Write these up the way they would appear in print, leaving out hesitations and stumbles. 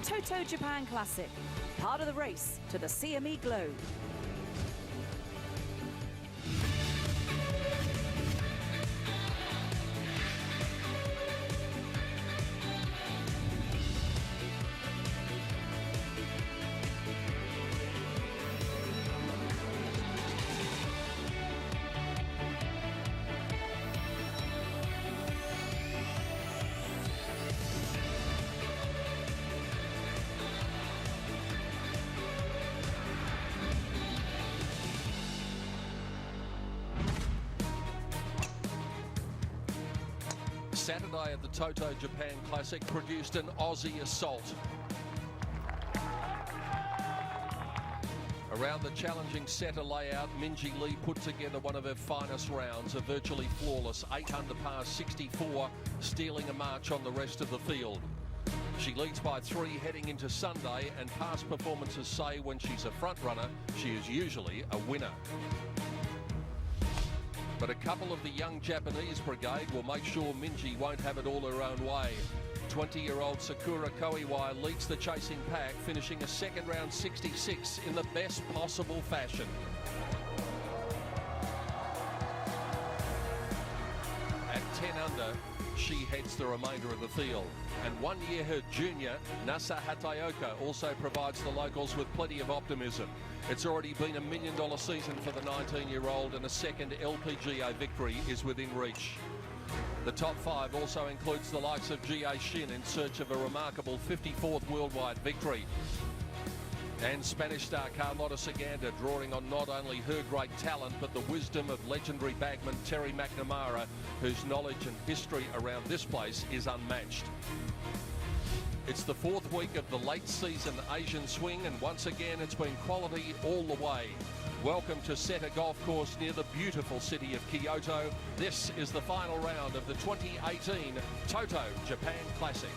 TOTO Japan Classic, part of the race to the CME Globe. Saturday at the TOTO Japan Classic produced an Aussie assault. Around the challenging setter layout, Minjee Lee put together one of her finest rounds, a virtually flawless 8 under par 64, stealing a march on the rest of the field. She leads by 3 heading into Sunday, and past performances say when she's a front runner, she is usually a winner. But a couple of the young Japanese brigade will make sure Minjee won't have it all her own way. 20-year-old Sakura Koiwai leads the chasing pack, finishing a second round 66 in the best possible fashion. At 10 under, she heads the remainder of the field. And 1 year her junior, Nasa Hataoka, also provides the locals with plenty of optimism. It's already been $1 million season for the 19-year-old, and a second LPGA victory is within reach. The top 5 also includes the likes of Jie Shin in search of a remarkable 54th worldwide victory. And Spanish star Carlota Saganda drawing on not only her great talent but the wisdom of legendary bagman Terry McNamara, whose knowledge and history around this place is unmatched. It's the 4th week of the late season Asian swing, and once again it's been quality all the way. Welcome to Seta Golf Course near the beautiful city of Kyoto. This is the final round of the 2018 TOTO Japan Classic.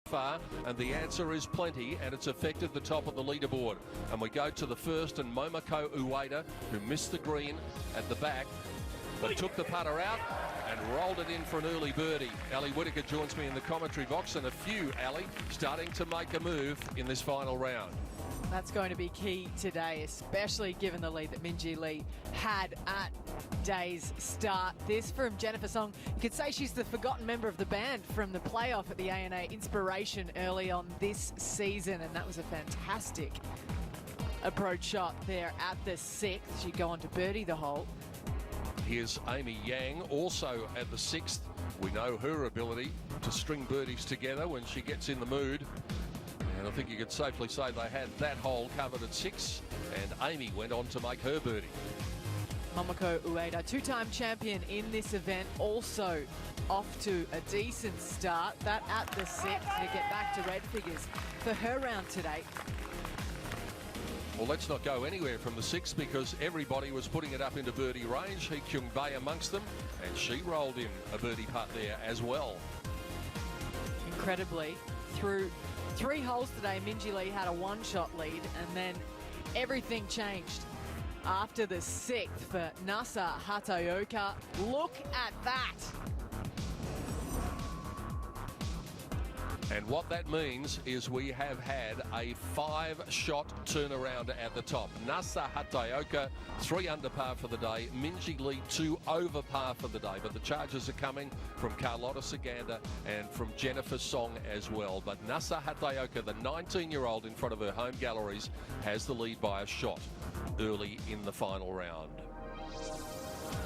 Far, and the answer is plenty, and it's affected the top of the leaderboard. And we go to the first, and Momoko Ueda, who missed the green at the back, but took the putter out and rolled it in for an early birdie. Ali Whitaker joins me in the commentary box, and a few, Ali, starting to make a move in this final round. That's going to be key today, especially given the lead that Minjee Lee had at day's start. This from Jennifer Song. You could say she's the forgotten member of the band from the playoff at the ANA Inspiration early on this season, and that was a fantastic approach shot there at the 6th. She'd go on to birdie the hole. Here's Amy Yang, also at the 6th. We know her ability to string birdies together when she gets in the mood. And I think you could safely say they had that hole covered at 6, and Amy went on to make her birdie. Momoko Ueda, 2-time champion in this event, also off to a decent start. That at the 6th to get back to red figures for her round today. Well, let's not go anywhere from the 6th, because everybody was putting it up into birdie range. Hee Kyung Bae amongst them, and she rolled in a birdie putt there as well. Incredibly, through 3 holes today, Minjee Lee had a 1-shot lead, and then everything changed after the 6th for Nasa Hataoka. Look at that. And what that means is we have had a 5-shot turnaround at the top. Nasa Hataoka, 3 under par for the day. Minjee Lee, 2 over par for the day. But the charges are coming from Carlotta Saganda and from Jennifer Song as well. But Nasa Hataoka, the 19-year-old in front of her home galleries, has the lead by a shot early in the final round.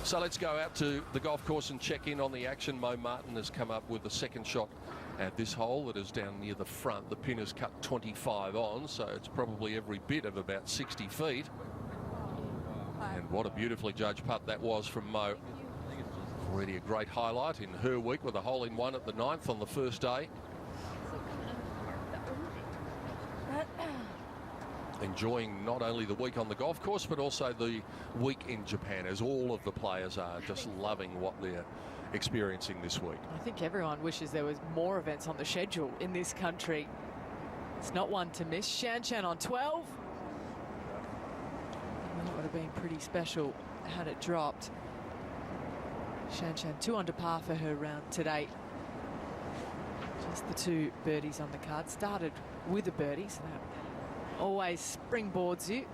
So let's go out to the golf course and check in on the action. Mo Martin has come up with the second shot at this hole that is down near the front. The pin is cut 25 on, so it's probably every bit of about 60 feet. And what a beautifully judged putt that was from Mo. Already a great highlight in her week with a hole-in-one at the 9th on the first day. Enjoying not only the week on the golf course, but also the week in Japan, as all of the players are just loving what they're experiencing this week. I think everyone wishes there was more events on the schedule in this country. It's not one to miss. Shan Shan on 12. That would have been pretty special had it dropped. Shan Shan 2 under par for her round today. Just the 2 birdies on the card. Started with a birdie, so that always springboards you.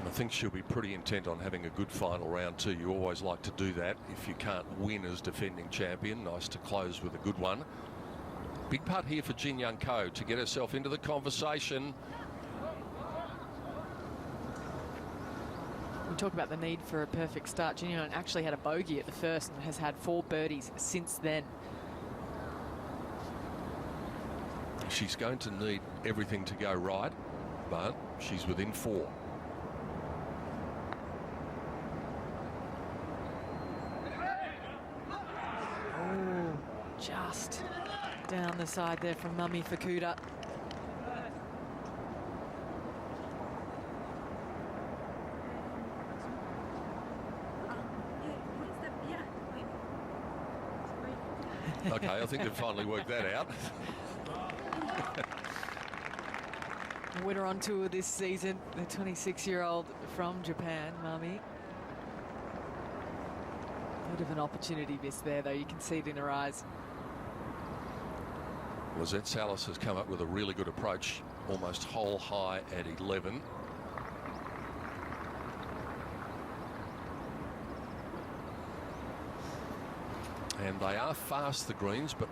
I think she'll be pretty intent on having a good final round too. You always like to do that if you can't win as defending champion. Nice to close with a good one. Big putt here for Jin Young Ko to get herself into the conversation. We talk about the need for a perfect start. Jin Young actually had a bogey at the first and has had 4 birdies since then. She's going to need everything to go right, but she's within 4. Oh, just down the side there from Mummy Fukuda. Okay, I think they've finally worked that out. Winner on tour this season, the 26-year-old from Japan, Mami. Bit of an opportunity miss there, though. You can see it in her eyes. Lizette Salas has come up with a really good approach, almost hole high at 11. And they are fast, the greens, but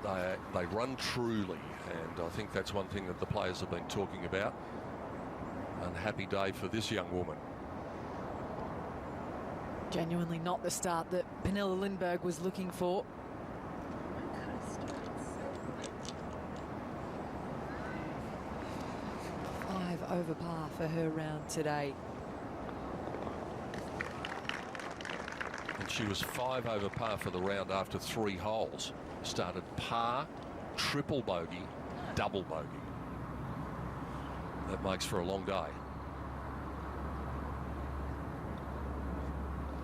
they run truly. And I think that's one thing that the players have been talking about. Unhappy day for this young woman. Genuinely not the start that Pernilla Lindberg was looking for. Five over par for her round today. And she was 5 over par for the round after 3 holes. Started par, triple bogey, double bogey. That makes for a long day.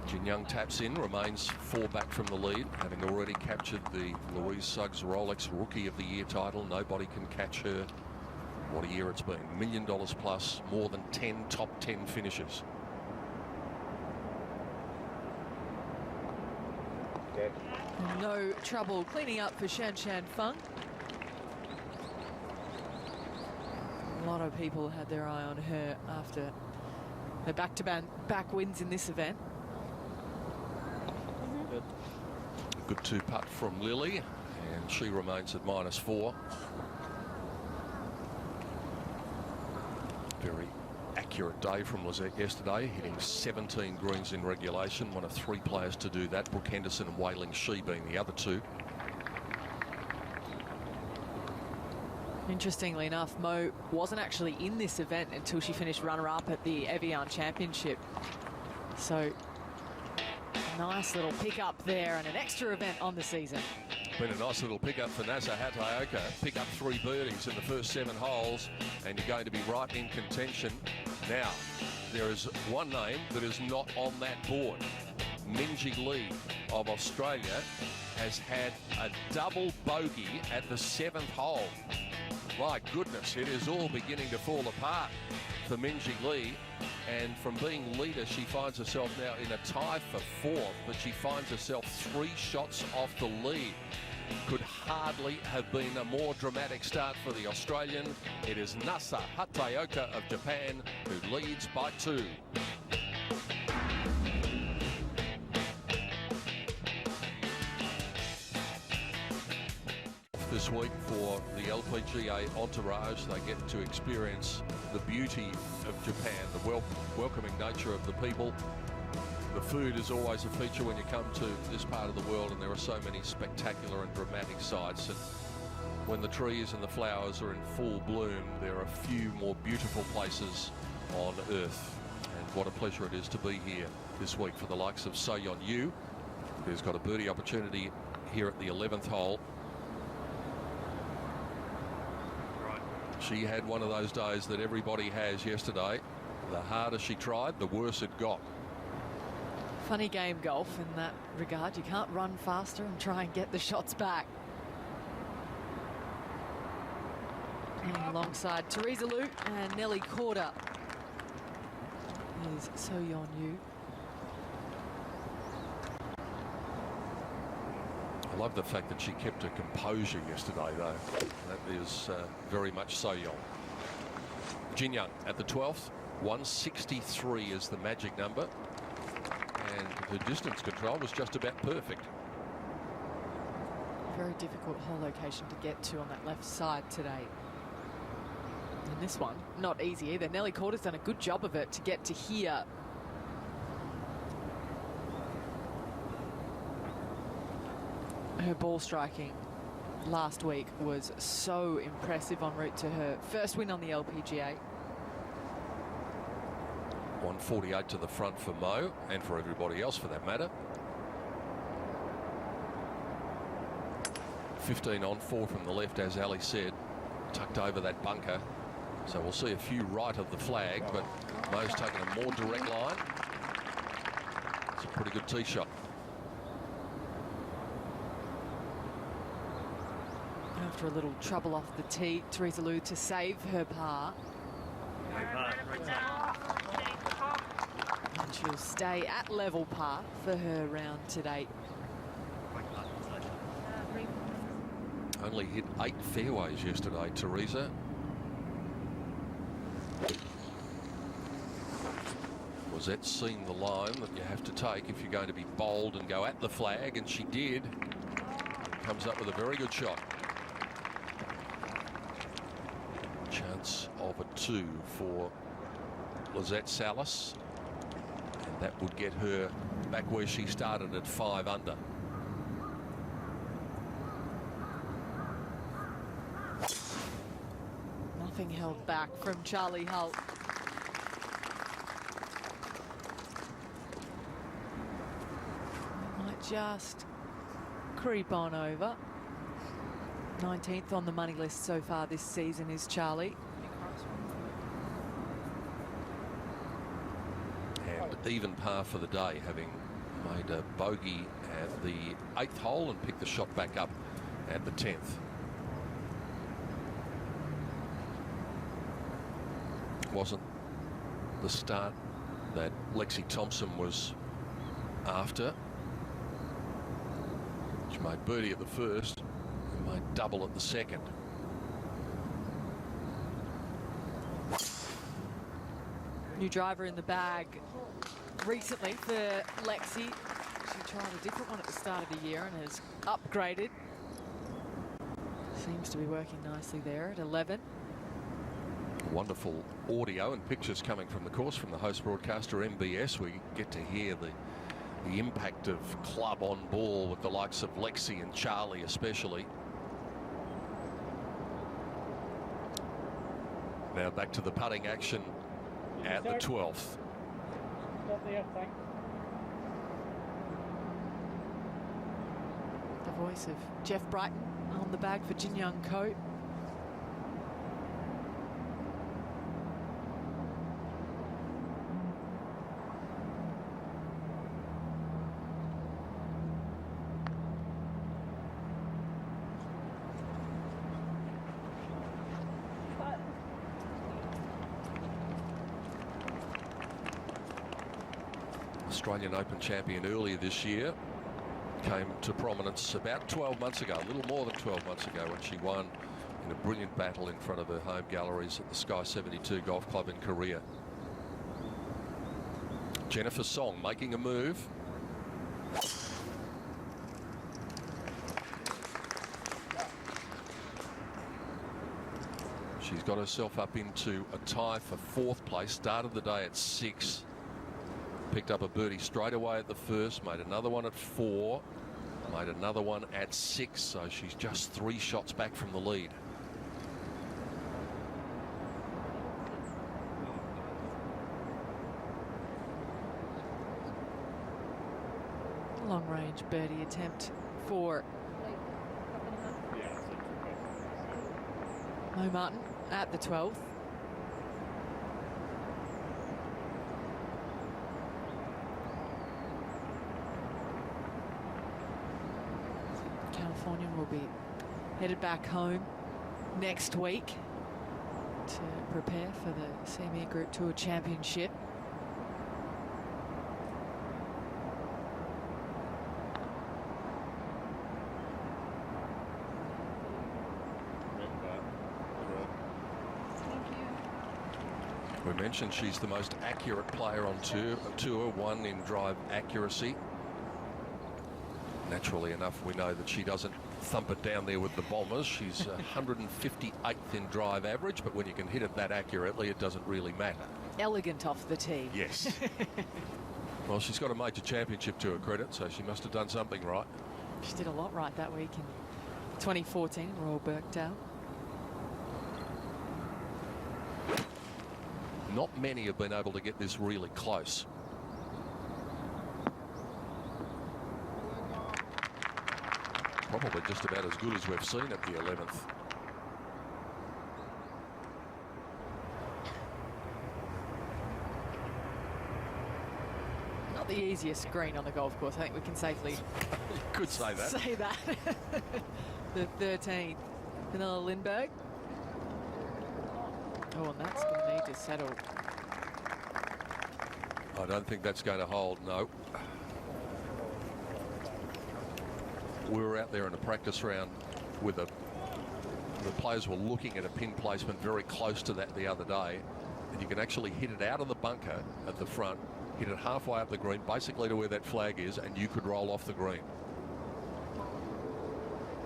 Jin Young taps in, remains 4 back from the lead, having already captured the Louise Suggs Rolex Rookie of the Year title. Nobody can catch her. What a year it's been. $1 million plus, more than 10 top 10 finishes. No trouble cleaning up for Shan Shan Fung. A lot of people had their eye on her after her back-to-back wins in this event. Good 2-putt from Lily, and she remains at -4. Very accurate day from Lizette yesterday, hitting 17 greens in regulation. One of 3 players to do that, Brooke Henderson and Wei Ling Shi being the other 2. Interestingly enough, Mo wasn't actually in this event until she finished runner-up at the Evian Championship. So, nice little pick-up there and an extra event on the season. Been a nice little pick-up for Nasa Hataoka. Pick up 3 birdies in the first 7 holes, and you're going to be right in contention. Now, there is one name that is not on that board. Minjee Lee of Australia has had a double bogey at the 7th hole. My goodness, it is all beginning to fall apart for Minjee Lee. And from being leader, she finds herself now in a tie for 4th, but she finds herself 3 shots off the lead. Could hardly have been a more dramatic start for the Australian. It is Nasa Hataoka of Japan who leads by 2. This week for the LPGA entourage, they get to experience the beauty of Japan, the welcoming nature of the people. The food is always a feature when you come to this part of the world, and there are so many spectacular and dramatic sights. And when the trees and the flowers are in full bloom, there are few more beautiful places on earth. And what a pleasure it is to be here this week for the likes of So-Yeon Yu, who's got a birdie opportunity here at the 11th hole. She had one of those days that everybody has yesterday. The harder she tried, the worse it got. Funny game, golf, in that regard. You can't run faster and try and get the shots back. Playing alongside Teresa Liu and Nelly Korda is So-Yeon Yu. I love the fact that she kept her composure yesterday, though. That is very much So-Yeon. Jin Young at the 12th. 163 is the magic number. And her distance control was just about perfect. Very difficult hole location to get to on that left side today. And this one, not easy either. Nelly Korda's done a good job of it to get to here. Her ball striking last week was so impressive en route to her first win on the LPGA. 148 to the front for Mo, and for everybody else for that matter. 15 on, 4 from the left, as Ali said, tucked over that bunker. So we'll see a few right of the flag, but Mo's taken a more direct line. It's a pretty good tee shot. After a little trouble off the tee, Teresa Liu to save her par. And she'll stay at level par for her round today. Only hit 8 fairways yesterday, Teresa. Was that seen the line that you have to take if you're going to be bold and go at the flag, and she did. Comes up with a very good shot. Chance of a 2 for Lizette Salas, and that would get her back where she started at 5 under. Nothing held back from Charlie Hull. Might just creep on over. 19th on the money list so far this season is Charlie. And even par for the day, having made a bogey at the 8th hole and picked the shot back up at the 10th. Wasn't the start that Lexi Thompson was after. She made birdie at the first and made double at the second. New driver in the bag recently for Lexi. She tried a different one at the start of the year and has upgraded. Seems to be working nicely there at 11. Wonderful audio and pictures coming from the course from the host broadcaster MBS. We get to hear the impact of club on ball with the likes of Lexi and Charlie especially. Now back to the putting action at the 12th. The voice of Jeff Brighton on the bag for Jin Young Ko. Australian Open champion earlier this year. came to prominence about 12 months ago, a little more than 12 months ago, when she won in a brilliant battle in front of her home galleries at the Sky 72 Golf Club in Korea. Jennifer Song making a move. She's got herself up into a tie for 4th place. Started the day at 6. Picked up a birdie straight away at the first. Made another one at 4. Made another one at 6. So she's just 3 shots back from the lead. Long range birdie attempt for Mo Martin at the 12th. California will be headed back home next week to prepare for the CME Group Tour Championship. We mentioned she's the most accurate player on tour, 1 in drive accuracy. Naturally enough, we know that she doesn't thump it down there with the Bombers. She's 158th in drive average, but when you can hit it that accurately, it doesn't really matter. Elegant off the tee. Yes. Well, she's got a major championship to her credit, so she must have done something right. She did a lot right that week in 2014, Royal Birkdale. Not many have been able to get this really close. Probably just about as good as we've seen at the 11th. Not the easiest green on the golf course. I think we can safely could say that. Say that. The 13th. Vanilla Lindbergh. Oh, and that's going to need to settle. I don't think that's going to hold, no. We were out there in a practice round with the players were looking at a pin placement very close to that the other day, and you can actually hit it out of the bunker at the front, hit it halfway up the green, basically to where that flag is, and you could roll off the green.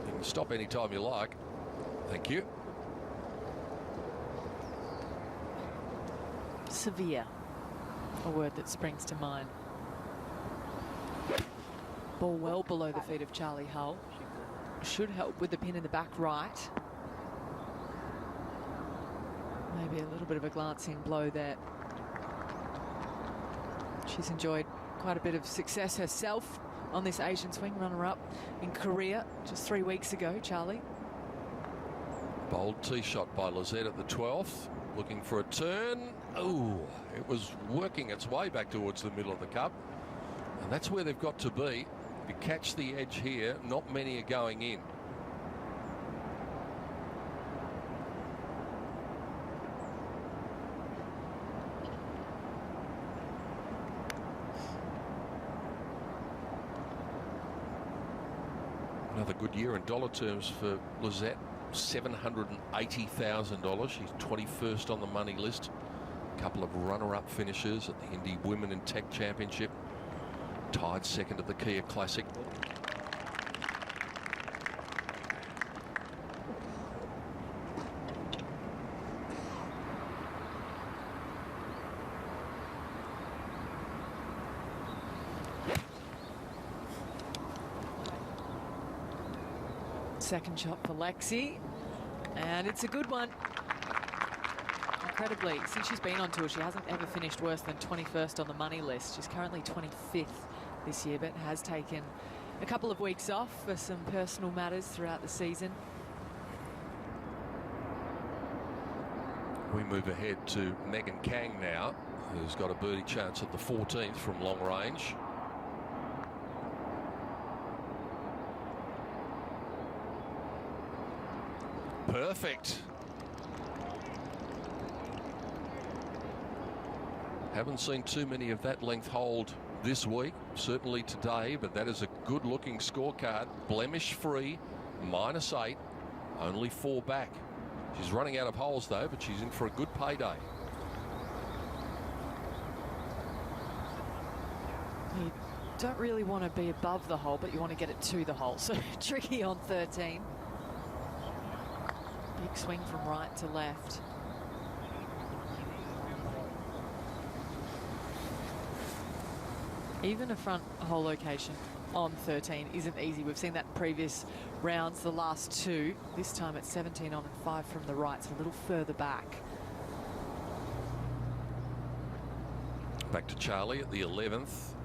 You can stop any time you like. Thank you. Severe, a word that springs to mind. Ball well below the feet of Charlie Hull. Should help with the pin in the back right. Maybe a little bit of a glancing blow there. She's enjoyed quite a bit of success herself on this Asian swing, runner-up in Korea just 3 weeks ago, Charlie. Bold tee shot by Lizette at the 12th. Looking for a turn. Oh, it was working its way back towards the middle of the cup. And that's where they've got to be. If you catch the edge here, not many are going in. Another good year in dollar terms for Lizette. $780,000. She's 21st on the money list. A couple of runner-up finishes at the Indy Women in Tech Championship. Tied 2nd at the Kia Classic. Second shot for Lexi, and it's a good one. Incredibly, since she's been on tour, she hasn't ever finished worse than 21st on the money list. She's currently 25th this year, but has taken a couple of weeks off for some personal matters throughout the season. We move ahead to Megan Kang now, who's got a birdie chance at the 14th from long range. Perfect. Haven't seen too many of that length hold this week, certainly today, but that is a good-looking scorecard. Blemish-free, -8, only 4 back. She's running out of holes, though, but she's in for a good payday. You don't really want to be above the hole, but you want to get it to the hole. So tricky on 13. Big swing from right to left. Even a front hole location on 13 isn't easy. We've seen that in previous rounds, the last 2. This time it's 17 on and 5 from the right, so a little further back. Back to Charlie at the 11th.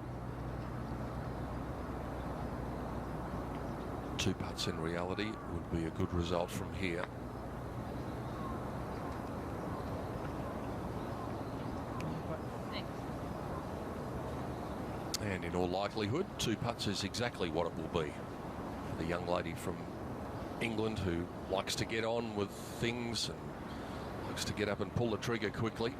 2 putts in reality would be a good result from here. And in all likelihood, 2 putts is exactly what it will be. The young lady from England who likes to get on with things and likes to get up and pull the trigger quickly.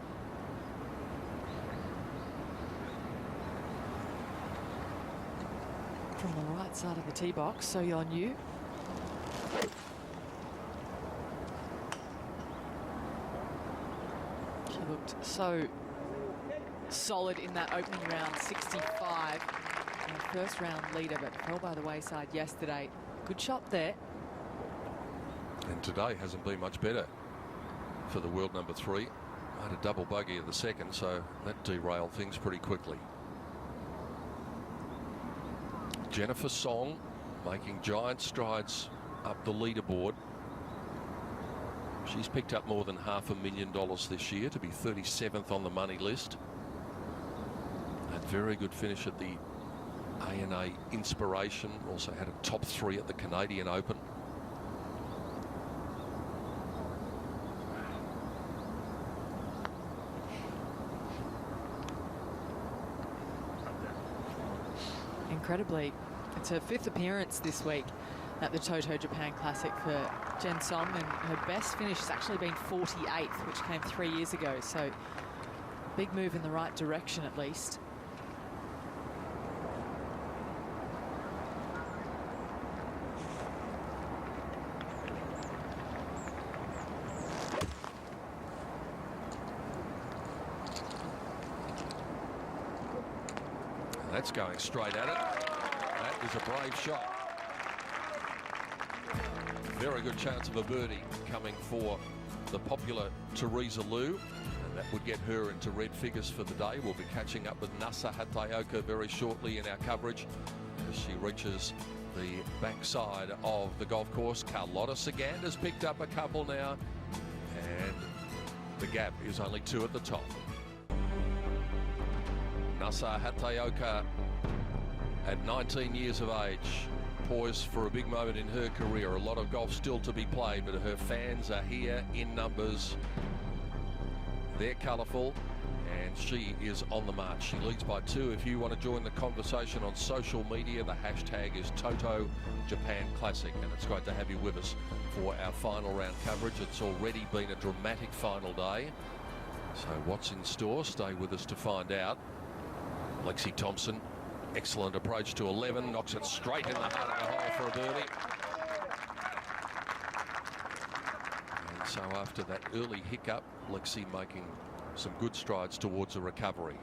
From the right side of the tee box, So Yeon Yu. She looked so solid in that opening round, 65. And first round leader, but fell by the wayside yesterday. Good shot there. And today hasn't been much better for the world number 3. Had a double bogey of the second, so that derailed things pretty quickly. Jennifer Song making giant strides up the leaderboard. She's picked up more than $500,000 this year to be 37th on the money list. A very good finish at the ANA Inspiration. Also had a top 3 at the Canadian Open. Incredibly, it's her 5th appearance this week at the TOTO Japan Classic for Jen Song, and her best finish has actually been 48th, which came 3 years ago. So big move in the right direction, at least. That's going straight at it. That is a brave shot. Very good chance of a birdie coming for the popular Teresa Liu, and that would get her into red figures for the day. We'll be catching up with Nasa Hatayoko very shortly in our coverage as she reaches the backside of the golf course. Carlotta Sagan has picked up a couple now, and the gap is only 2 at the top. Nasa Hatayoko, at 19 years of age, poised for a big moment in her career. A lot of golf still to be played, but her fans are here in numbers. They're colourful, and she is on the march. She leads by 2. If you want to join the conversation on social media, the hashtag is TOTO Japan Classic, and it's great to have you with us for our final round coverage. It's already been a dramatic final day, so what's in store? Stay with us to find out. Lexi Thompson, excellent approach to 11, knocks it straight in the heart of the hole for a birdie. And so after that early hiccup, Lexi making some good strides towards a recovery.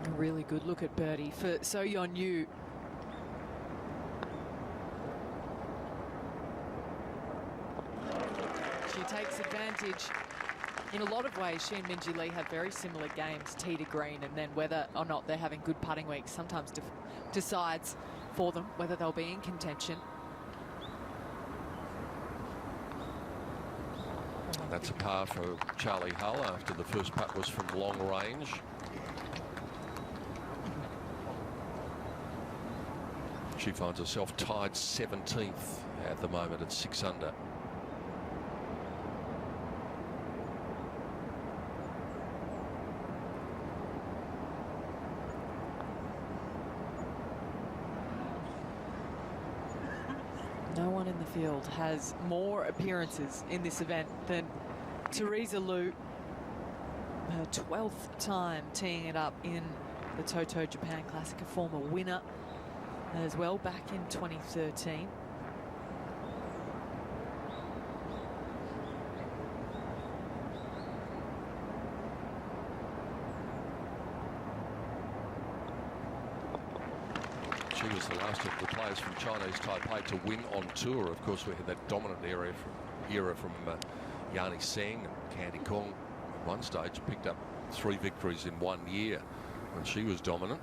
A really good look at birdie for So Yeon Yu. She takes advantage. In a lot of ways, she and Minjee Lee have very similar games, tee to green, and then whether or not they're having good putting weeks sometimes decides for them whether they'll be in contention. That's a par for Charlie Hull after the first putt was from long range. She finds herself tied 17th at the moment at 6 under. No one in the field has more appearances in this event than Teresa Liu. her 12th time teeing it up in the TOTO Japan Classic, a former winner as well back in 2013. She was the last of the players from Chinese Taipei to win on tour. Of course, we had that dominant era from Yani Seng and Candy Kong. At one stage, picked up 3 victories in 1 year when she was dominant.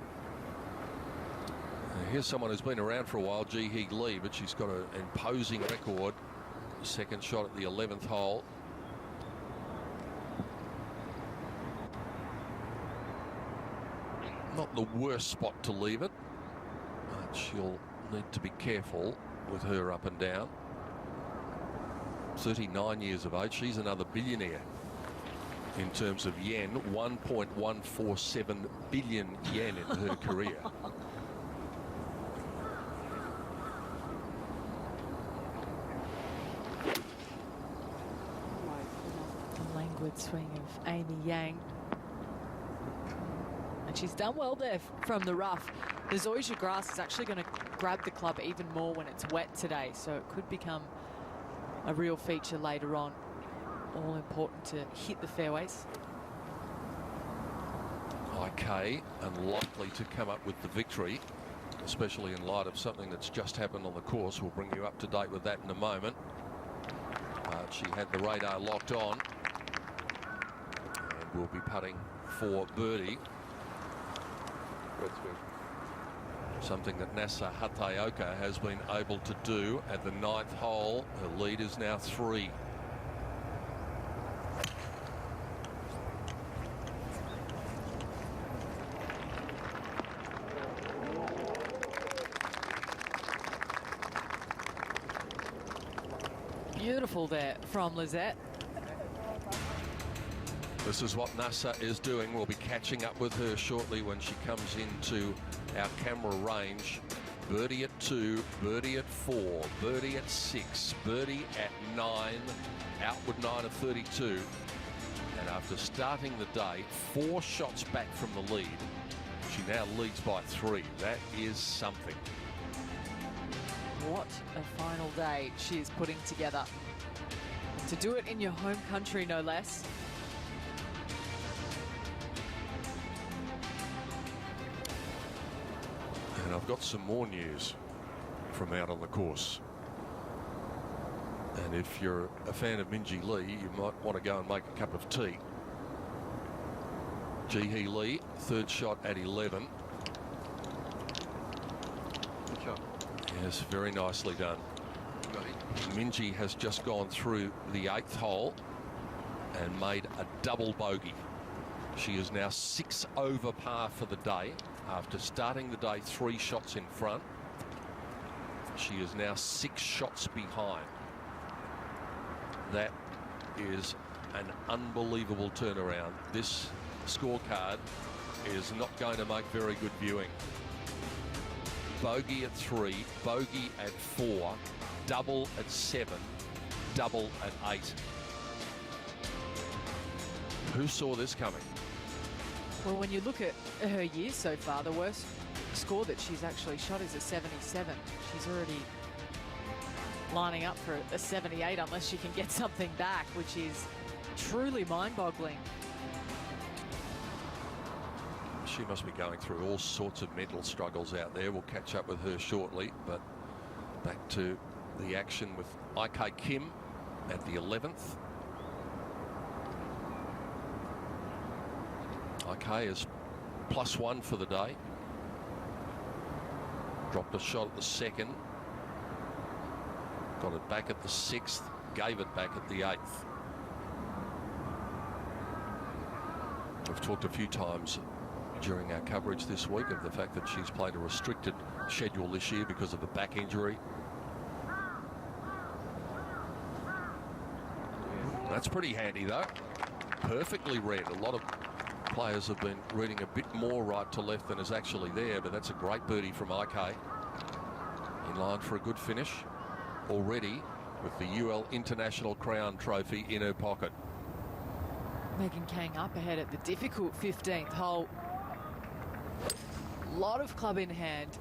Here's someone who's been around for a while, Ji-hee Lee, but she's got an imposing record. Second shot at the 11th hole. Not the worst spot to leave it. She'll need to be careful with her up and down. 39 years of age. She's another billionaire in terms of yen. 1.147 billion yen in her career. The languid swing of Amy Yang. And she's done well there from the rough. The zoysia grass is actually going to grab the club even more when it's wet today, so it could become a real feature later on. All important to hit the fairways. IK unlikely to come up with the victory, especially in light of something that's just happened on the course. We'll bring you up to date with that in a moment. She had the radar locked on and will be putting for birdie. Something that Nasa Hataoka has been able to do at the 9th hole. Her lead is now 3. Beautiful there from Lizette. This is what Nasa is doing. We'll be catching up with her shortly when she comes into our camera range. Birdie at 2, birdie at 4, birdie at 6, birdie at 9, outward 9 of 32. And after starting the day 4 shots back from the lead, she now leads by 3. That is something. What a final day she is putting together. To do it in your home country, no less. And I've got some more news from out on the course. And if you're a fan of Minjee Lee, you might want to go and make a cup of tea. Ji-hee Lee, 3rd shot at 11. Good shot. Yes, very nicely done. Minjee has just gone through the 8th hole and made a double bogey. She is now 6 over par for the day. After starting the day 3 shots in front, she is now 6 shots behind. That is an unbelievable turnaround. This scorecard is not going to make very good viewing. Bogey at 3, bogey at 4, double at 7, double at 8. Who saw this coming? Well, when you look at her years so far, the worst score that she's actually shot is a 77. She's already lining up for a 78 unless she can get something back, which is truly mind-boggling. She must be going through all sorts of mental struggles out there. We'll catch up with her shortly, but back to the action with IK Kim at the 11th. IK is +1 for the day. Dropped a shot at the 2nd. Got it back at the 6th. Gave it back at the 8th. We've talked a few times during our coverage this week of the fact that she's played a restricted schedule this year because of a back injury. That's pretty handy though. Perfectly read. A lot of players have been reading a bit more right to left than is actually there, but that's a great birdie from IK. In line for a good finish already with the UL International Crown Trophy in her pocket. Megan Kang up ahead at the difficult 15th hole. Lot of club in hand.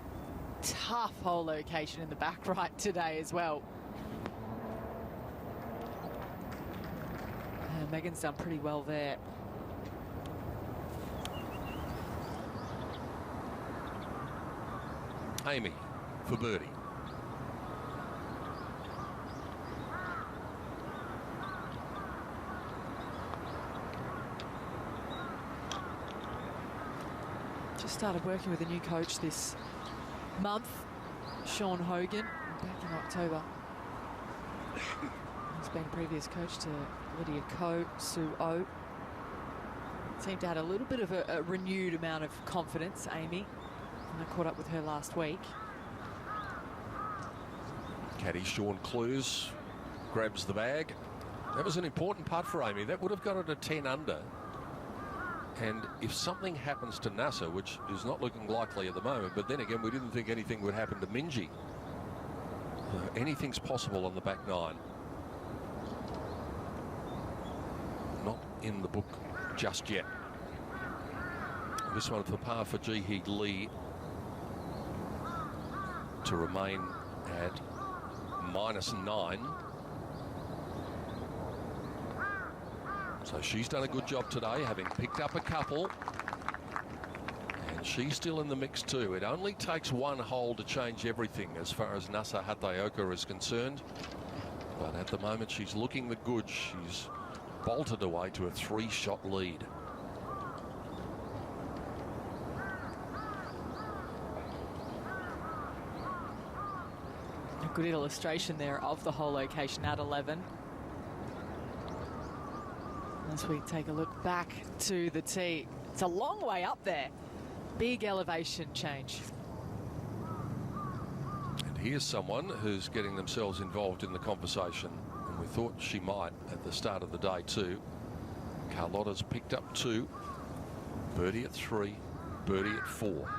Tough hole location in the back right today as well. And Megan's done pretty well there. Amy for birdie. Just started working with a new coach this month, Sean Hogan, back in October. He's been previous coach to Lydia Ko, Sue O. Seemed to have a little bit of a renewed amount of confidence, Amy. And I caught up with her last week. Caddy Sean Clues grabs the bag. That was an important putt for Amy. That would have got her to 10 under. And if something happens to Nasser, which is not looking likely at the moment, but then again, we didn't think anything would happen to Minjee. Anything's possible on the back nine. Not in the book just yet. This one for par for Ji-hee Lee to remain at -9. So she's done a good job today, having picked up a couple. And she's still in the mix too. It only takes one hole to change everything as far as Nasa Hataoka is concerned. But at the moment, she's looking the goods. She's bolted away to a 3-shot lead. A good illustration there of the hole location at 11. As we take a look back to the tee, it's a long way up there. Big elevation change. And here's someone who's getting themselves involved in the conversation. And we thought she might at the start of the day too. Carlotta's picked up 2. Birdie at 3, birdie at 4.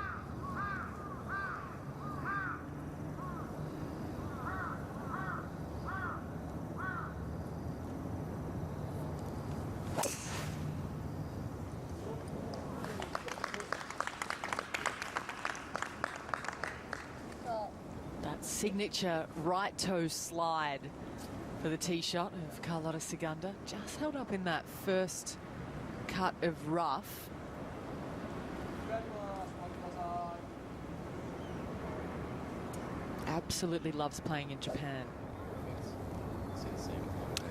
Signature right toe slide for the tee shot of Carlotta Segunda. Just held up in that first cut of rough. Absolutely loves playing in Japan.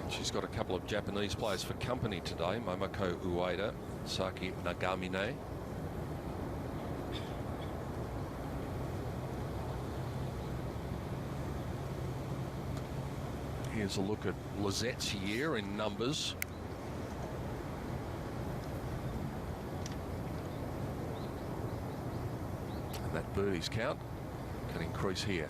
And she's got a couple of Japanese players for company today. Momoko Ueda, Saki Nagamine. Here's a look at Lizette's year in numbers. And that birdies count can increase here.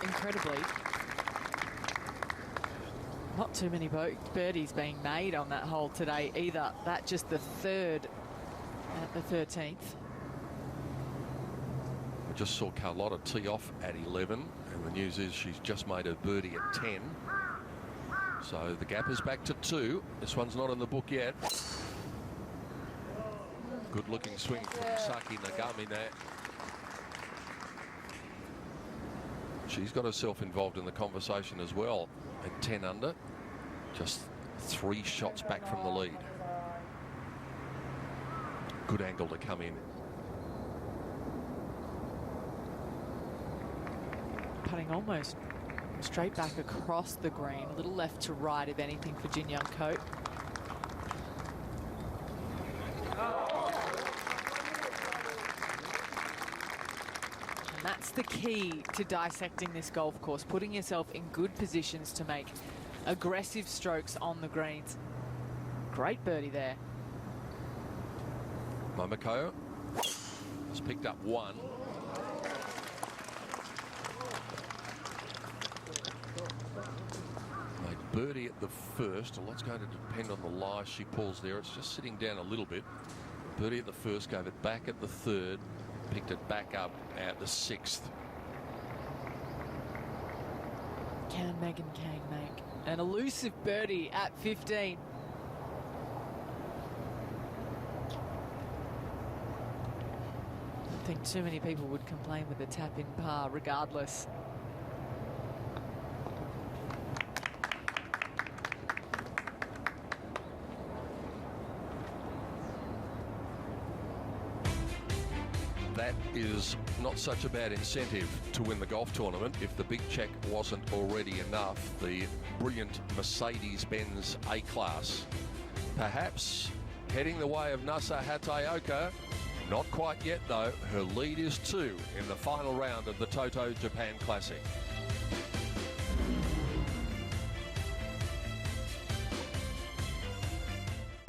Incredibly, not too many birdies being made on that hole today either. That just the third at the 13th. We just saw Carlotta tee off at 11, and the news is she's just made a birdie at 10. So the gap is back to 2. This one's not in the book yet. Good looking swing from Saki Nagamine. She's got herself involved in the conversation as well at 10 under, just 3 shots back from the lead. Good angle to come in. Putting almost straight back across the green, a little left to right if anything for Jin Young Ko. And that's the key to dissecting this golf course, putting yourself in good positions to make aggressive strokes on the greens. Great birdie there. Momoko has picked up 1. Made birdie at the first. A lot's going to depend on the lie she pulls there. It's just sitting down a little bit. Birdie at the first, gave it back at the third, picked it back up at the sixth. Can Megan Kang make an elusive birdie at 15? I think too many people would complain with the tap-in par regardless. That is not such a bad incentive to win the golf tournament if the big check wasn't already enough. The brilliant Mercedes-Benz A-Class, perhaps heading the way of Nasa Hataoka. Not quite yet though. Her lead is 2 in the final round of the TOTO Japan Classic.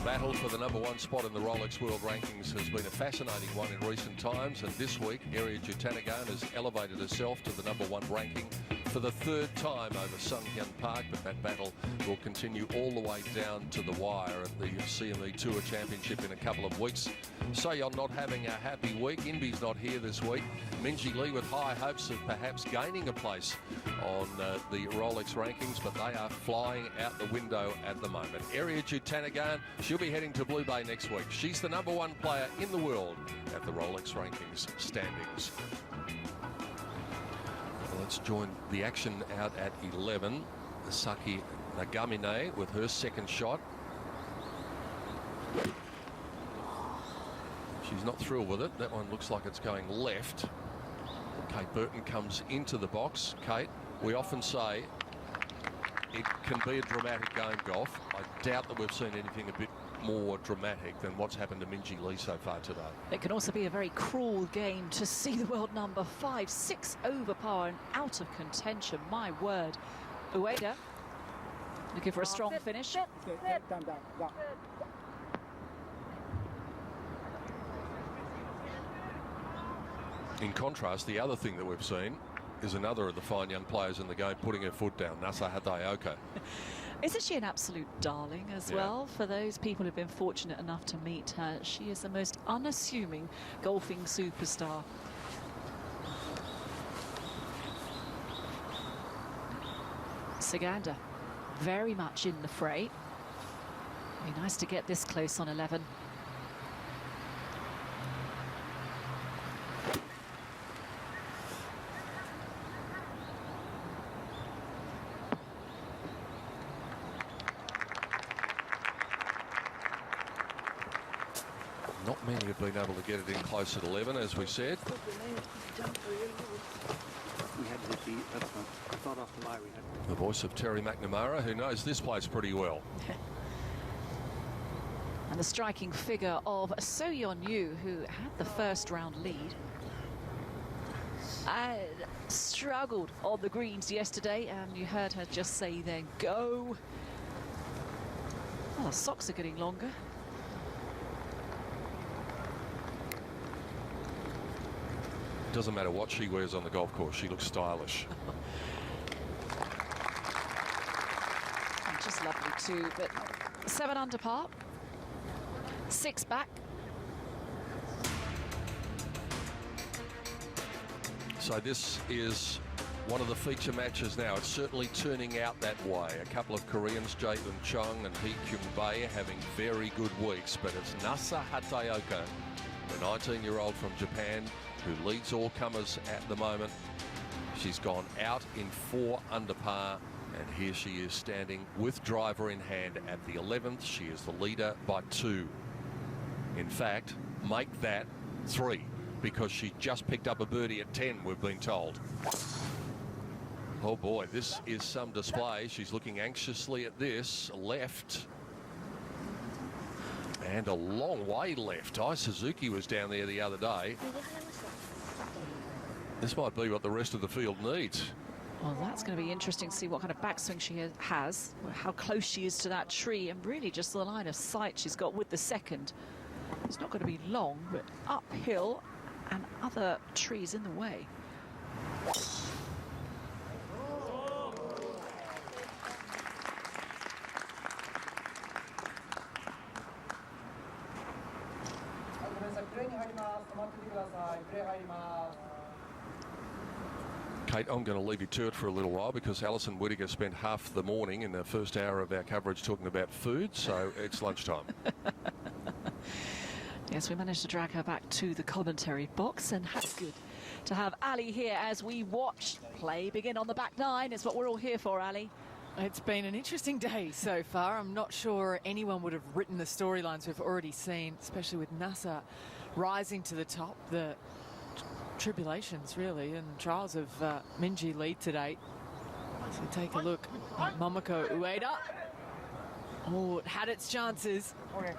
Battle for the #1 spot in the Rolex World Rankings has been a fascinating one in recent times, and this week Ariya Jutanugarn has elevated herself to the #1 ranking for the 3rd time over Sunghyun Park, but that battle will continue all the way down to the wire at the CME Tour Championship in a couple of weeks. So you're not having a happy week. Inby's not here this week. Minjee Lee with high hopes of perhaps gaining a place on the Rolex rankings, but they are flying out the window at the moment. Ariya Jutanugarn, she'll be heading to Blue Bay next week. She's the #1 player in the world at the Rolex rankings standings. Let's join the action out at 11. Saki Nagamine with her second shot. She's not thrilled with it. That one looks like it's going left. Kate Burton comes into the box. Kate, we often say it can be a dramatic game, golf. I doubt that we've seen anything a bit more dramatic than what's happened to Minjee Lee so far today. It can also be a very cruel game to see the world number 5, 6 over par and out of contention. My word. Ueda looking for a strong finish. In contrast, the other thing that we've seen is another of the fine young players in the game putting her foot down, Nasa Hataoka. Isn't she an absolute darling as well? For those people who've been fortunate enough to meet her, she is the most unassuming golfing superstar. Saganda very much in the fray. Be nice to get this close on 11. Not many have been able to get it in close at 11, as we said. The voice of Terry McNamara, who knows this place pretty well. And the striking figure of So-Yeon Yu, who had the first round lead. Struggled on the greens yesterday, and you heard her just say then, go. Oh, the socks are getting longer. Doesn't matter what she wears on the golf course, she looks stylish. Just lovely too, but 7 under par, 6 back. So this is one of the feature matches now. It's certainly turning out that way. A couple of Koreans, Jae-Eun Chung and Hee Kyung-bae, having very good weeks, but it's Nasa Hataoka, the 19-year-old from Japan, who leads all comers at the moment. She's gone out in 4 under par, and here she is standing with driver in hand at the 11th. She is the leader by 2. In fact, make that 3, because she just picked up a birdie at 10, we've been told. Oh boy, this is some display. She's looking anxiously at this. Left. And a long way left. Suzuki was down there the other day. This might be what the rest of the field needs. Well, that's going to be interesting to see what kind of backswing she has, how close she is to that tree, and really just the line of sight she's got with the second. It's not going to be long, but uphill and other trees in the way. Kate, I'm going to leave you to it for a little while because Alison Whittaker spent half the morning in the first hour of our coverage talking about food, so it's lunchtime. Yes, we managed to drag her back to the commentary box, and that's good to have Ali here as we watch play begin on the back nine. It's what we're all here for, Ali. It's been an interesting day so far. I'm not sure anyone would have written the storylines we've already seen, especially with Nasser rising to the top. The tribulations, really, and trials of Minjee Lee today. So take a look at Momoko Ueda. Oh, it had its chances. Okay.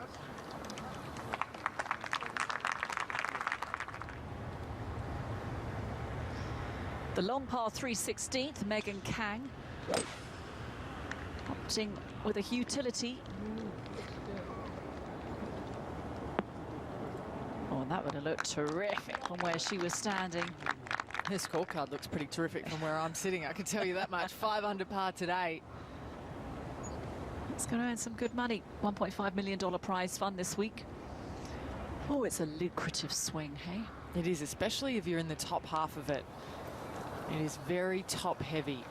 The long par 3/16th, Megan Kang. Opting with a utility. Oh, and that would have looked terrific from where she was standing. Her scorecard looks pretty terrific from where I'm sitting, I can tell you that much. 5 under par today. It's going to earn some good money. $1.5 million prize fund this week. Oh, it's a lucrative swing, hey? It is, especially if you're in the top half of it. It is very top heavy,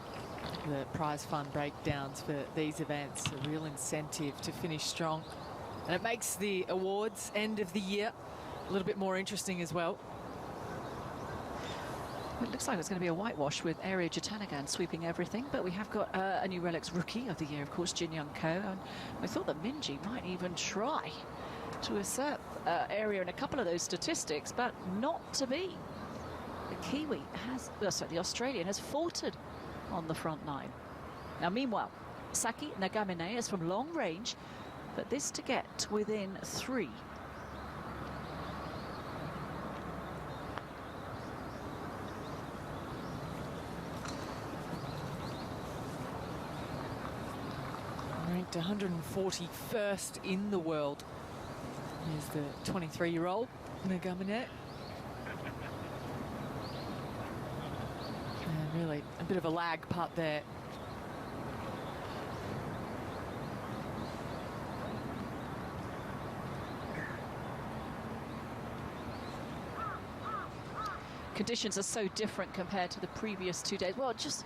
the prize fund breakdowns for these events. A real incentive to finish strong. And it makes the awards end of the year a little bit more interesting as well. It looks like it's going to be a whitewash with Ariya Jatanagan sweeping everything, but we have got a new Relics Rookie of the Year, of course, Jin Young Ko, and we thought that Minjee might even try to usurp Ariya in a couple of those statistics, but not to be. The Kiwi has, the Australian has faltered on the front nine. Now, meanwhile, Saki Nagamine is from long range, but this to get within 3. Ranked 141st in the world. Here's the 23-year-old Nagamine. And really a bit of a lag putt there. Conditions are so different compared to the previous 2 days. Well, just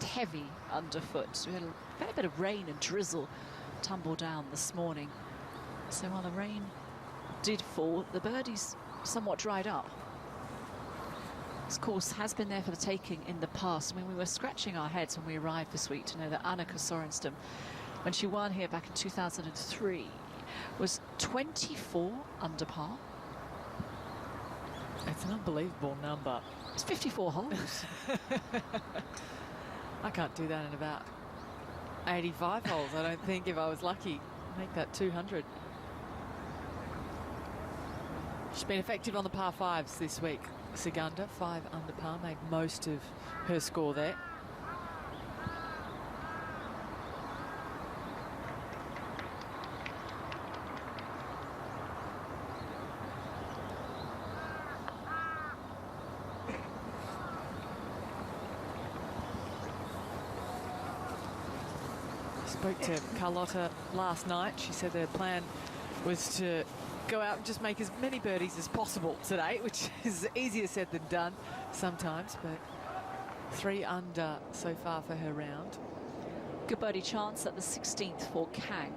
heavy underfoot. We had a fair bit of rain and drizzle tumble down this morning. So while the rain did fall, the birdies somewhat dried up. This course has been there for the taking in the past. I mean, we were scratching our heads when we arrived this week to know that Annika Sorenstam, when she won here back in 2003, was 24 under par. It's an unbelievable number. It's 54 holes. I can't do that in about 85 holes, I don't think, if I was lucky. Make that 200. She's been effective on the par 5s this week. Sagunda, 5 under par, made most of her score there. Spoke to Carlotta last night. She said their plan was to go out and just make as many birdies as possible today, which is easier said than done sometimes, but 3 under so far for her round. Good birdie chance at the 16th for Kang.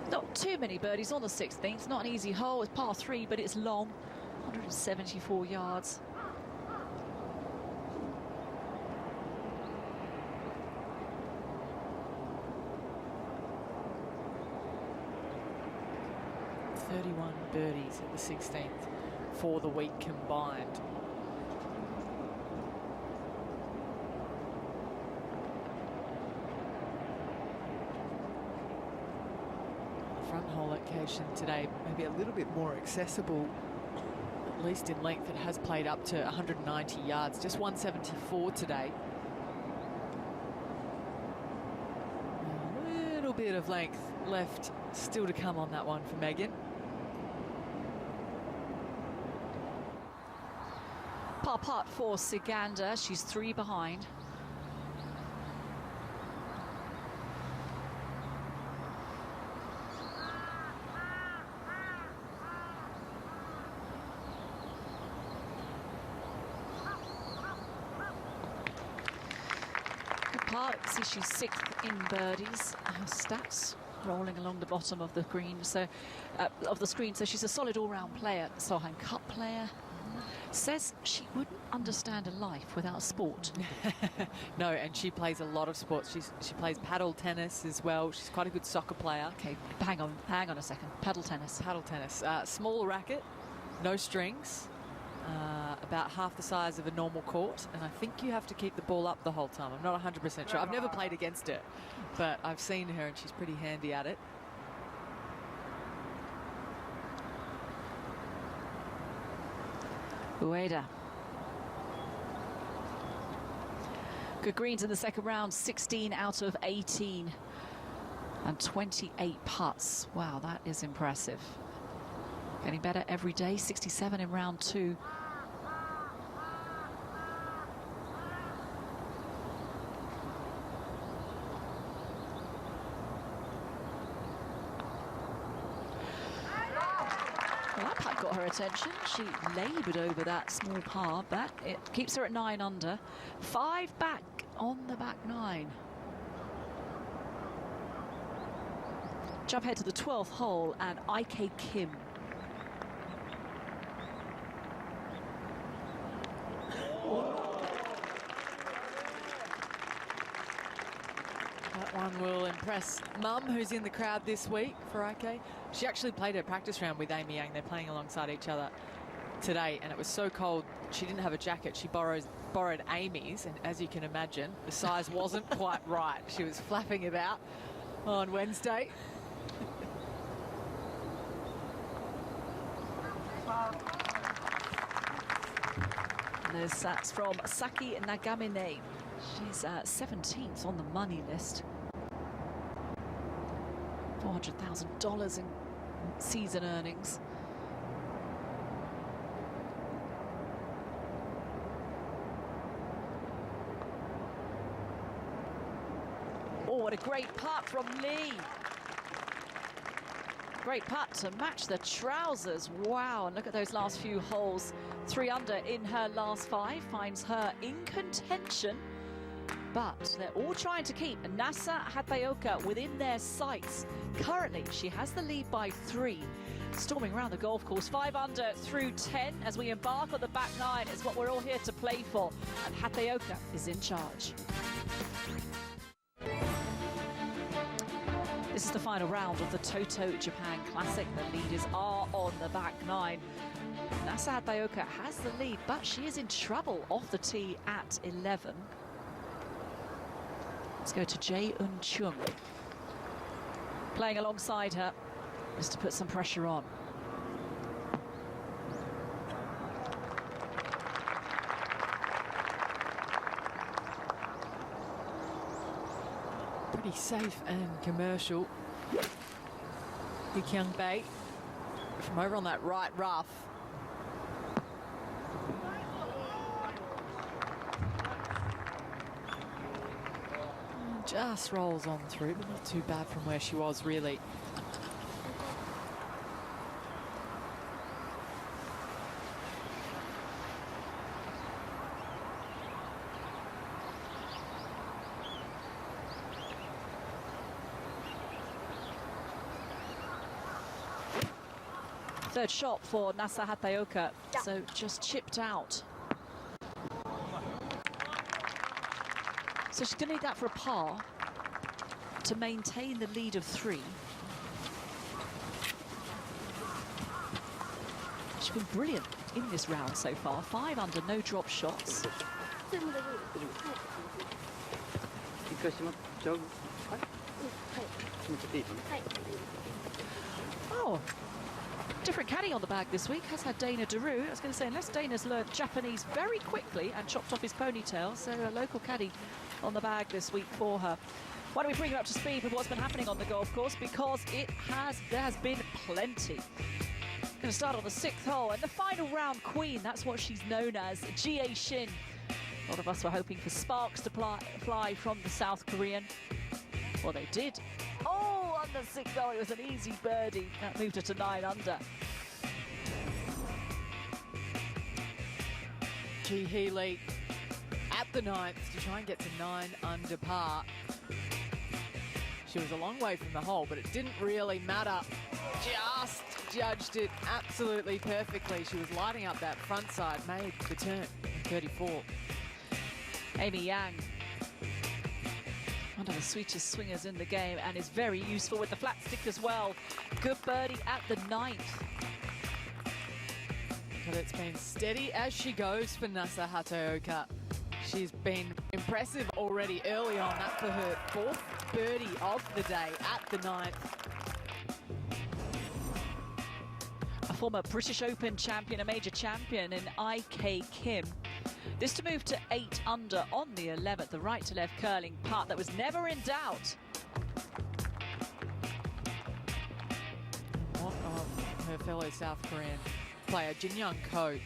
Not too many birdies on the 16th. Not an easy hole. It's par 3, but it's long. 174 yards. Birdies at the 16th for the week combined. Front hole location today maybe a little bit more accessible, at least in length. It has played up to 190 yards, just 174 today. A little bit of length left still to come on that one for Megan. Par putt for Sagunda. She's 3 behind. See, she's 6th in birdies. Her stats rolling along the bottom of the green, so of the screen. So she's a solid all-round player. Solheim Cup player. Says she wouldn't understand a life without sport. No, and she plays a lot of sports. She plays paddle tennis as well. She's quite a good soccer player. Okay, hang on a second. Paddle tennis. Paddle tennis. Small racket, no strings, about half the size of a normal court, and I think you have to keep the ball up the whole time. I'm not 100% sure. I've never played against her, but I've seen her and she's pretty handy at it. Ueda. Good greens in the second round, 16 out of 18 and 28 putts. Wow, that is impressive. Getting better every day, 67 in round 2. Well, that putt got her attention. She laboured over that small par, but it keeps her at 9 under. 5 back on the back 9. Jump ahead to the 12th hole and IK Kim. That one will impress Mum, who's in the crowd this week for IK. She actually played her practice round with Amy Yang. They're playing alongside each other today, and it was so cold she didn't have a jacket. She borrowed Amy's, and as you can imagine, the size wasn't quite right. She was flapping about on Wednesday. Those sats from Saki Nagamine. She's 17th on the money list. $400,000 in season earnings. Oh, what a great putt from Lee. Great putt to match the trousers. Wow, and look at those last few holes. 3 under in her last 5, finds her in contention. But they're all trying to keep Nasa Hataoka within their sights. Currently, she has the lead by 3. Storming around the golf course, 5 under through 10 as we embark on the back 9 is what we're all here to play for. And Hataoka is in charge. This is the final round of the TOTO Japan Classic. The leaders are on the back 9. Nasa Hataoka has the lead, but she is in trouble off the tee at 11. Let's go to Jae-eun Chung. Playing alongside her just to put some pressure on. Pretty safe and commercial. Hyukyung Bae from over on that right rough. Just rolls on through, but not too bad from where she was, really. Third shot for Nasa Hataoka, so just chipped out. So she's going to need that for a par to maintain the lead of 3. She's been brilliant in this round so far. 5 under, no drop shots. Oh, different caddy on the bag this week. Has had Dana Daru. I was going to say, unless Dana's learned Japanese very quickly and chopped off his ponytail, so a local caddy on the bag this week for her. Why don't we bring you up to speed with what's been happening on the golf course, because there has been plenty. Going to start on the 6th hole, and the final round queen, that's what she's known as, Jie Shin. A lot of us were hoping for sparks to fly from the South Korean. Well, they did. Oh, on the 6th hole, it was an easy birdie. That moved her to 9 under. Ji Hee Lee at the the 9th to try and get to 9 under par. She was a long way from the hole, but it didn't really matter. Just judged it absolutely perfectly. She was lighting up that front side, made the turn, 34. Amy Yang, one of the sweetest swingers in the game, and is very useful with the flat stick as well. Good birdie at the 9th. But it's been steady as she goes for Nasa Hataoka. She's been impressive already early on. That for her 4th birdie of the day at the 9th. A former British Open champion, a major champion in IK Kim. This to move to 8 under on the 11th, the right to left curling putt that was never in doubt. One of her fellow South Korean player, Jin Young Ko,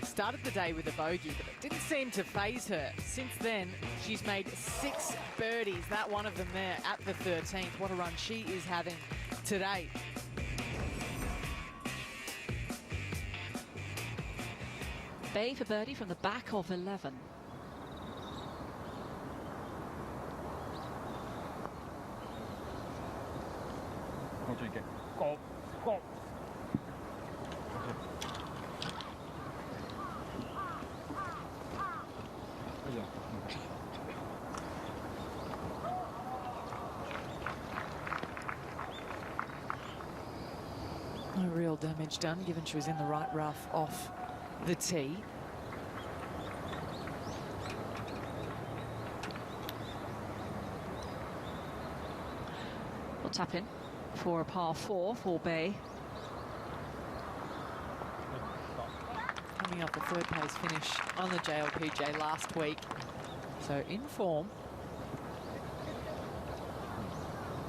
started the day with a bogey, but it didn't seem to faze her. Since then, she's made 6 birdies, that one of them there at the 13th. What a run she is having today. Bay for birdie from the back of 11. Go, go. No real damage done, given she was in the right rough off the tee. We'll tap in for a par 4 for Bay. Coming off a 3rd place finish on the JLPGA last week, so in form.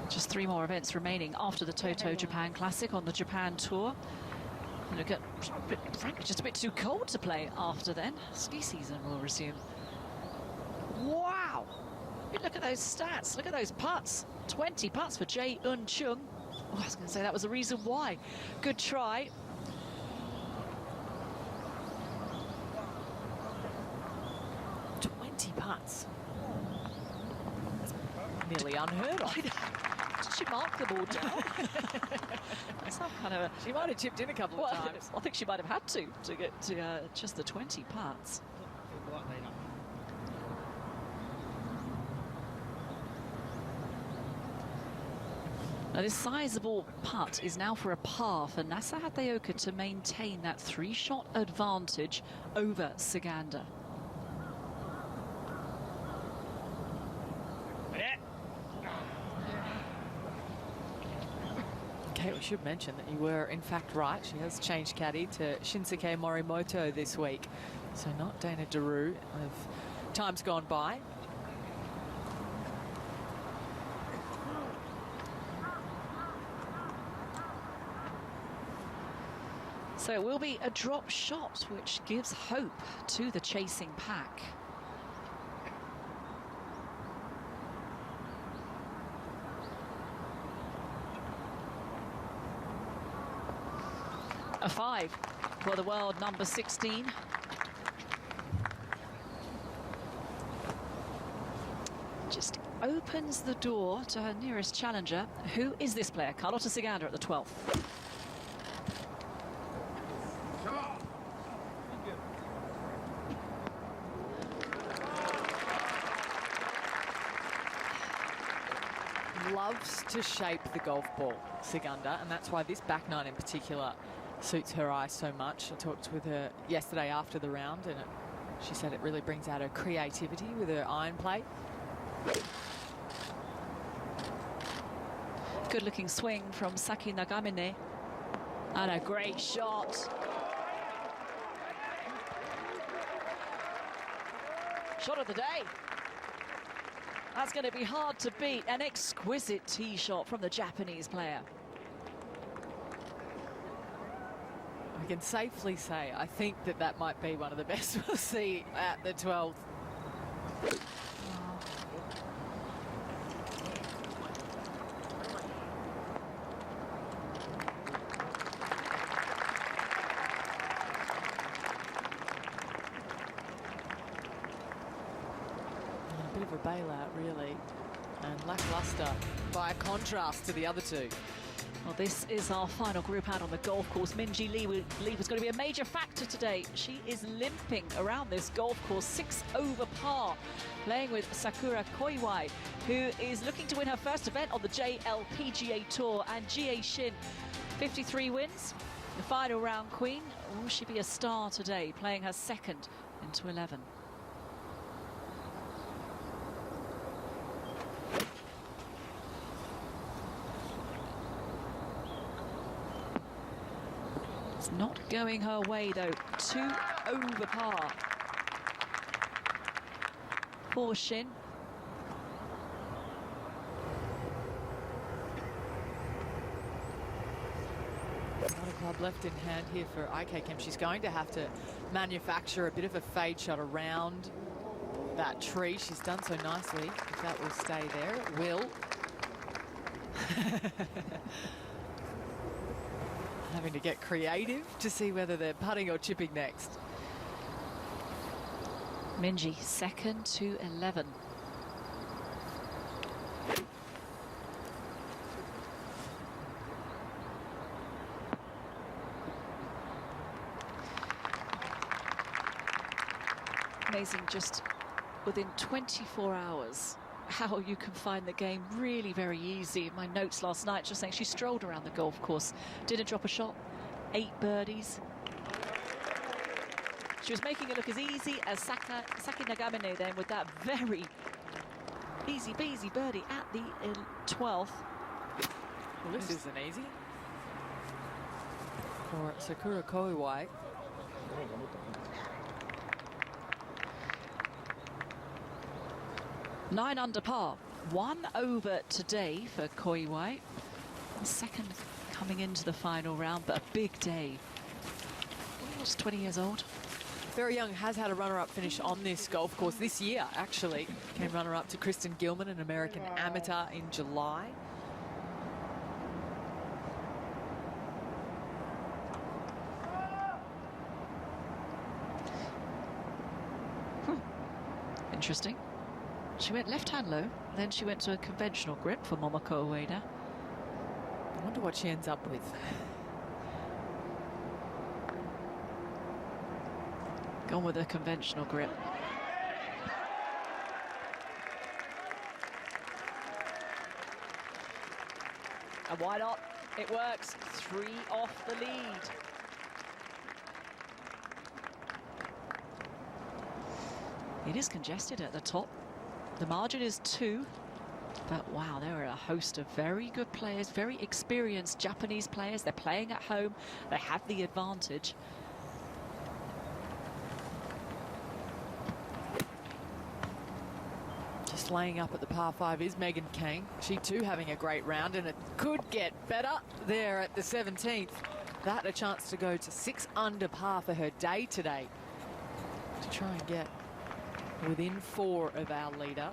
Just 3 more events remaining after the TOTO Japan Classic on the Japan Tour. And it'll get, frankly, just a bit too cold to play after then. Ski season will resume. Wow! Look at those stats. Look at those putts. 20 putts for Jae Eun Chung. Oh, I was going to say that was the reason why. Good try. Putts. Nearly unheard of. Did she mark them all down? Some kind of She might have chipped in a couple of times. I think she might have had to get to just the 20 putts. Now this sizable putt is now for a par for Nasa Hataoka to maintain that 3-shot advantage over Saganda. Okay, we should mention that you were in fact right. She has changed caddy to Shinsuke Morimoto this week. So not Dana Daru of times gone by. So it will be a drop shot, which gives hope to the chasing pack. A 5 for the world number 16. Just opens the door to her nearest challenger. Who is this player? Carlota Saganda at the 12th. Loves to shape the golf ball, Saganda, and that's why this back nine in particular suits her eye so much. I talked with her yesterday after the round, and she said it really brings out her creativity with her iron play. Good looking swing from Saki Nagamine. And a great shot. Shot of the day. That's going to be hard to beat. An exquisite tee shot from the Japanese player. I can safely say I think that that might be one of the best we'll see at the 12th. for a bailout, really. And lackluster by contrast to the other two. Well, this is our final group out on the golf course. Minjee Lee, we believe, is going to be a major factor today. She is limping around this golf course, 6 over par, playing with Sakura Koiwai, who is looking to win her first event on the LPGA Tour. And Jie Shin, 53 wins, the final round queen. Will she be a star today, playing her second into 11? It's not going her way, though. 2 over par for Shin. Not a club left in hand here for IK Kim. She's going to have to manufacture a bit of a fade shot around that tree. She's done so nicely. If that will stay there, it will. Having to get creative to see whether they're putting or chipping next. Minjee, second to 11. Amazing, just within 24 hours, how you can find the game really very easy. My notes last night just saying she strolled around the golf course, didn't drop a shot, 8 birdies. She was making it look as easy as Saki Nagamine then, with that very easy peasy birdie at the 12th. Well, this isn't easy for Sakura Koiwai. Nine under par, 1 over today for Koiwai. Second coming into the final round, but a big day. Just 20 years old. Very young, has had a runner-up finish on this golf course this year, actually. Came runner-up to Kristen Gilman, an American amateur, in July. Interesting. She went left-hand low, then she went to a conventional grip for Momoko Ueda. I wonder what she ends up with. Gone with a conventional grip. And why not? It works. 3 off the lead. It is congested at the top. The margin is 2. But wow, there are a host of very good players, very experienced Japanese players. They're playing at home. They have the advantage. Just laying up at the par 5 is Megan Kane. She too having a great round, and it could get better there at the 17th. That a chance to go to 6 under par for her day today, to try and get within 4 of our leader.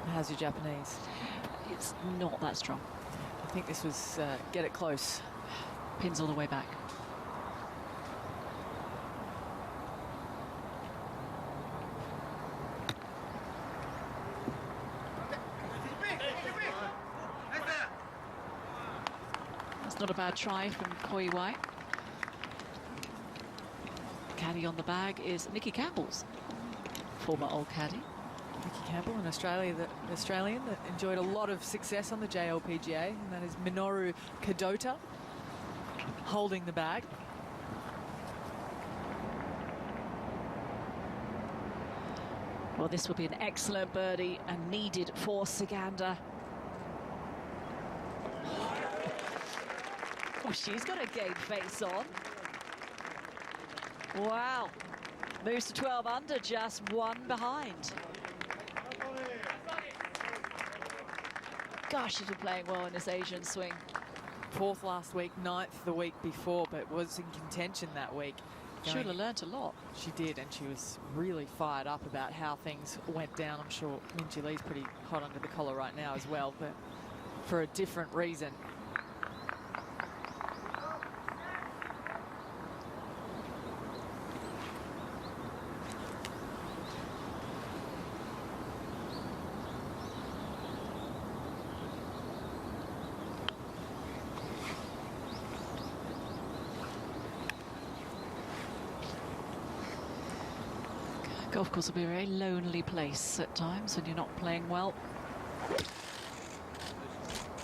How's your Japanese? It's not that strong. I think this was get it close. Pins all the way back. That's not a bad try from Koiwai. Caddy on the bag is Nikki Campbell's former old caddy. Nikki Campbell, an Australian that enjoyed a lot of success on the JLPGA, and that is Minoru Kadota holding the bag. Well, this will be an excellent birdie and needed for Saganda. Oh, she's got a game face on. Wow. Moves to 12 under, just 1 behind. Gosh, she's been playing well in this Asian swing. 4th last week, 9th the week before, but was in contention that week. Should have learnt a lot. She did, and she was really fired up about how things went down. I'm sure Minjee Lee's pretty hot under the collar right now as well, but for a different reason. Golf course will be a very lonely place at times when you're not playing well.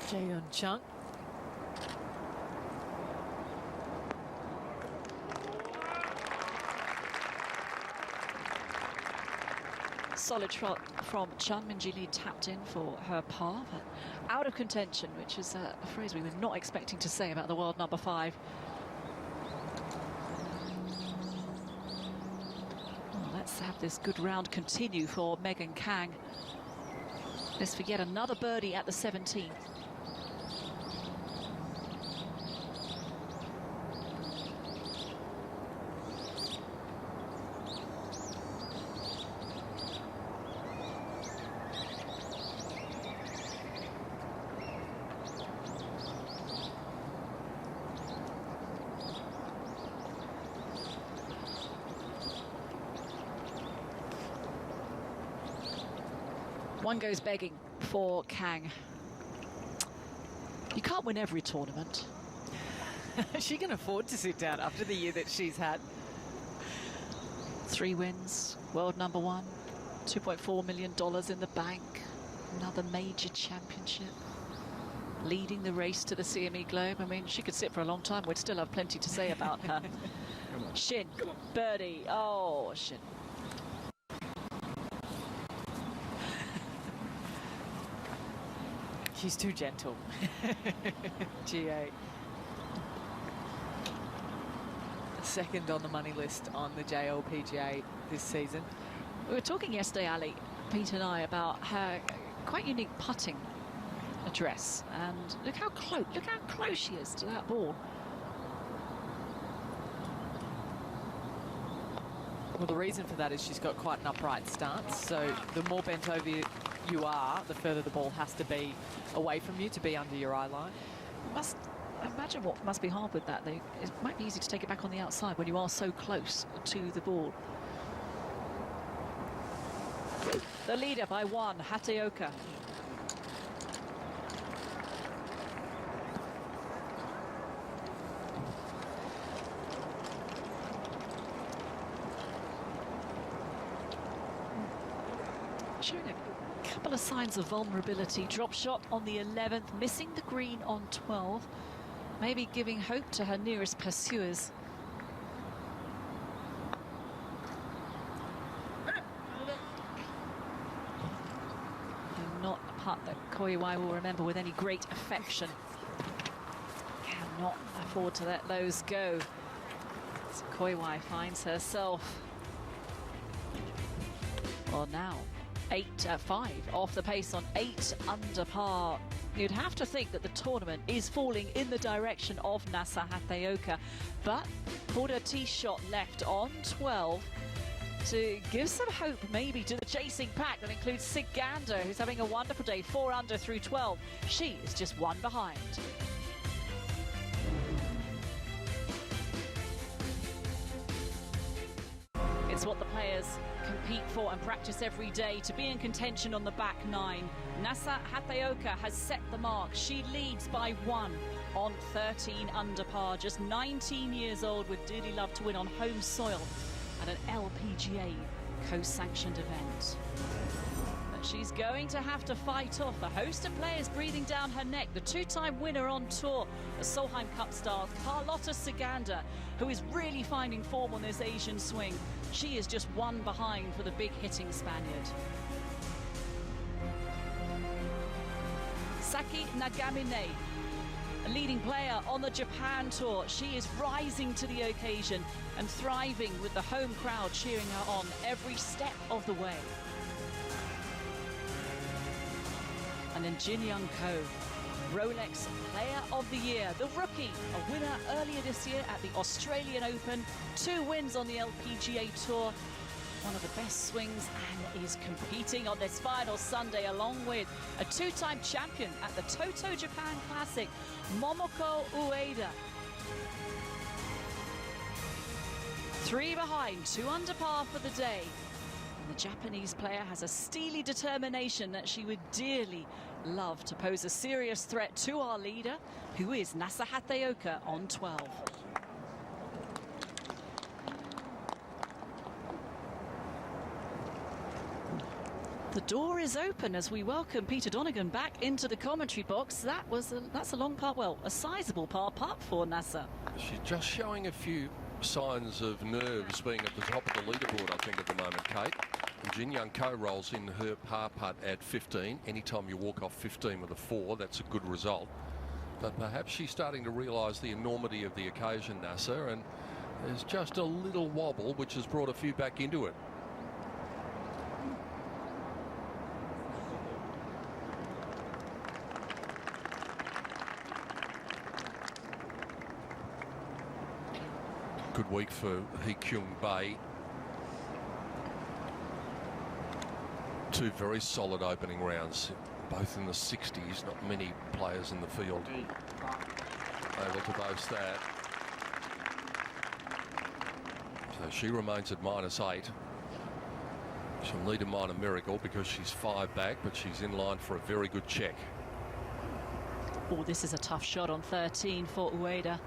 Jaeyeon Chung. Solid shot from Chun. Minjee Lee tapped in for her par, but out of contention, which is a phrase we were not expecting to say about the world number 5. Let's have this good round continue for Megan Kang. Let's for yet another birdie at the 17th. One goes begging for Kang. You can't win every tournament. She can afford to sit down after the year that she's had. 3 wins, world number 1, $2.4 million in the bank, another major championship, leading the race to the CME Globe. I mean, she could sit for a long time. We'd still have plenty to say about her. Shin, birdie. Oh, Shin. She's too gentle. GA. Second on the money list on the LPGA this season. We were talking yesterday, Ali, Pete and I, about her quite unique putting address, and look how close she is to that ball. Well, the reason for that is she's got quite an upright stance, so the more bent over you are, the further the ball has to be away from you to be under your eye line. Must imagine what must be hard with that. It might be easy to take it back on the outside when you are so close to the ball. The leader by 1, Hataoka. Showing a couple of signs of vulnerability. Drop shot on the 11th, missing the green on 12. Maybe giving hope to her nearest pursuers. And not a putt that Koiwai will remember with any great affection. Cannot afford to let those go. So Koiwai finds herself, well, now 5 off the pace on 8 under par. You'd have to think that the tournament is falling in the direction of Nasa Hataoka, but pulled her tee shot left on 12 to give some hope maybe to the chasing pack that includes Sigander, who's having a wonderful day, 4 under through 12. She is just 1 behind. It's what the players compete for and practice every day, to be in contention on the back 9. Nasa Hataoka has set the mark. She leads by 1 on 13 under par, just 19 years old, would dearly love to win on home soil at an LPGA co-sanctioned event. But she's going to have to fight off a host of players breathing down her neck. The 2-time winner on tour, the Solheim Cup star, Carlotta Sigander, who is really finding form on this Asian swing. She is just 1 behind for the big hitting Spaniard. Saki Nagamine, a leading player on the Japan Tour. She is rising to the occasion and thriving with the home crowd cheering her on every step of the way. And then Jin Young Ko, Rolex Player of the Year. The rookie, a winner earlier this year at the Australian Open, 2 wins on the LPGA Tour. One of the best swings and is competing on this final Sunday along with a 2-time champion at the TOTO Japan Classic, Momoko Ueda. 3 behind, 2 under par for the day. And the Japanese player has a steely determination that she would dearly love to pose a serious threat to our leader, who is Nasa Hataoka on 12. The door is open as we welcome Peter Donegan back into the commentary box. That's a long par, well, a sizable par putt for Nasa. She's just showing a few signs of nerves being at the top of the leaderboard, I think, at the moment, Kate. And Jin Young Ko rolls in her par putt at 15. Anytime you walk off 15 with a 4, that's a good result. But perhaps she's starting to realise the enormity of the occasion, Nasa, and there's just a little wobble which has brought a few back into it. Good week for Hee Kyung Bae. 2 very solid opening rounds, both in the 60s. Not many players in the field able to boast that. So she remains at -8. She'll need a minor miracle because she's 5 back, but she's in line for a very good check. Oh, this is a tough shot on 13 for Ueda.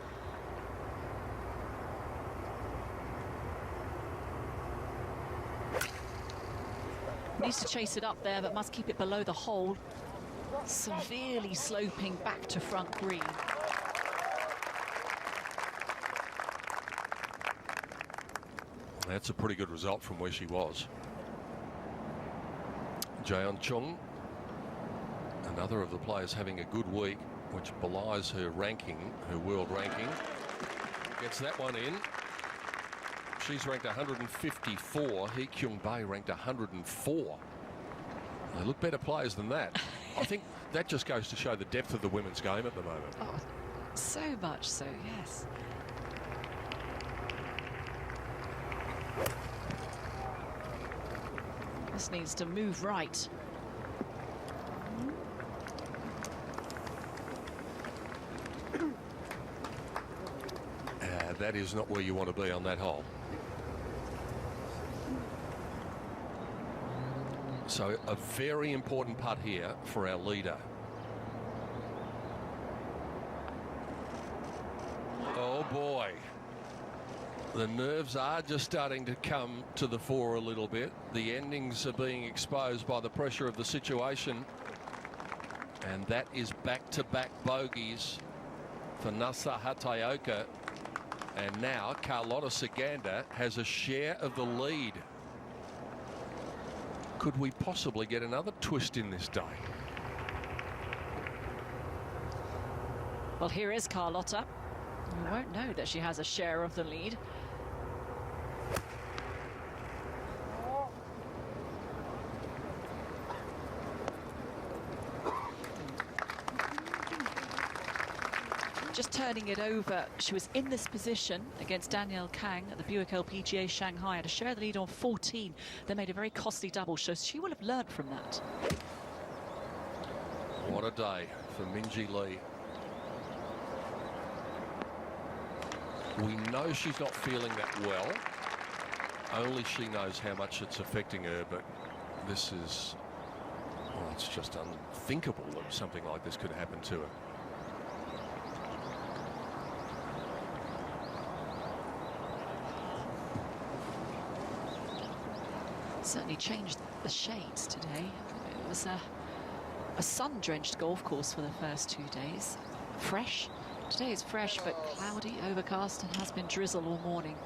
Needs to chase it up there, but must keep it below the hole. Severely sloping back to front green. That's a pretty good result from where she was. Jaeon Chung, another of the players having a good week, which belies her ranking, her world ranking. Gets that one in. She's ranked 154. Hee Kyung Bae ranked 104. They look better players than that. I think that just goes to show the depth of the women's game at the moment. Oh, so much so, yes. This needs to move right. That is not where you want to be on that hole. So a very important putt here for our leader. Oh boy. The nerves are just starting to come to the fore a little bit. The endings are being exposed by the pressure of the situation. And that is back-to-back bogeys for Nasa Hataoka. And now Carlotta Saganda has a share of the lead. Could we possibly get another twist in this day? Well, here is Carlotta. You won't know that she has a share of the lead. Just turning it over, she was in this position against Danielle Kang at the Buick LPGA Shanghai to share the lead on 14. They made a very costly double, so she will have learned from that. What a day for Minjee Lee. We know she's not feeling that well. Only she knows how much it's affecting her, but this is, well, it's just unthinkable that something like this could happen to her. Certainly changed the shades today. It was a sun-drenched golf course for the first 2 days. Fresh. Today is fresh, but cloudy, overcast, and has been drizzle all morning.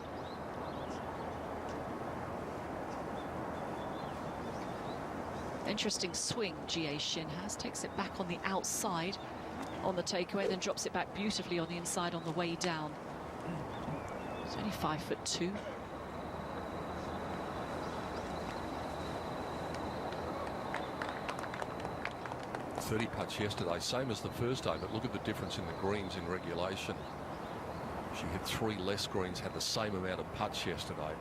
Interesting swing Jie Shin has. Takes it back on the outside on the takeaway, then drops it back beautifully on the inside on the way down. It's only 5'2". 30 putts yesterday, same as the first day, but look at the difference in the greens in regulation. She hit 3 less greens, had the same amount of putts yesterday.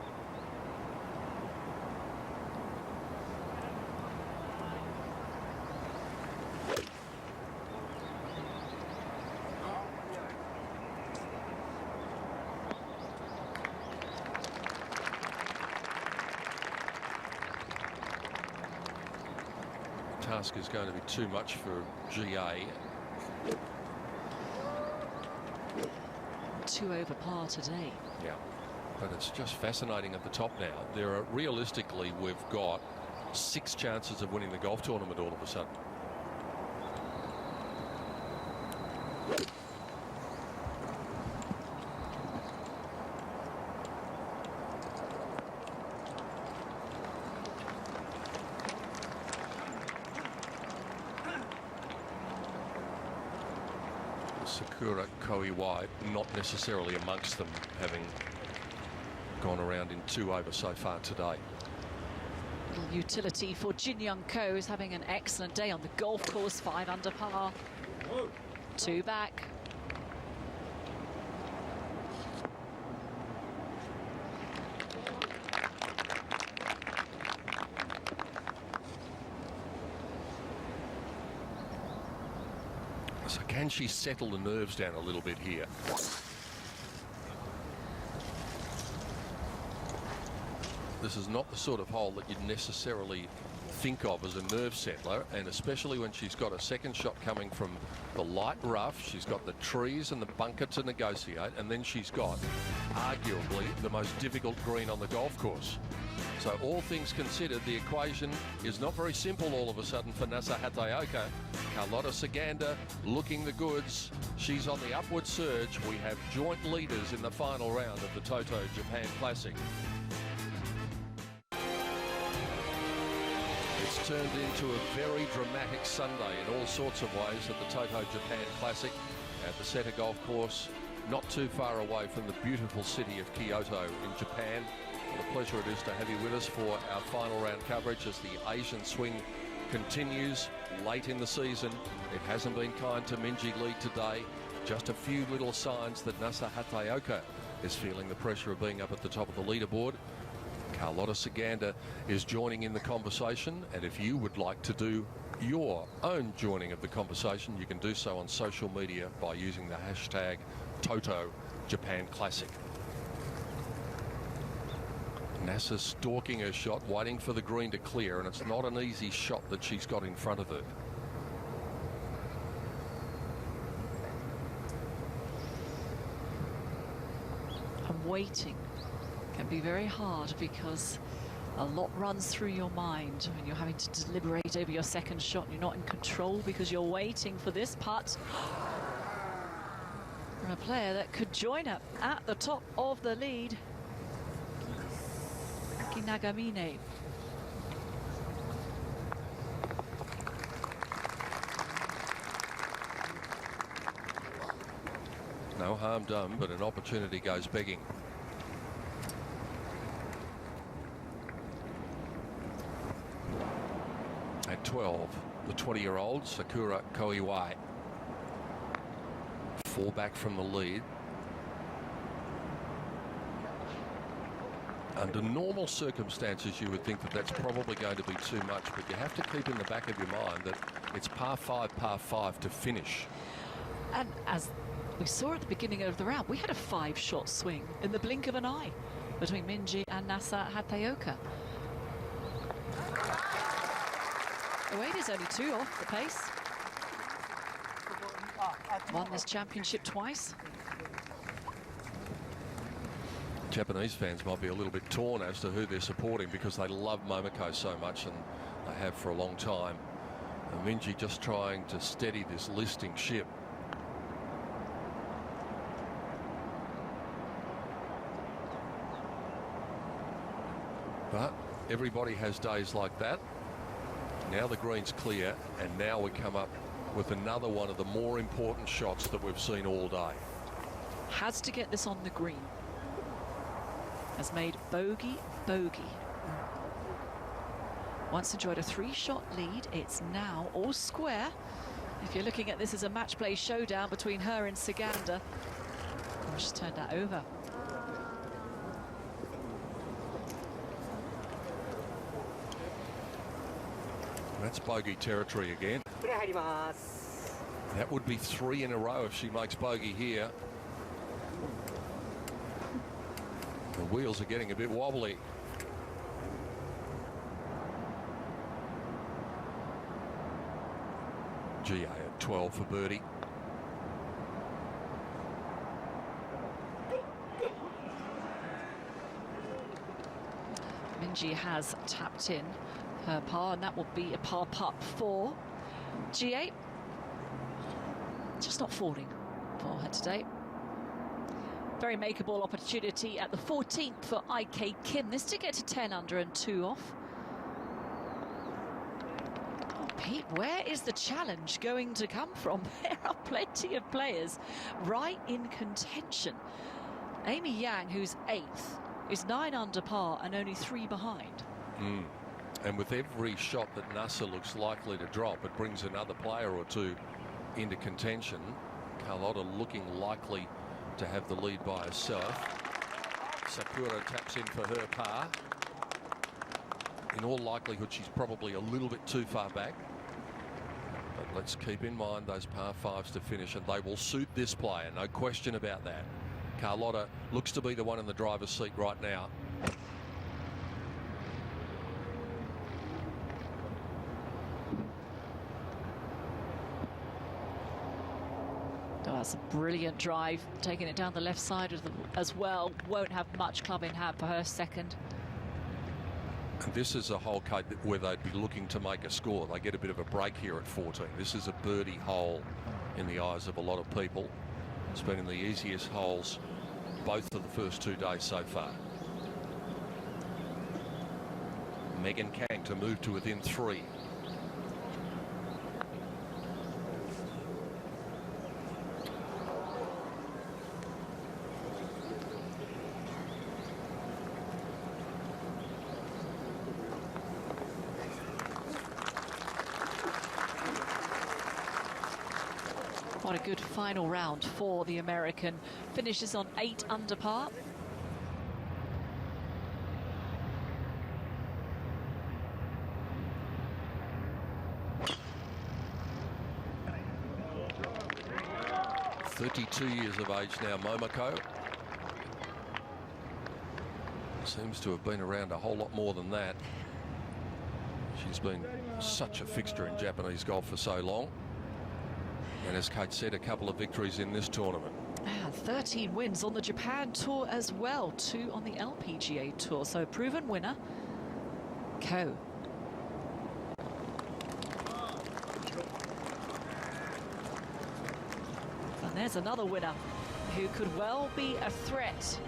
Task is going to be too much for GA. 2 over par today. Yeah, but it's just fascinating at the top now. There are, realistically, we've got 6 chances of winning the golf tournament all of a sudden. Sakura Koiwai not necessarily amongst them, having gone around in 2 over so far today. Little utility for Jin Young Ko, who's having an excellent day on the golf course. 5 under par. 2 back. So can she settle the nerves down a little bit here? This is not the sort of hole that you'd necessarily think of as a nerve settler, and especially when she's got a second shot coming from the light rough. She's got the trees and the bunker to negotiate, and then she's got arguably the most difficult green on the golf course. So all things considered, the equation is not very simple all of a sudden for Nasa Hataoka. Carlotta Saganda looking the goods. She's on the upward surge. We have joint leaders in the final round of the TOTO Japan Classic. It's turned into a very dramatic Sunday in all sorts of ways at the TOTO Japan Classic at the Seta Golf Course, not too far away from the beautiful city of Kyoto in Japan. What a pleasure it is to have you with us for our final round coverage as the Asian swing continues late in the season. It hasn't been kind to Minjee Lee today. Just a few little signs that Nasa Hataoka is feeling the pressure of being up at the top of the leaderboard. Carlotta Saganda is joining in the conversation, and if you would like to do your own joining of the conversation, you can do so on social media by using the hashtag TOTO Japan Classic. Nasa stalking her shot, waiting for the green to clear, and it's not an easy shot that she's got in front of her. And waiting can be very hard because a lot runs through your mind when you're having to deliberate over your second shot. You're not in control because you're waiting for this putt from a player that could join up at the top of the lead. Nagamine. No harm done, but an opportunity goes begging. At 12, the 20-year-old Sakura Koiwai. 4 back from the lead. Under normal circumstances, you would think that that's probably going to be too much, but you have to keep in the back of your mind that it's par 5 to finish. And as we saw at the beginning of the round, we had a 5-shot swing in the blink of an eye between Minjee and Nasa Hataoka. The weight is only 2 off the pace. Won this championship twice. Japanese fans might be a little bit torn as to who they're supporting because they love Momoko so much, and they have for a long time. And Minjee just trying to steady this listing ship. But everybody has days like that. Now the green's clear, and now we come up with another one of the more important shots that we've seen all day. Has to get this on the green. Has made bogey, bogey. Once enjoyed a 3-shot lead. It's now all square. If you're looking at this as a match play showdown between her and Siganda. Oh, she's turned that over. That's bogey territory again. That would be 3 in a row if she makes bogey here. The wheels are getting a bit wobbly. GA at 12 for birdie. Minjee has tapped in her par, and that will be a par putt for GA. Just not falling for her today. Very makeable opportunity at the 14th for IK Kim. This to get to 10 under and 2 off. Oh, Pete, where is the challenge going to come from? There are plenty of players right in contention. Amy Yang, who's 8th, is 9 under par and only 3 behind. And with every shot that Nasa looks likely to drop, it brings another player or two into contention. Carlotta looking likely to have the lead by herself. Sakura taps in for her par. In all likelihood, she's probably a little bit too far back. But let's keep in mind those par 5s to finish, and they will suit this player, no question about that. Carlotta looks to be the one in the driver's seat right now. Oh, that's a brilliant drive, taking it down the left side of as well. Won't have much club in hand for her second. And this is a hole, Kate, where they'd be looking to make a score. They get a bit of a break here at 14. This is a birdie hole in the eyes of a lot of people. It's been in the easiest holes both of the first 2 days so far. Megan Kang to move to within 3. What a good final round for the American. Finishes on 8 under par. "32 years of age now, Momoko. Seems to have been around a whole lot more than that. She's been such a fixture in Japanese golf for so long. And as Kate said, a couple of victories in this tournament. 13 wins on the Japan Tour as well, 2 on the LPGA Tour. So proven winner, Ko. And there's another winner who could well be a threat.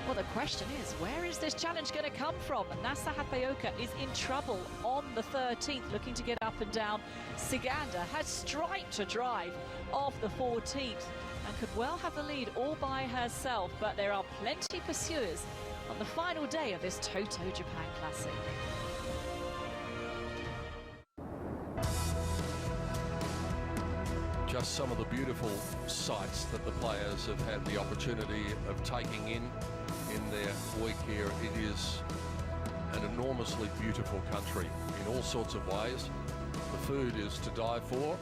Well, the question is, where is this challenge going to come from? Nasa Hataoka is in trouble on the 13th, looking to get up and down. Siganda has striked a drive off the 14th and could well have the lead all by herself, but there are plenty pursuers on the final day of this TOTO Japan Classic. Just some of the beautiful sights that the players have had the opportunity of taking in their week here. It is an enormously beautiful country in all sorts of ways. The food is to die for,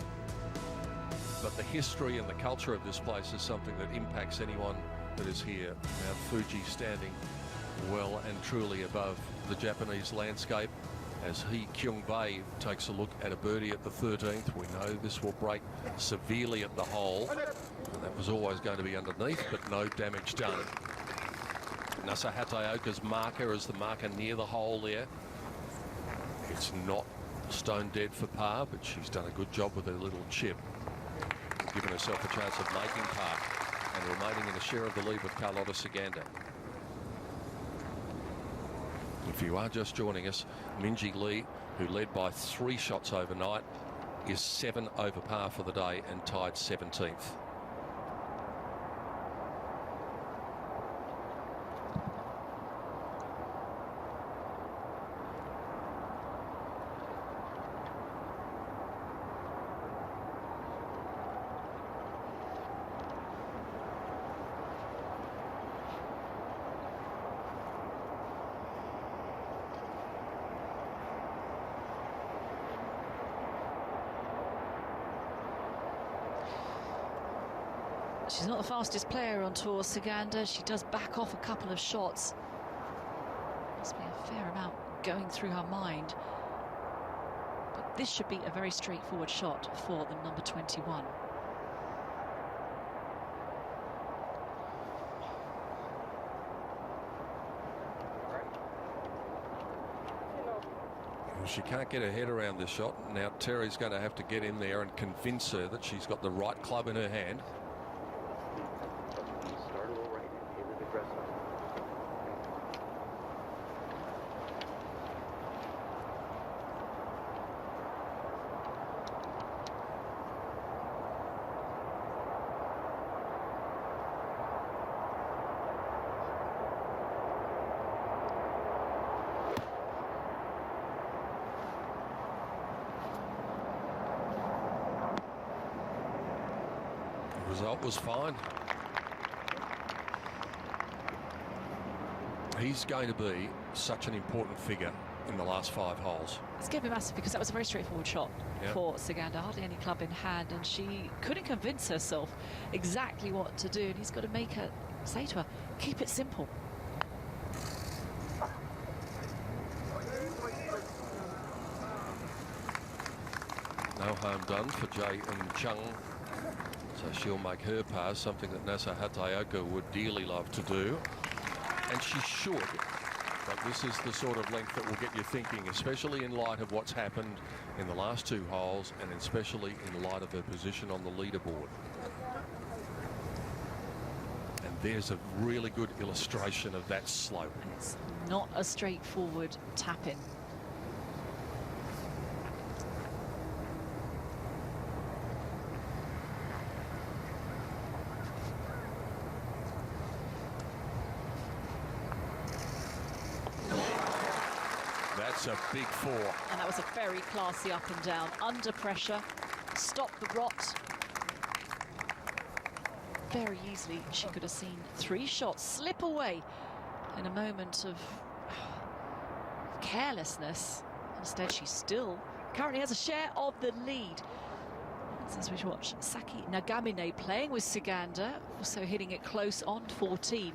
but the history and the culture of this place is something that impacts anyone that is here. Mount Fuji standing well and truly above the Japanese landscape as Hee Kyung-bae takes a look at a birdie at the 13th. We know this will break severely at the hole, and that was always going to be underneath, but no damage done. Nasa Hataoka's marker is the marker near the hole there. It's not stone dead for par, but she's done a good job with her little chip, giving herself a chance of making par and remaining in a share of the lead with Carlotta Siganda. If you are just joining us, Minjee Lee, who led by 3 shots overnight, is 7 over par for the day and tied 17th. She's not the fastest player on tour, Saganda. She does back off a couple of shots. Must be a fair amount going through her mind. But this should be a very straightforward shot for the number 21. She can't get her head around this shot. Now Terry's going to have to get in there and convince her that she's got the right club in her hand. Start a little right and hit it aggressive. Result was fine. He's going to be such an important figure in the last 5 holes. It's going to be massive because that was a very straightforward shot for Saganda. Hardly any club in hand, and she couldn't convince herself exactly what to do. And he's got to make her say to her, keep it simple. No harm done for Jay and Chung. So she'll make her pass, something that Nasa Hataoka would dearly love to do. And she should. But this is the sort of length that will get you thinking, especially in light of what's happened in the last 2 holes and especially in light of her position on the leaderboard. And there's a really good illustration of that slope. And it's not a straightforward tap-in. That's a big 4. And that was a very classy up and down. Under pressure, stop the rot. Very easily, she could have seen 3 shots slip away in a moment of carelessness. Instead, she still currently has a share of the lead. As we watch Saki Nagamine playing with Saganda, also hitting it close on 14.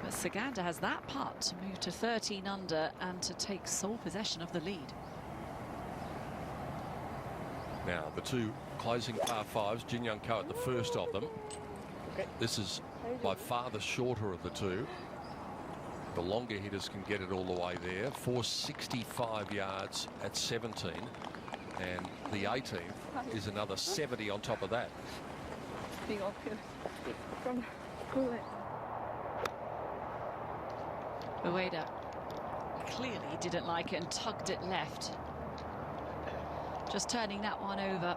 But Saganda has that putt to move to 13 under and to take sole possession of the lead. Now, the 2 closing par 5s, Jin Young Ko at the first of them. This is by far the shorter of the 2. The longer hitters can get it all the way there. 465 yards at 17. And the 18th is another 70 on top of that. Ueda clearly didn't like it and tugged it left. Just turning that one over.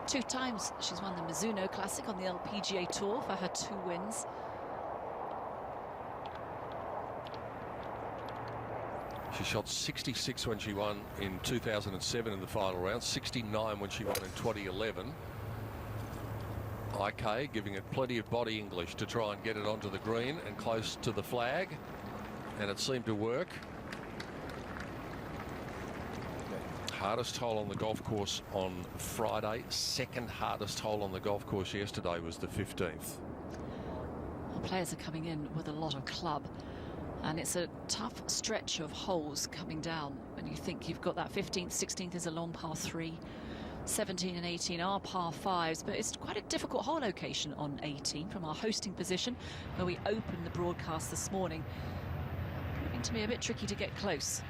2 times she's won the Mizuno Classic on the LPGA Tour for her 2 wins. She shot 66 when she won in 2007 in the final round, 69 when she won in 2011. IK giving it plenty of body English to try and get it onto the green and close to the flag, and it seemed to work. Hardest hole on the golf course on Friday, 2nd hardest hole on the golf course yesterday was the 15th. Well, players are coming in with a lot of club, and it's a tough stretch of holes coming down when you think you've got that 15th, 16th is a long par 3. 17 and 18 are par 5s, but it's quite a difficult hole location on 18 from our hosting position where we opened the broadcast this morning. Proving to be a bit tricky to get close.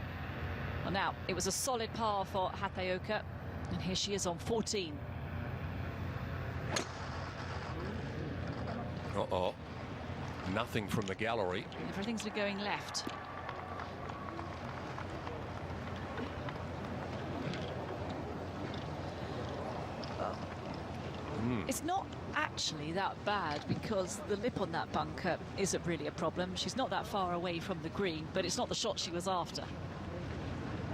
Well, now, it was a solid par for Hataoka, and here she is on 14. Uh-oh. Nothing from the gallery. Everything's been going left. It's not actually that bad because the lip on that bunker isn't really a problem. She's not that far away from the green, but it's not the shot she was after.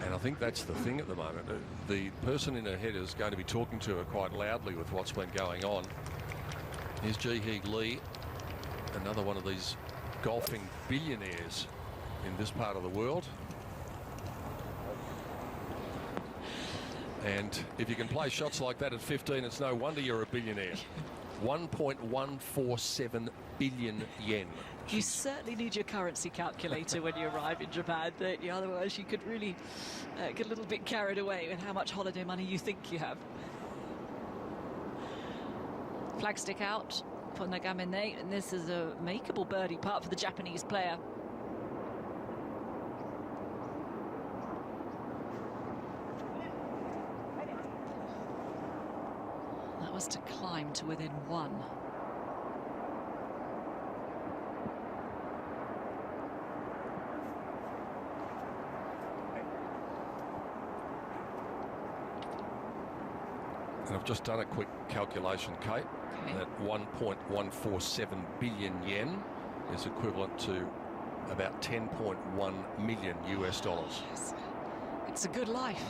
And I think that's the thing at the moment. The person in her head is going to be talking to her quite loudly with what's been going on. Here's Ji-hee Lee, another one of these golfing billionaires in this part of the world. And if you can play shots like that at 15, it's no wonder you're a billionaire. 1.147 billion yen. You certainly need your currency calculator when you arrive in Japan, don't you? Otherwise, you could really get a little bit carried away with how much holiday money you think you have. Flag stick out for Nagamine, and this is a makeable birdie putt for the Japanese player. That was to climb to within one. And I've just done a quick calculation, Kate. Okay. That 1.147 billion yen is equivalent to about 10.1 million US dollars. Yes. It's a good life.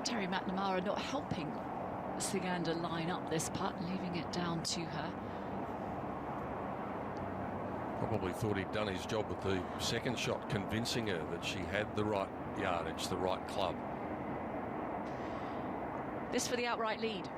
Terry McNamara not helping Sigander line up this putt, leaving it down to her. Probably thought he'd done his job with the second shot, convincing her that she had the right yardage, the right club. This for the outright lead.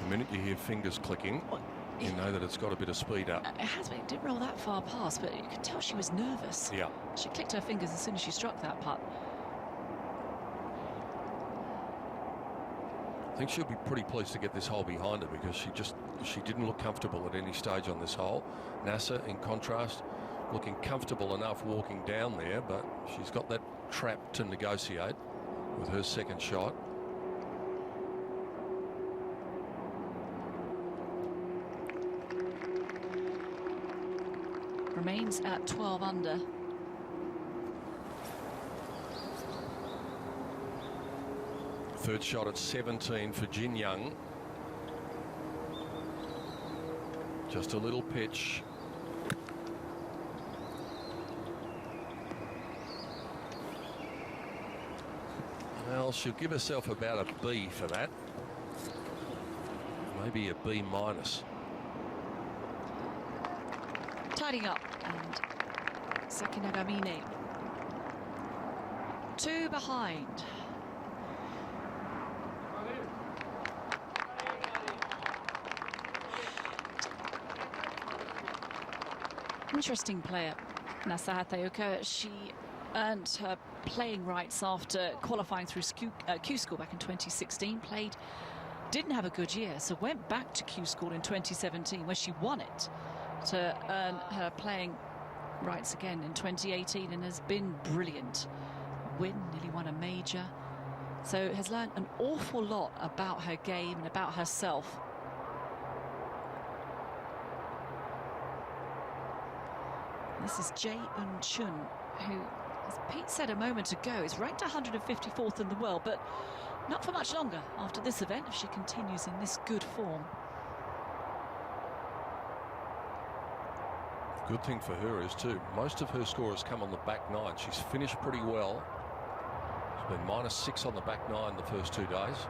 The minute you hear fingers clicking, you know that it's got a bit of speed up. It has been. It didn't roll that far past, but you could tell she was nervous. Yeah. She clicked her fingers as soon as she struck that putt. I think she'll be pretty pleased to get this hole behind her, because she didn't look comfortable at any stage on this hole. NASA, in contrast, looking comfortable enough walking down there, but she's got that trap to negotiate with her second shot. Remains at 12 under. Third shot at 17 for Jin Young. Just a little pitch. Well, she'll give herself about a B for that. Maybe a B minus. Tidying up, and Saki Nagamine. Two behind. Interesting player, Nasa Hatayuka. She earned her playing rights after qualifying through Q School back in 2016. Didn't have a good year, so went back to Q School in 2017, where she won it, to earn her playing rights again in 2018, and has been brilliant. Nearly won a major. So has learned an awful lot about her game and about herself. This is Jae Eun Chun, who, as Pete said a moment ago, is ranked 154th in the world, but not for much longer after this event if she continues in this good form. Good thing for her is, too, most of her score has come on the back nine. She's finished pretty well. She's been -6 on the back nine the first 2 days.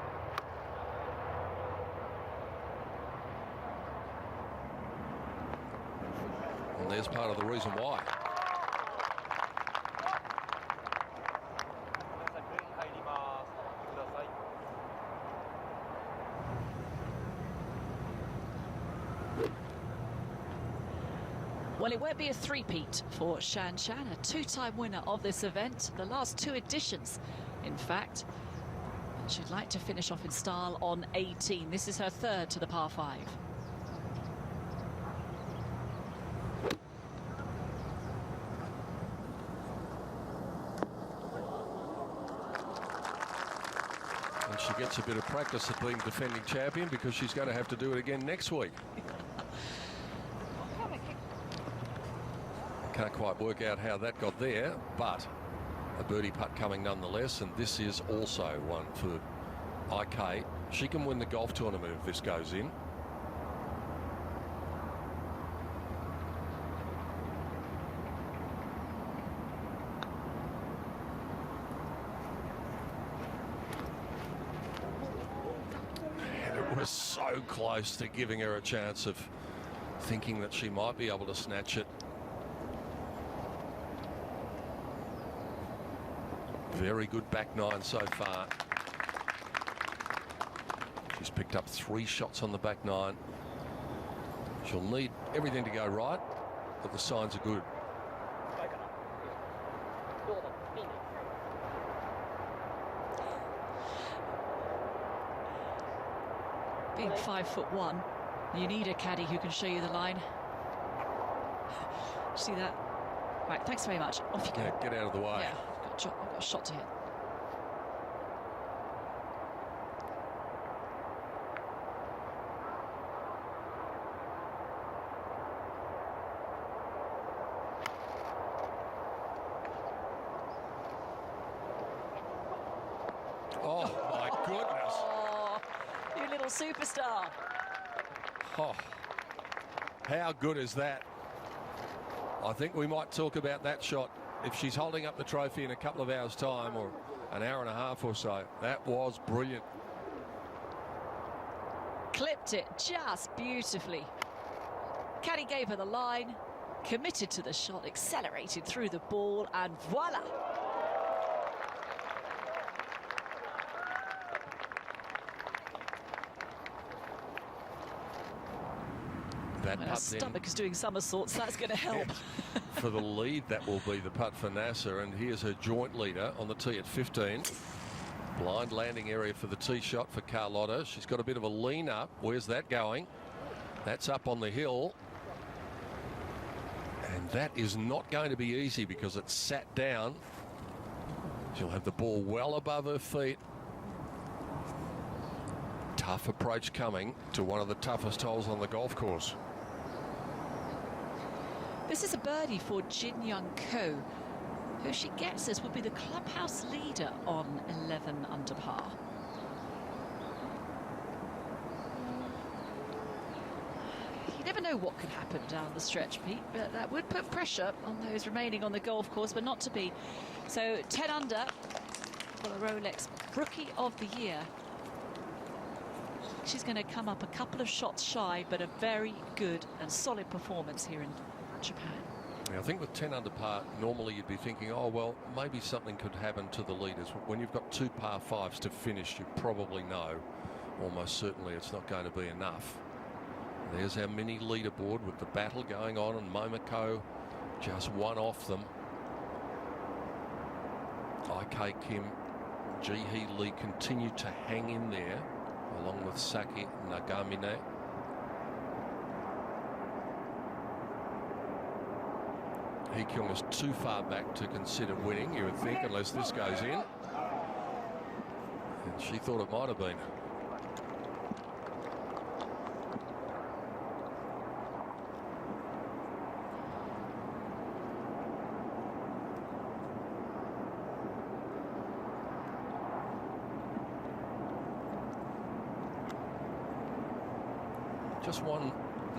And there's part of the reason why. Well, it won't be a three-peat for Shan Shan, a two-time winner of this event, the last two editions, in fact. She'd like to finish off in style on 18. This is her third to the par 5. And she gets a bit of practice at being defending champion, because she's going to have to do it again next week. Can't quite work out how that got there, but a birdie putt coming nonetheless, and this is also one for IK. She can win the golf tournament if this goes in. And it was so close to giving her a chance of thinking that she might be able to snatch it. Very good back nine so far. She's picked up 3 shots on the back nine. She'll need everything to go right, but the signs are good. Being 5'1", you need a caddy who can show you the line. See that? Right, thanks very much. Off you go. Yeah, get out of the way. Yeah, I've got a shot to hit. Oh, my goodness. Oh, you little superstar. Oh, how good is that? I think we might talk about that shot if she's holding up the trophy in a couple of hours' time, or an hour and a half or so. That was brilliant. Clipped it just beautifully. Caddy gave her the line, committed to the shot, accelerated through the ball, and voila! That Her putt stomach is doing somersaults, that's going to help. for the lead, that will be the putt for NASA, and here's her joint leader on the tee at 15. Blind landing area for the tee shot for Carlotta. She's got a bit of a lean up. Where's that going? That's up on the hill. And that is not going to be easy because it's sat down. She'll have the ball well above her feet. Tough approach coming to one of the toughest holes on the golf course. This is a birdie for Jin Young Ko, who she guesses would be the clubhouse leader on 11 under par. You never know what could happen down the stretch, Pete, but that would put pressure on those remaining on the golf course, but not to be. So 10 under for the Rolex Rookie of the Year. She's going to come up a couple of shots shy, but a very good and solid performance here in Japan. Yeah, I think with 10 under par, normally you'd be thinking, oh, well, maybe something could happen to the leaders. When you've got 2 par 5s to finish, you probably know almost certainly it's not going to be enough. There's our mini leaderboard with the battle going on, and Momoko just one off them. IK Kim, Ji-hee Lee continue to hang in there, along with Saki Nagamine. Hee Kyung is too far back to consider winning, you would think, unless this goes in. And she thought it might have been. Just one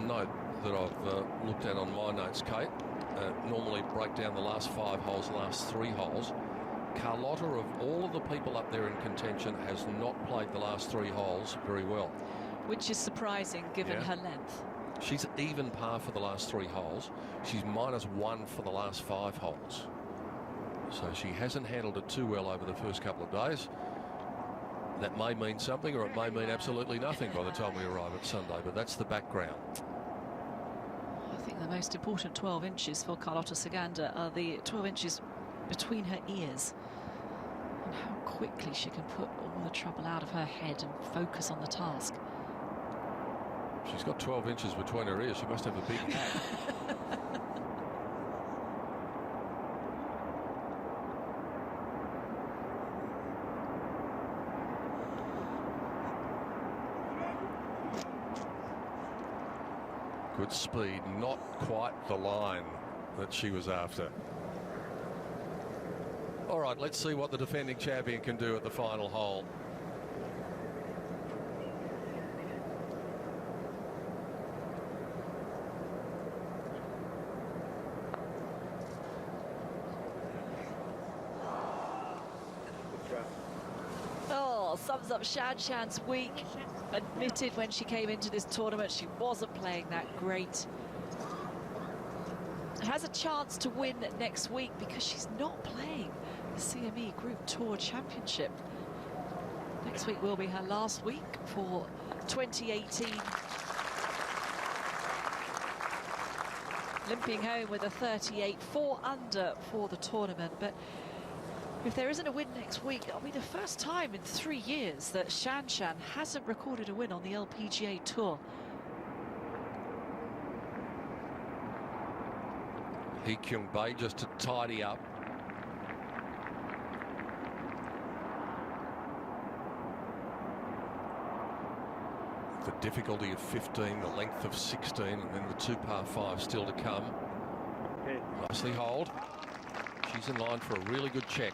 note that I've looked at on my notes, Kate. Normally break down the last 5 holes, last 3 holes. Carlotta, of all of the people up there in contention, has not played the last 3 holes very well. Which is surprising given her length. She's even par for the last 3 holes. She's -1 for the last 5 holes. So she hasn't handled it too well over the first couple of days. That may mean something, or it may mean absolutely nothing by the time we arrive at Sunday, but that's the background. I think the most important 12 inches for Carlotta Saganda are the 12 inches between her ears, and how quickly she can put all the trouble out of her head and focus on the task. She's got 12 inches between her ears. She must have a big hat. Good speed, not quite the line that she was after. All right, let's see what the defending champion can do at the final hole. Oh, sums up Shan-Shan's week. Admitted when she came into this tournament she wasn't playing that great. Has a chance to win next week because she's not playing the CME Group Tour Championship. Next week will be her last week for 2018. Limping home with a 38, 4 under for the tournament. But if there isn't a win next week, it'll be the first time in 3 years that Shan-Shan hasn't recorded a win on the LPGA Tour. Hee Kyung Bae just to tidy up. The difficulty of 15, the length of 16, and then the 2 par 5 still to come. Okay. Nicely holed. She's in line for a really good check.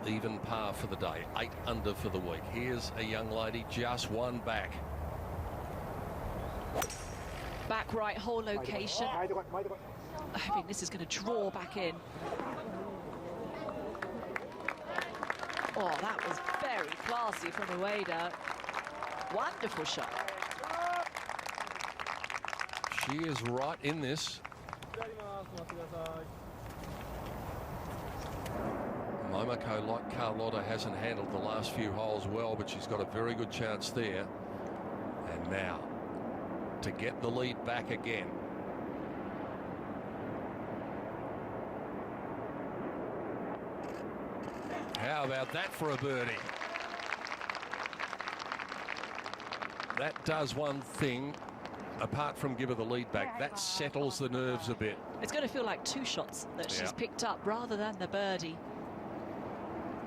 Even par for the day, 8 under for the week. Here's a young lady just one back. Back right hole location. Hoping this is going to draw back in. Oh, that was very classy from Ueda. Wonderful shot. She is right in this. Momoko, like Carlotta, hasn't handled the last few holes well, but she's got a very good chance there. And now, to get the lead back again. How about that for a birdie? That does one thing, apart from give her the lead back, that settles the nerves a bit. It's going to feel like 2 shots that she's picked up rather than the birdie.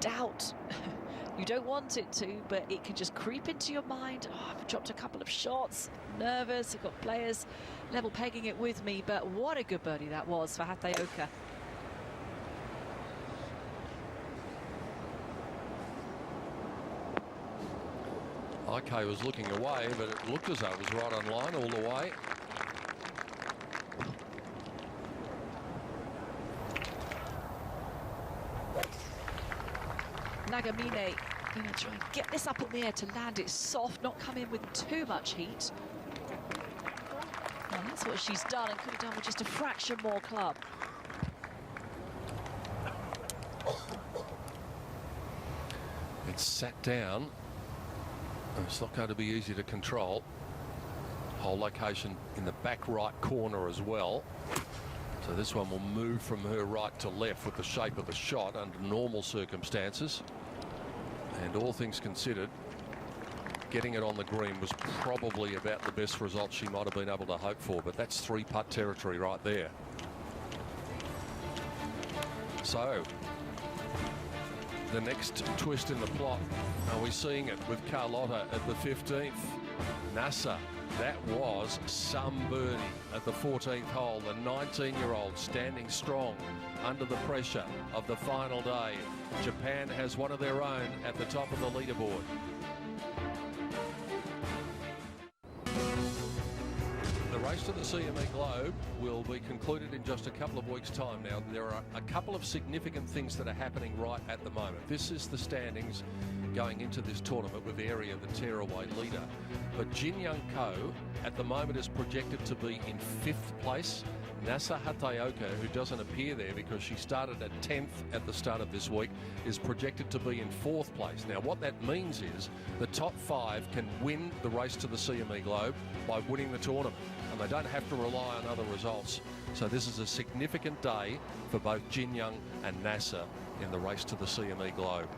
Doubt. You don't want it to, but it can just creep into your mind. Oh, I've dropped a couple of shots. Nervous. I've got players level pegging it with me, but what a good birdie that was for Hataoka. IK was looking away, but it looked as though it was right on line all the way. Nagamine going to try and get this up in the air to land it soft, not come in with too much heat. And that's what she's done, and could have done with just a fraction more club. It's sat down. It's not going to be easy to control. Hole location in the back right corner as well. So this one will move from her right to left with the shape of the shot under normal circumstances. And all things considered, getting it on the green was probably about the best result she might have been able to hope for. But that's 3-putt territory right there. So the next twist in the plot, are we seeing it with Carlotta at the 15th? NASA, that was some birdie at the 14th hole. The 19-year-old standing strong under the pressure of the final day. Japan has one of their own at the top of the leaderboard. The race to the CME Globe will be concluded in just a couple of weeks' time. Now, there are a couple of significant things that are happening right at the moment. This is the standings going into this tournament with Area the tearaway leader. But Jin Young Ko at the moment is projected to be in 5th place. Nasa Hataoka, who doesn't appear there because she started at 10th at the start of this week, is projected to be in 4th place. Now, what that means is the top 5 can win the race to the CME Globe by winning the tournament, and they don't have to rely on other results. So this is a significant day for both Jin Young and Nasa in the race to the CME Globe.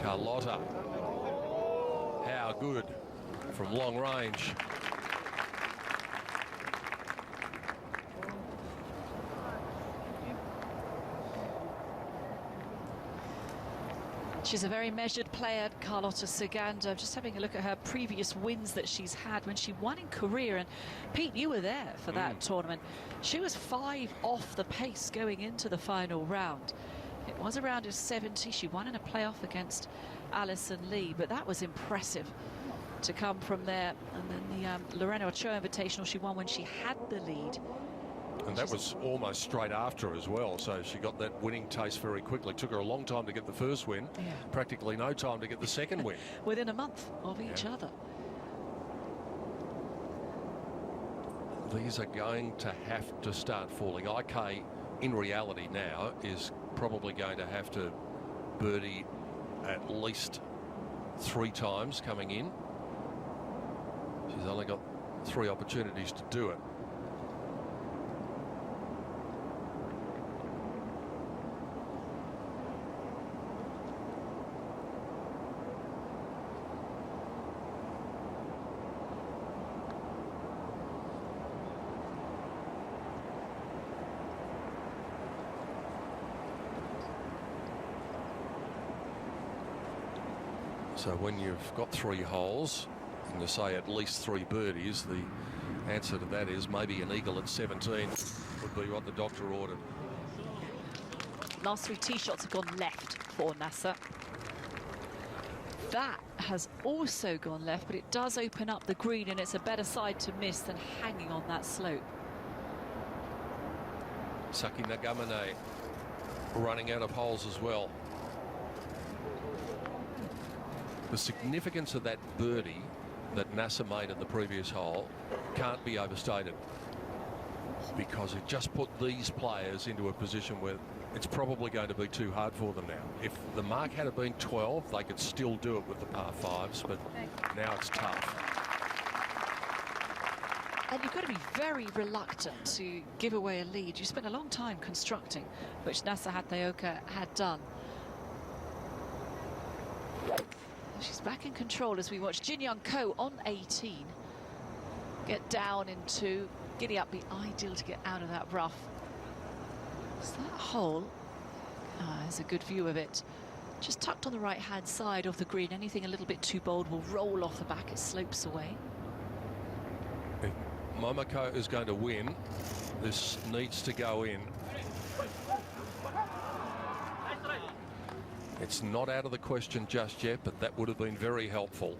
Carlotta, how good from long range. She's a very measured player, Carlota Saganda. Just having a look at her previous wins that she's had when she won in Korea. And Pete, you were there for that tournament. She was 5 off the pace going into the final round. It was a round of 70. She won in a playoff against Alison Lee, but that was impressive to come from there. And then the Lorena Ochoa Invitational she won when she had the lead. And that was almost straight after as well, so she got that winning taste very quickly. Took her a long time to get the first win, practically no time to get the second win. Within a month of each other. These are going to have to start falling. IK, in reality now, is probably going to have to birdie at least 3 times coming in. She's only got 3 opportunities to do it. So when you've got 3 holes and you say at least 3 birdies, the answer to that is maybe an eagle at 17 would be what the doctor ordered. Last 3 tee shots have gone left for Nasser. That has also gone left, but it does open up the green, and it's a better side to miss than hanging on that slope. Saki Nagamane running out of holes as well. The significance of that birdie that Nasser made at the previous hole can't be overstated, because it just put these players into a position where it's probably going to be too hard for them now. If the mark had been 12, they could still do it with the par 5s, but now it's tough. And you've got to be very reluctant to give away a lead. You spent a long time constructing, which Nasser Hataoka had done. She's back in control as we watch Jin Young Ko on 18 get down into giddy up. Be ideal to get out of that rough. So that hole, there's a good view of it. Just tucked on the right hand side of the green. Anything a little bit too bold will roll off the back. It slopes away. If Momoko is going to win, this needs to go in. It's not out of the question just yet, but that would have been very helpful.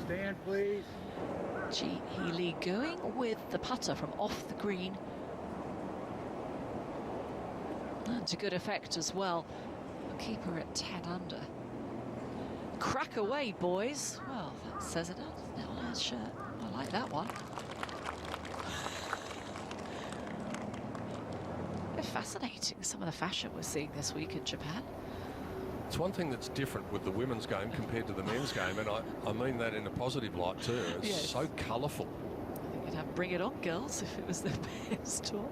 Stand, please. G. Healy going with the putter from off the green. And to good effect as well. We'll keep her at 10 under. Crack away, boys. Well, that says it all. No, shirt. I like that one. They're fascinating, some of the fashion we're seeing this week in Japan. It's one thing that's different with the women's game compared to the men's game, and I mean that in a positive light too. It's so colourful. I think you'd have Bring It On girls if it was the men's tour.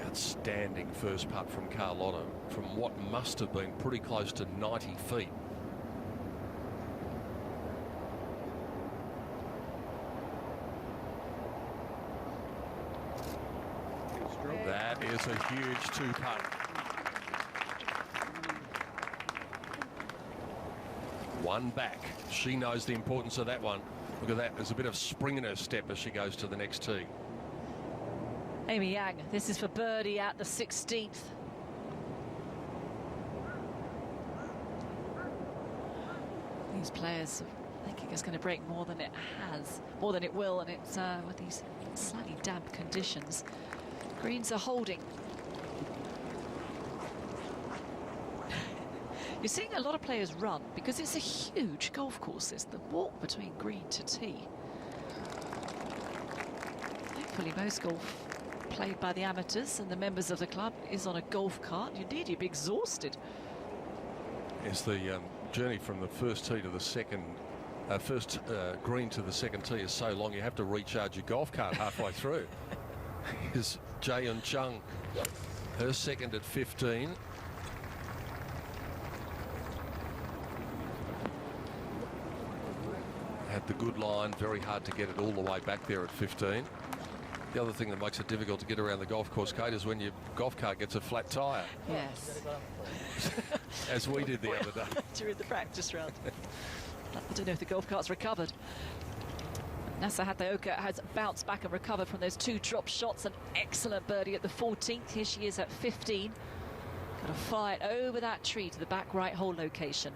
Outstanding first putt from Carlota from what must have been pretty close to 90 feet. That is a huge 2-putt. One back. She knows the importance of that one. Look at that. There's a bit of spring in her step as she goes to the next tee. Amy Yang, this is for birdie at the 16th. These players are thinking it's going to break more than it has, more than it will, and it's with these slightly damp conditions. Greens are holding. You're seeing a lot of players run because it's a huge golf course. It's the walk between green to tee. Thankfully, most golf played by the amateurs and the members of the club is on a golf cart. Indeed, you'd be exhausted. It's the journey from the first tee to the second, green to the second tee is so long you have to recharge your golf cart halfway through. Here's Jae-Eun Chung, her second at 15. at the good line. Very hard to get it all the way back there at 15. The other thing that makes it difficult to get around the golf course, Kate, is when your golf cart gets a flat tyre. Yes. As we did the other day. During the practice round. I don't know if the golf cart's recovered. Nasa Hataoka has bounced back and recovered from those 2 drop shots. An excellent birdie at the 14th. Here she is at 15. Got to fly it over that tree to the back right hole location.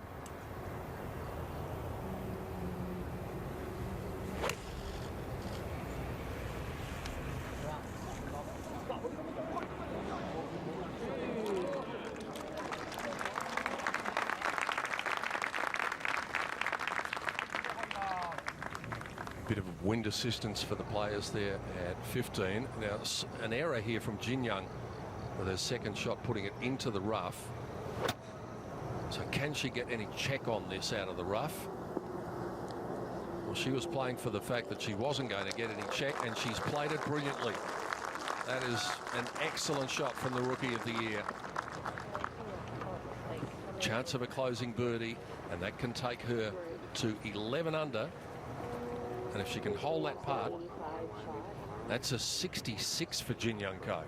Bit of wind assistance for the players there at 15. Now, an error here from Jin Young with her second shot, putting it into the rough. So can she get any check on this out of the rough? Well, she was playing for the fact that she wasn't going to get any check, and she's played it brilliantly. That is an excellent shot from the Rookie of the Year. Chance of a closing birdie, and that can take her to 11 under. And if she can hold that putt, that's a 66 for Jin Young Ko.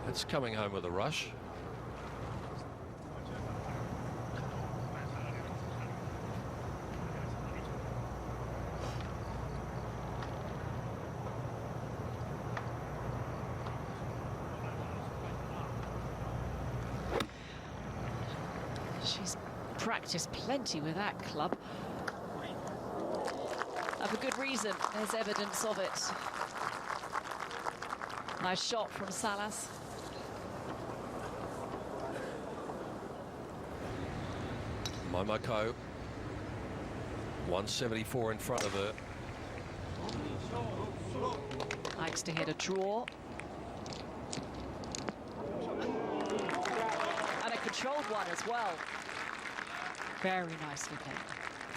That's coming home with a rush. She's practiced plenty with that club. And for good reason, there's evidence of it. Nice shot from Salas. Momoko, 174 in front of her. Likes to hit a draw. And a controlled one as well. Very nicely played.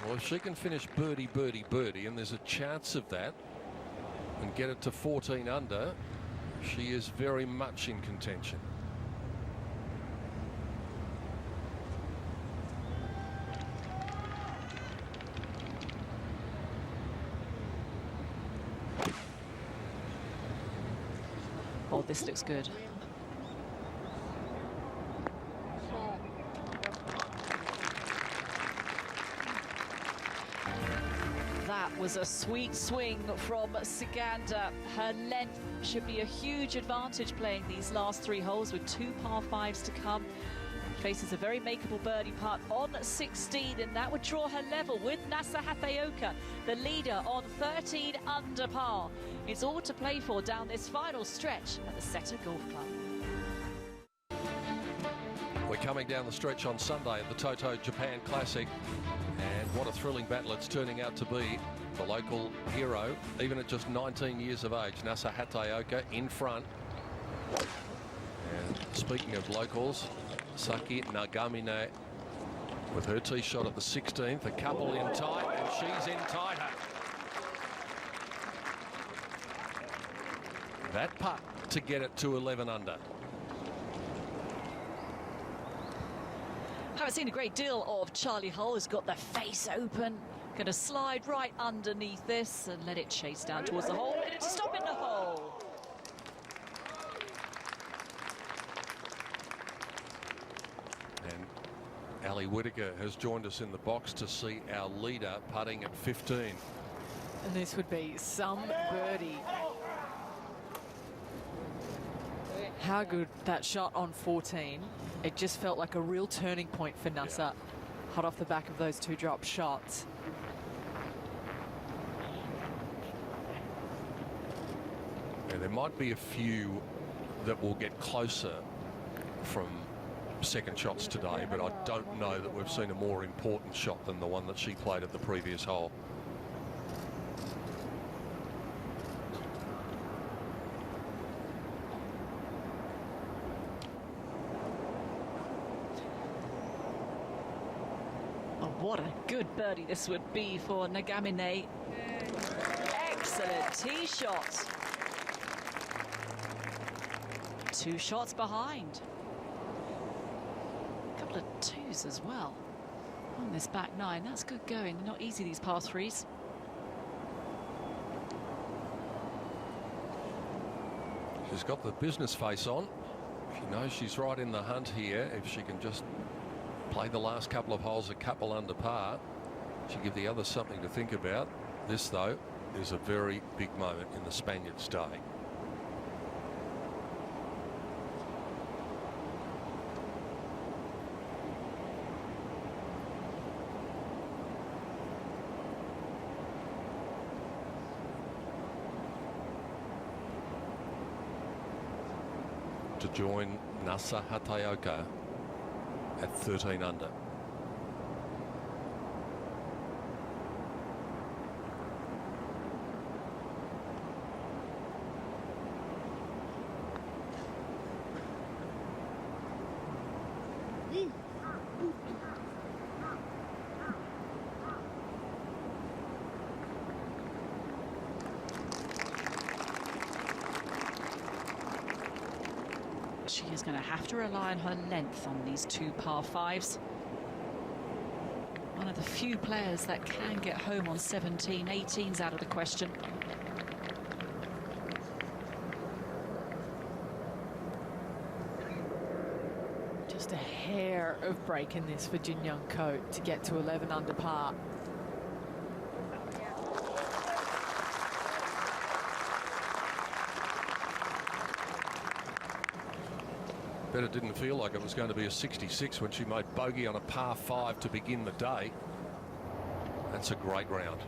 Well, if she can finish birdie, birdie, birdie, and there's a chance of that, and get it to 14 under, she is very much in contention. Oh, this looks good. That was a sweet swing from Siganda. Her length should be a huge advantage playing these last 3 holes with 2 par 5s to come. Faces a very makeable birdie putt on 16, and that would draw her level with Nasa Hataoka, the leader, on 13 under par. It's all to play for down this final stretch at the Seta Golf Club. We're coming down the stretch on Sunday at the TOTO Japan Classic, and what a thrilling battle it's turning out to be. The local hero, even at just 19 years of age, Nasa Hataoka in front. And speaking of locals, Saki Nagamine with her tee shot at the 16th, a couple in tight, and she's in tighter. That putt to get it to 11 under. Haven't seen a great deal of Charlie Hull. Has got the face open. Going to slide right underneath this and let it chase down towards the hole. And it's stop in the hole. And Ali Whittaker has joined us in the box to see our leader putting at 15. And this would be some birdie. How good that shot on 14. It just felt like a real turning point for Nasa. Yeah. Hot off the back of those 2 drop shots. And there might be a few that will get closer from second shots today, but I don't know that we've seen a more important shot than the one that she played at the previous hole. Oh, what a good birdie this would be for Nagamine. Excellent tee shot. 2 shots behind. A couple of 2s as well on this back 9. That's good going. Not easy, these par 3s. She's got the business face on. She knows she's right in the hunt here. If she can just play the last couple of holes a couple under par, she'll give the others something to think about. This, though, is a very big moment in the Spaniards' day. To join Nasa Hataoka at 13 under. She is going to have to rely on her length on these two par fives. One of the few players that can get home on 17. 18's out of the question. Just a hair of break in this for Jin Young Ko to get to 11 under par. Bet it didn't feel like it was going to be a 66 when she made bogey on a par 5 to begin the day. That's a great round.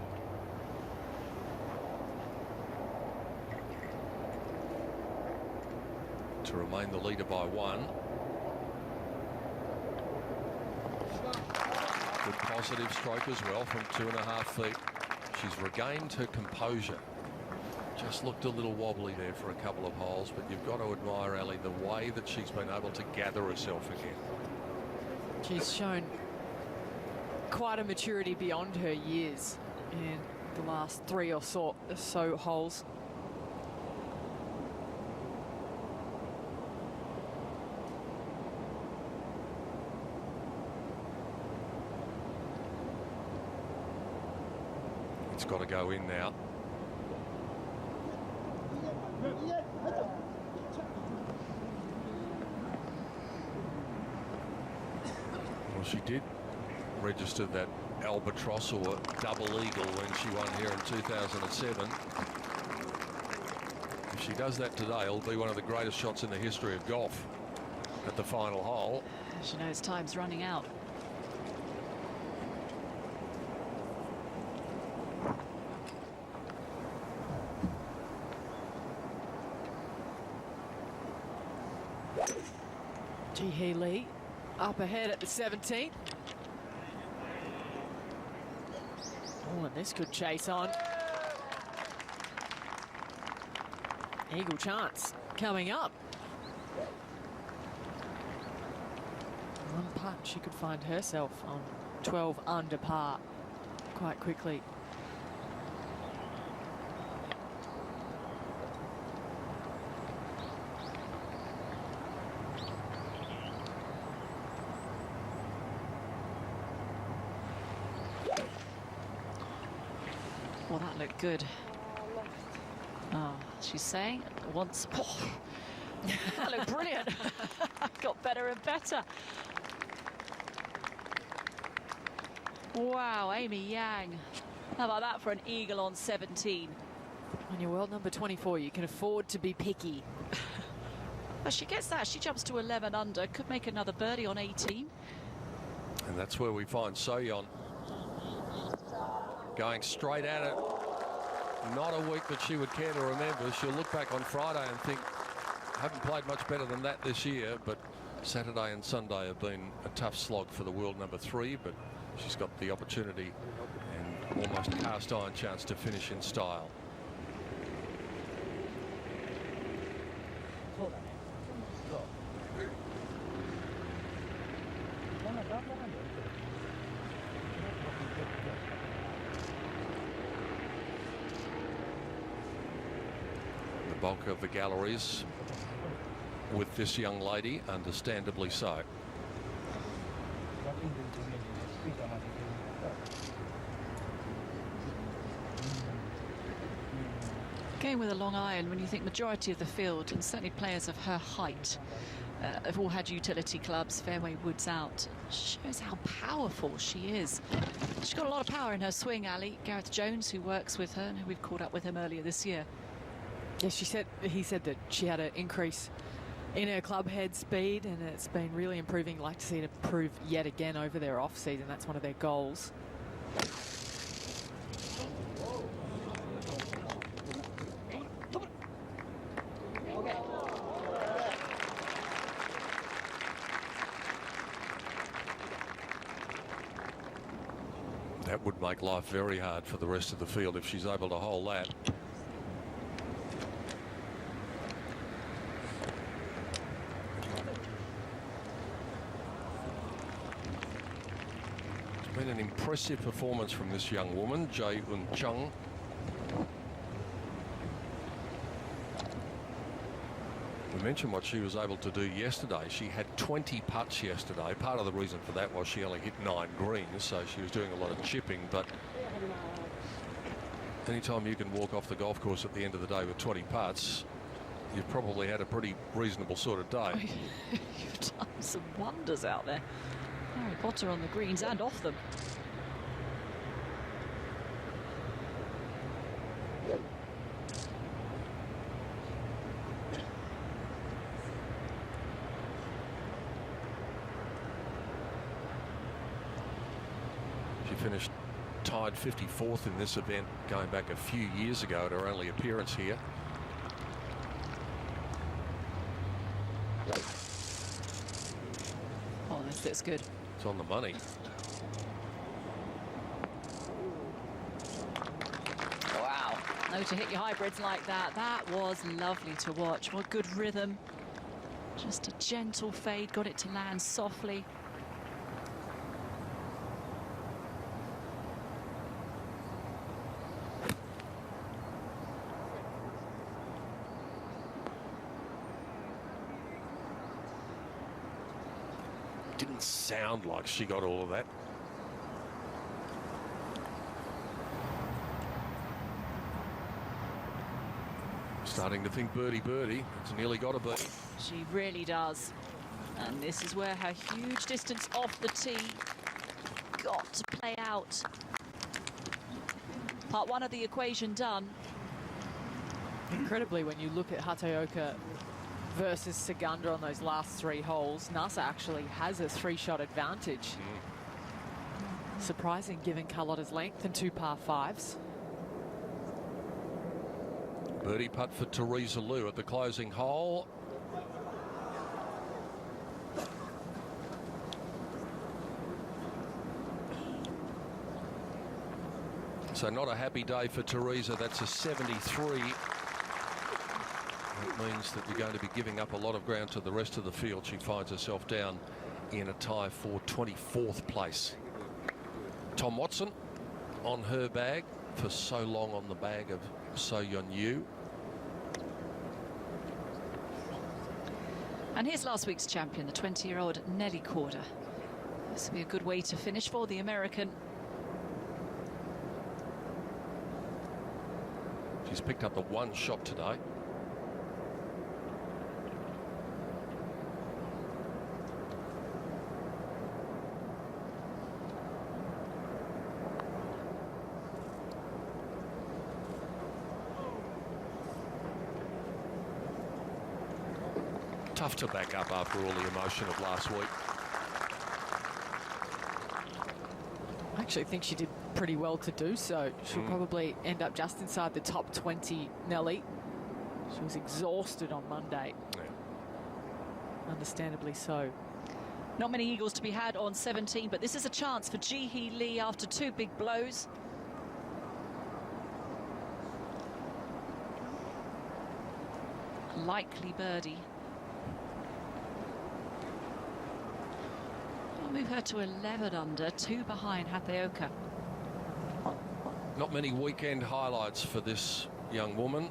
To remain the leader by 1. Good positive stroke as well from 2.5 feet. She's regained her composure. Just looked a little wobbly there for a couple of holes, but you've got to admire, Ali, the way that she's been able to gather herself again. She's shown quite a maturity beyond her years in the last 3 or so holes. It's got to go in now. Well, she did register that albatross or double eagle when she won here in 2007. If she does that today, it'll be one of the greatest shots in the history of golf at the final hole. She knows time's running out. Ji-hee Lee up ahead at the 17th. Oh, and this could chase on. Eagle chance coming up. One putt, she could find herself on 12 under par quite quickly. Well, that looked good. Oh, she's saying once. Oh, that looked brilliant. Got better and better. Wow, Amy Yang. How about that for an eagle on 17? When you're world number 24, you can afford to be picky. Well, she gets that. She jumps to 11 under. Could make another birdie on 18. And that's where we find Soyeon going straight at it. Not a week that she would care to remember. She'll look back on Friday and think, I haven't played much better than that this year, but Saturday and Sunday have been a tough slog for the world number 3, but she's got the opportunity and almost cast iron chance to finish in style. Bulk of the galleries with this young lady, understandably so. Again with a long iron, when you think majority of the field, and certainly players of her height, have all had utility clubs, fairway woods out. Shows how powerful she is. She's got a lot of power in her swing, Ali. Gareth Jones, who works with her, and we've caught up with him earlier this year. Yes, he said that she had an increase in her club head speed, and it's been really improving. Like to see it improve yet again over their off season. That's one of their goals. That would make life very hard for the rest of the field if she's able to hold that. It's been an impressive performance from this young woman, Jae Eun Chung. We mentioned what she was able to do yesterday. She had 20 putts yesterday. Part of the reason for that was she only hit 9 greens, so she was doing a lot of chipping. But anytime you can walk off the golf course at the end of the day with 20 putts, you've probably had a pretty reasonable sort of day. You've done some wonders out there. Harry Potter on the greens and off them. Finished tied 54th in this event going back a few years ago at her only appearance here. Oh, that's good. It's on the money. Wow. No, to hit your hybrids like that. That was lovely to watch. What good rhythm. Just a gentle fade. Got it to land softly. Didn't sound like she got all of that. Starting to think birdie. It's nearly got to be. She really does. And this is where her huge distance off the tee got to play out. Part one of the equation done. Incredibly, when you look at Hataoka versus Sagunda on those last 3 holes, NASA actually has a 3-shot advantage. Surprising given Carlotta's length and 2 par 5s. Birdie putt for Teresa Liu at the closing hole. So not a happy day for Teresa. That's a 73. That means that you're going to be giving up a lot of ground to the rest of the field. She finds herself down in a tie for 24th place. Tom Watson on her bag for so long on the bag of So Yeon Yu. And here's last week's champion, the 20-year-old Nelly Korda. This will be a good way to finish for the American. She's picked up the 1 shot today. Tough to back up after all the emotion of last week. I actually think she did pretty well to do so. She'll probably end up just inside the top 20, Nelly. She was exhausted on Monday. Yeah. Understandably so. Not many eagles to be had on 17, but this is a chance for Ji-hee Lee after 2 big blows. Likely birdie. I'll move her to 11 under, 2 behind Hataoka. Not many weekend highlights for this young woman,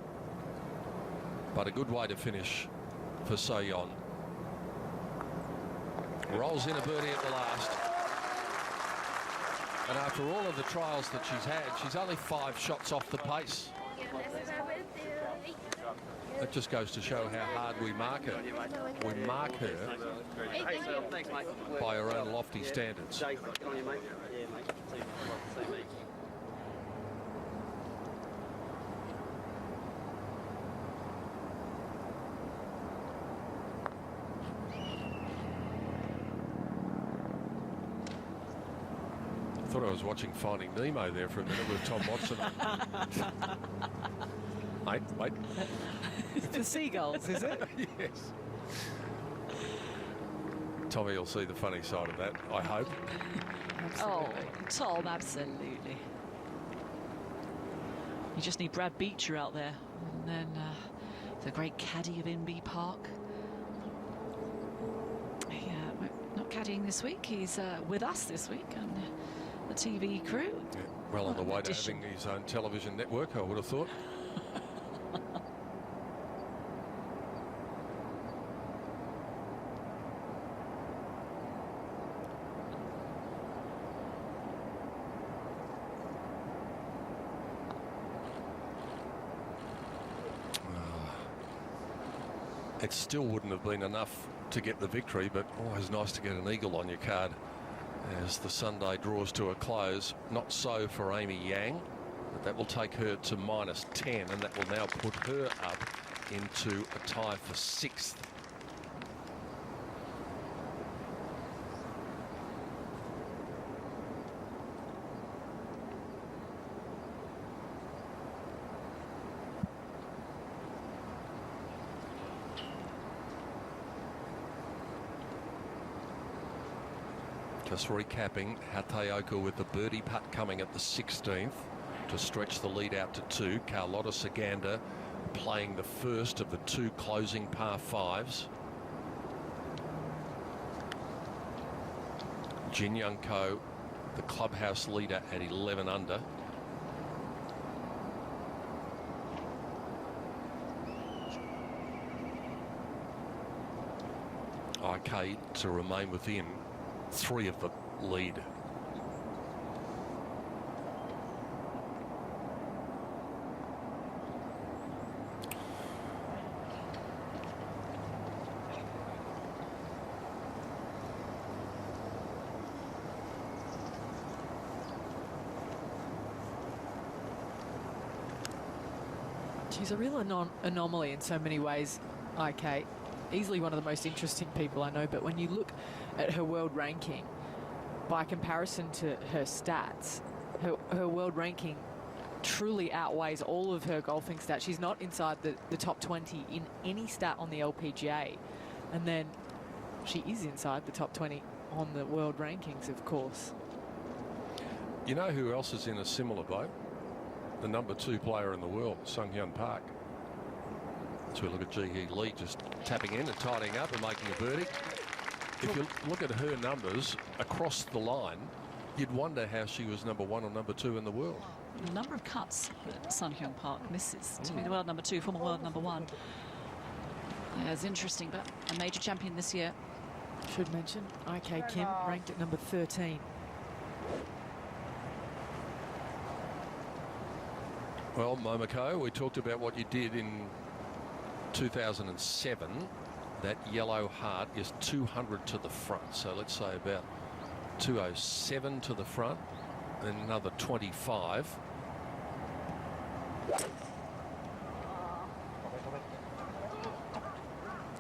but a good way to finish for Soyeon. Rolls in a birdie at the last. And after all of the trials that she's had, she's only 5 shots off the pace. That just goes to show how hard we mark her. We mark her by her own lofty standards. I thought I was watching Finding Nemo there for a minute with Tom Watson. Wait. It's the seagulls, is it? Yes. Tommy will see the funny side of that, I hope. Oh, Tom, absolutely. You just need Brad Beecher out there. And then the great caddy of Inbee Park. Yeah, not caddying this week. He's with us this week and the TV crew. Yeah, well on the way to having his own television network, I would have thought. It still wouldn't have been enough to get the victory, but always nice to get an eagle on your card as the Sunday draws to a close. Not so for Amy Yang, but that will take her to -10, and that will now put her up into a tie for 6th. Just recapping, Hatayoko with the birdie putt coming at the 16th to stretch the lead out to 2. Carlotta Saganda playing the first of the 2 closing par 5s. Jin Young Ko, the clubhouse leader at 11 under. IK to remain within 3 of the lead. She's a real anomaly in so many ways, IK. Easily one of the most interesting people I know, but when you look at her world ranking, by comparison to her stats, her world ranking truly outweighs all of her golfing stats. She's not inside the top 20 in any stat on the LPGA, and then she is inside the top 20 on the world rankings, of course. You know who else is in a similar boat? The number 2 player in the world, Sung Hyun Park. So we look at Ji-hee Lee just tapping in and tidying up and making a birdie. If you look at her numbers across the line, you'd wonder how she was number 1 or number 2 in the world. The number of cuts that Sun Hyun Park misses to be the world number 2, former world number 1. Yeah, it's interesting, but a major champion this year. Should mention, IK Kim ranked at number 13. Well, Momoko, we talked about what you did in 2007. That yellow heart is 200 to the front, so let's say about 207 to the front, and another 25.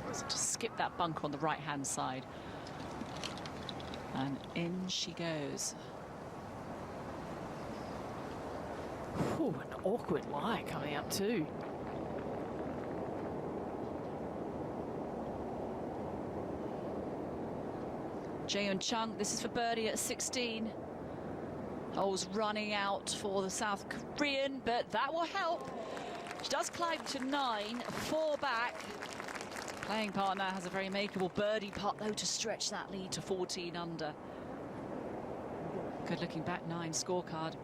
Just skip that bunker on the right-hand side. And in she goes. Ooh, an awkward lie coming up too. Jaehyun Chung, this is for birdie at 16. Holes running out for the South Korean, but that will help. She does climb to 9, 4 back. Playing partner has a very makeable birdie putt, though, to stretch that lead to 14 under. Good looking back 9 scorecard.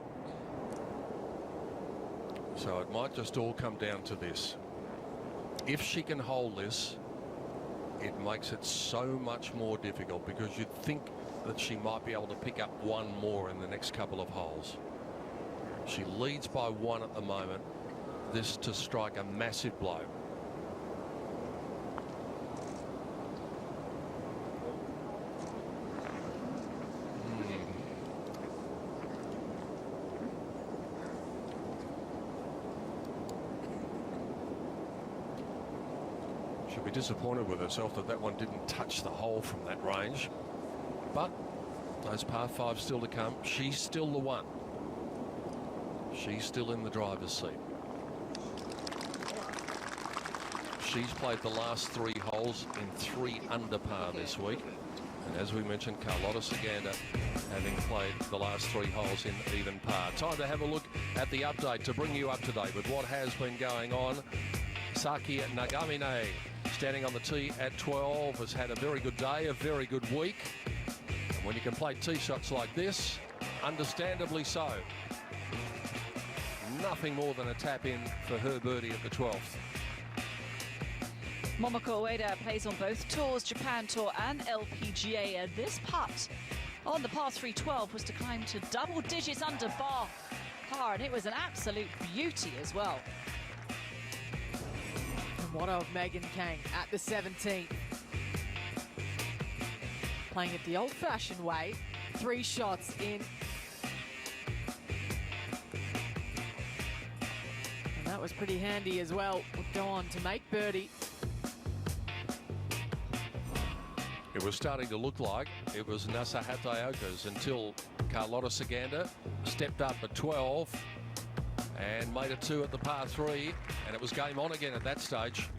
So it might just all come down to this. If she can hold this, it makes it so much more difficult, because you'd think that she might be able to pick up 1 more in the next couple of holes. She leads by 1 at the moment. this to strike a massive blow. She'll be disappointed with herself that that one didn't touch the hole from that range. But those par fives still to come. She's still the one. She's still in the driver's seat. She's played the last 3 holes in 3 under par this week. And as we mentioned, Carlotta Saganda having played the last 3 holes in even par. Time to have a look at the update to bring you up to date with what has been going on. Saki Nagamine, standing on the tee at 12, has had a very good day, a very good week. And when you can play tee shots like this, understandably so. Nothing more than a tap in for her birdie at the 12th. Momoko Ueda plays on both tours, Japan Tour and LPGA, and this putt on the par 3 12 was to climb to double digits under par, and it was an absolute beauty as well. And what of Megan Kang at the 17th? Playing it the old-fashioned way, 3 shots in. And that was pretty handy as well. Would go on to make birdie. It was starting to look like it was Nasa Hataoka's until Carlotta Saganda stepped up at 12 and made a 2 at the par 3, and it was game on again at that stage.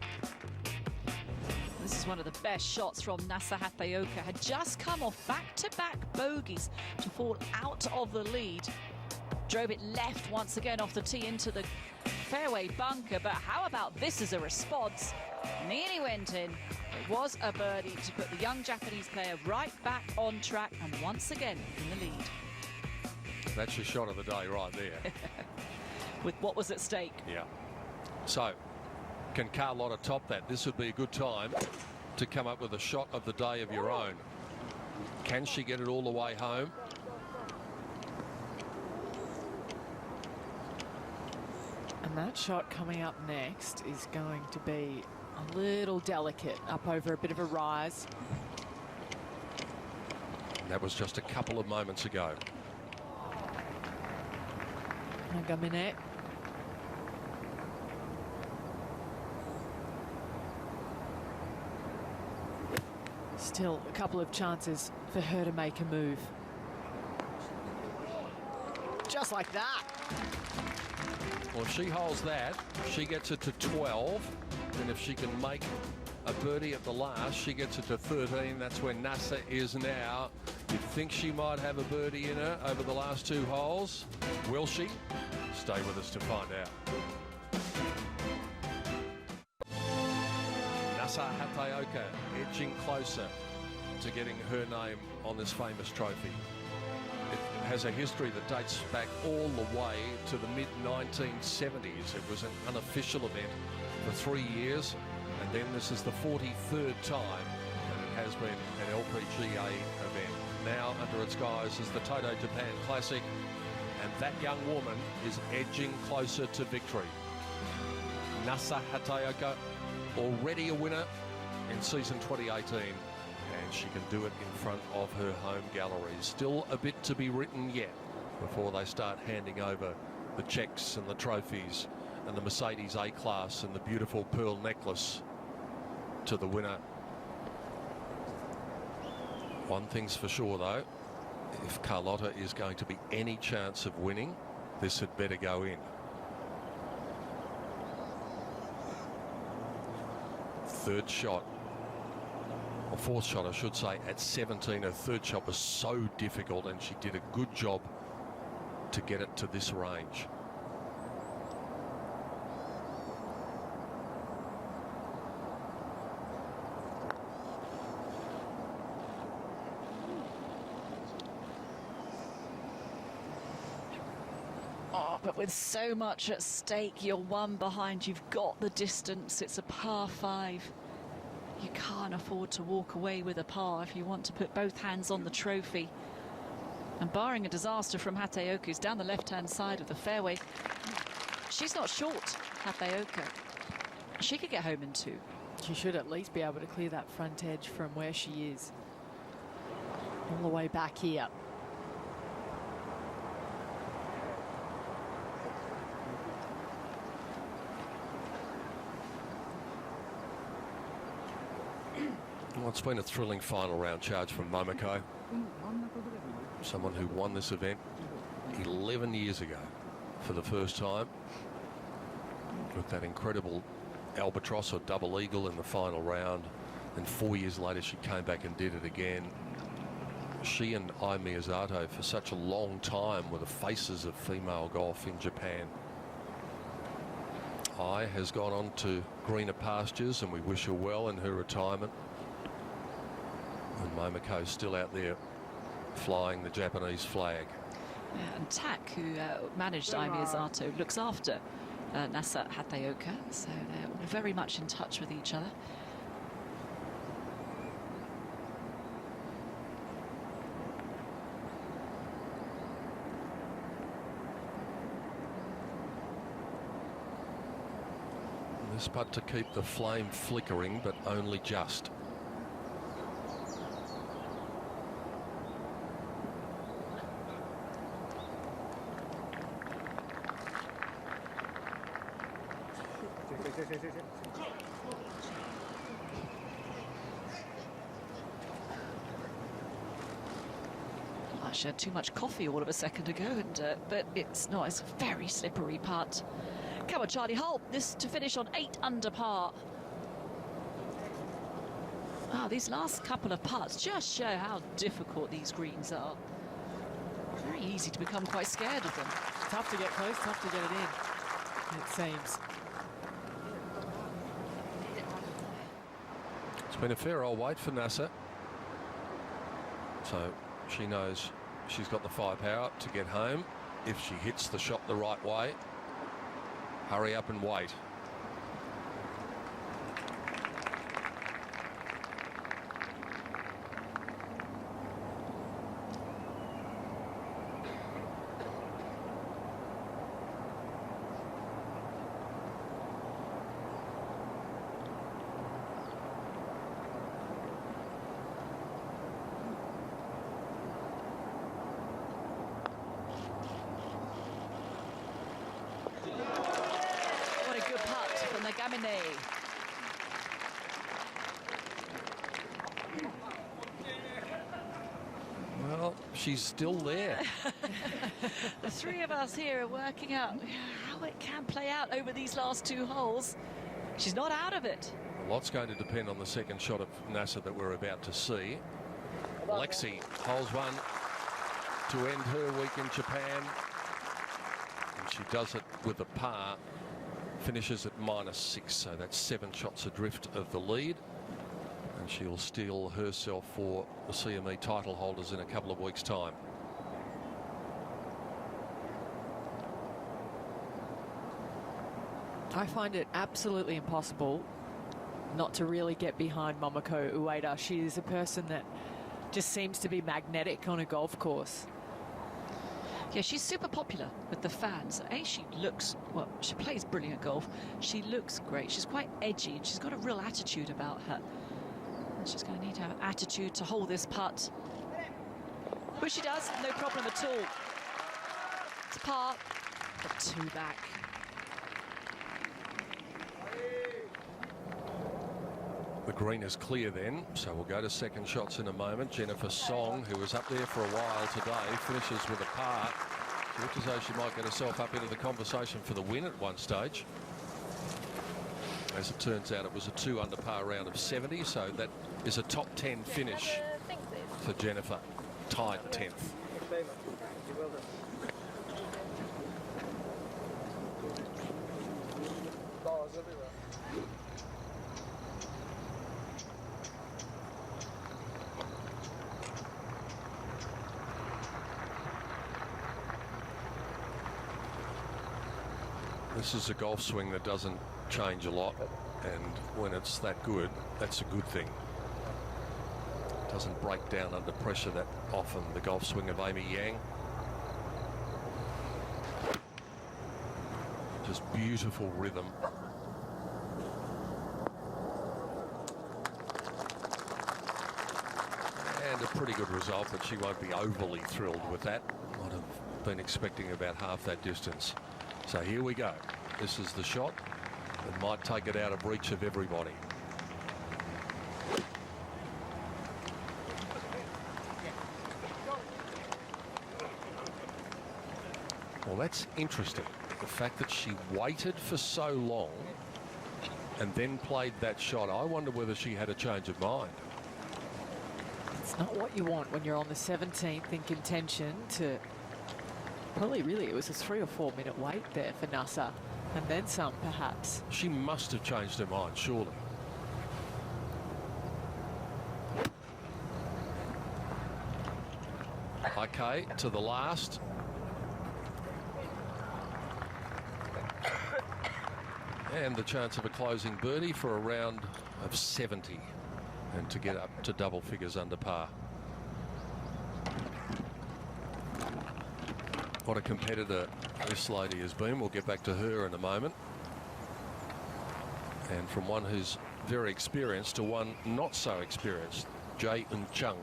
This is one of the best shots from Nasa Hataoka. Had just come off back-to-back bogeys to fall out of the lead. Drove it left once again off the tee into the fairway bunker, but how about this as a response? Nearly went in. It was a birdie to put the young Japanese player right back on track and once again in the lead. That's your shot of the day right there. With what was at stake. Yeah. So, can Carlotta top that? This would be a good time to come up with a shot of the day of your own. Can she get it all the way home? And that shot coming up next is going to be a little delicate, up over a bit of a rise. That was just a couple of moments ago. Nagamine. Still a couple of chances for her to make a move. Just like that. Well, if she holds that, she gets it to 12. And if she can make a birdie at the last, she gets it to 13. That's where Nasa is now. You'd think she might have a birdie in her over the last 2 holes. Will she? Stay with us to find out. Nasa Hataoka edging closer to getting her name on this famous trophy. It has a history that dates back all the way to the mid-1970s. It was an unofficial event for 3 years, and then this is the 43rd time that it has been an LPGA event. Now under its guise is the TOTO Japan Classic, and that young woman is edging closer to victory. Nasa Hataoka, already a winner in season 2018, and she can do it in front of her home galleries. Still a bit to be written yet before they start handing over the checks and the trophies and the Mercedes A-Class and the beautiful pearl necklace to the winner. One thing's for sure though, if Carlotta is going to be any chance of winning, this had better go in. Third shot, or fourth shot I should say, at 17. Her third shot was so difficult, and she did a good job to get it to this range. But with so much at stake, you're one behind, you've got the distance, it's a par 5. You can't afford to walk away with a par if you want to put both hands on the trophy. And barring a disaster from Hataoka, who's down the left-hand side of the fairway, she's not short. Hataoka. She could get home in 2. She should at least be able to clear that front edge from where she is. All the way back here. Well, it's been a thrilling final round charge from Momoko. Someone who won this event 11 years ago for the first time with that incredible albatross or double eagle in the final round. And 4 years later, she came back and did it again. She and Ai Miyazato for such a long time were the faces of female golf in Japan. Ai has gone on to greener pastures, and we wish her well in her retirement. And Momoko's still out there flying the Japanese flag. Yeah, and Tak, who managed Ai Miyazato, looks after Nasa Hataoka, so they're very much in touch with each other. This putt to keep the flame flickering, but only just. She had too much coffee all of a second ago, and but it's not. It's a very slippery putt. Come on, Charlie Hull. This to finish on 8 under par. These last couple of putts just show how difficult these greens are. Very easy to become quite scared of them. Tough to get close, tough to get it in, it seems. It's been a fair old wait for Nasa. So she knows she's got the firepower to get home if she hits the shot the right way. Hurry up and wait. Well, she's still there. The three of us here are working out how it can play out over these last 2 holes. She's not out of it. A lot's going to depend on the second shot of Nasa that we're about to see. Lexi holes one to end her week in Japan. And she does it with a par. Finishes at -6, so that's 7 shots adrift of the lead. And she'll steel herself for the CME title holders in a couple of weeks' time. I find it absolutely impossible not to really get behind Momoko Ueda. She is a person that just seems to be magnetic on a golf course. Yeah, she's super popular with the fans. She looks, well, she plays brilliant golf. She looks great. She's quite edgy, and she's got a real attitude about her. And she's going to need to have attitude to hold this putt. Which she does, no problem at all. It's par, but 2 back. The green is clear then, so we'll go to second shots in a moment. Jennifer Song, who was up there for a while today, finishes with a par. She looked as though she might get herself up into the conversation for the win at one stage. As it turns out, it was a 2 under par round of 70, so that is a top 10 finish for Jennifer, tied 10th. This is a golf swing that doesn't change a lot, and when it's that good, that's a good thing. It doesn't break down under pressure that often, the golf swing of Amy Yang. Just beautiful rhythm. And a pretty good result, but she won't be overly thrilled with that. Might have been expecting about half that distance. So here we go. This is the shot that might take it out of reach of everybody. Well, that's interesting. The fact that she waited for so long and then played that shot. I wonder whether she had a change of mind. It's not what you want when you're on the 17th in contention to probably really it was a 3 or 4 minute wait there for Nasa and then some perhaps. She must have changed her mind, surely. Okay, to the last. And the chance of a closing birdie for a round of 70 and to get up to double figures under par. What a competitor this lady has been. We'll get back to her in a moment. And from one who's very experienced to one not so experienced, Jae Eun Chung.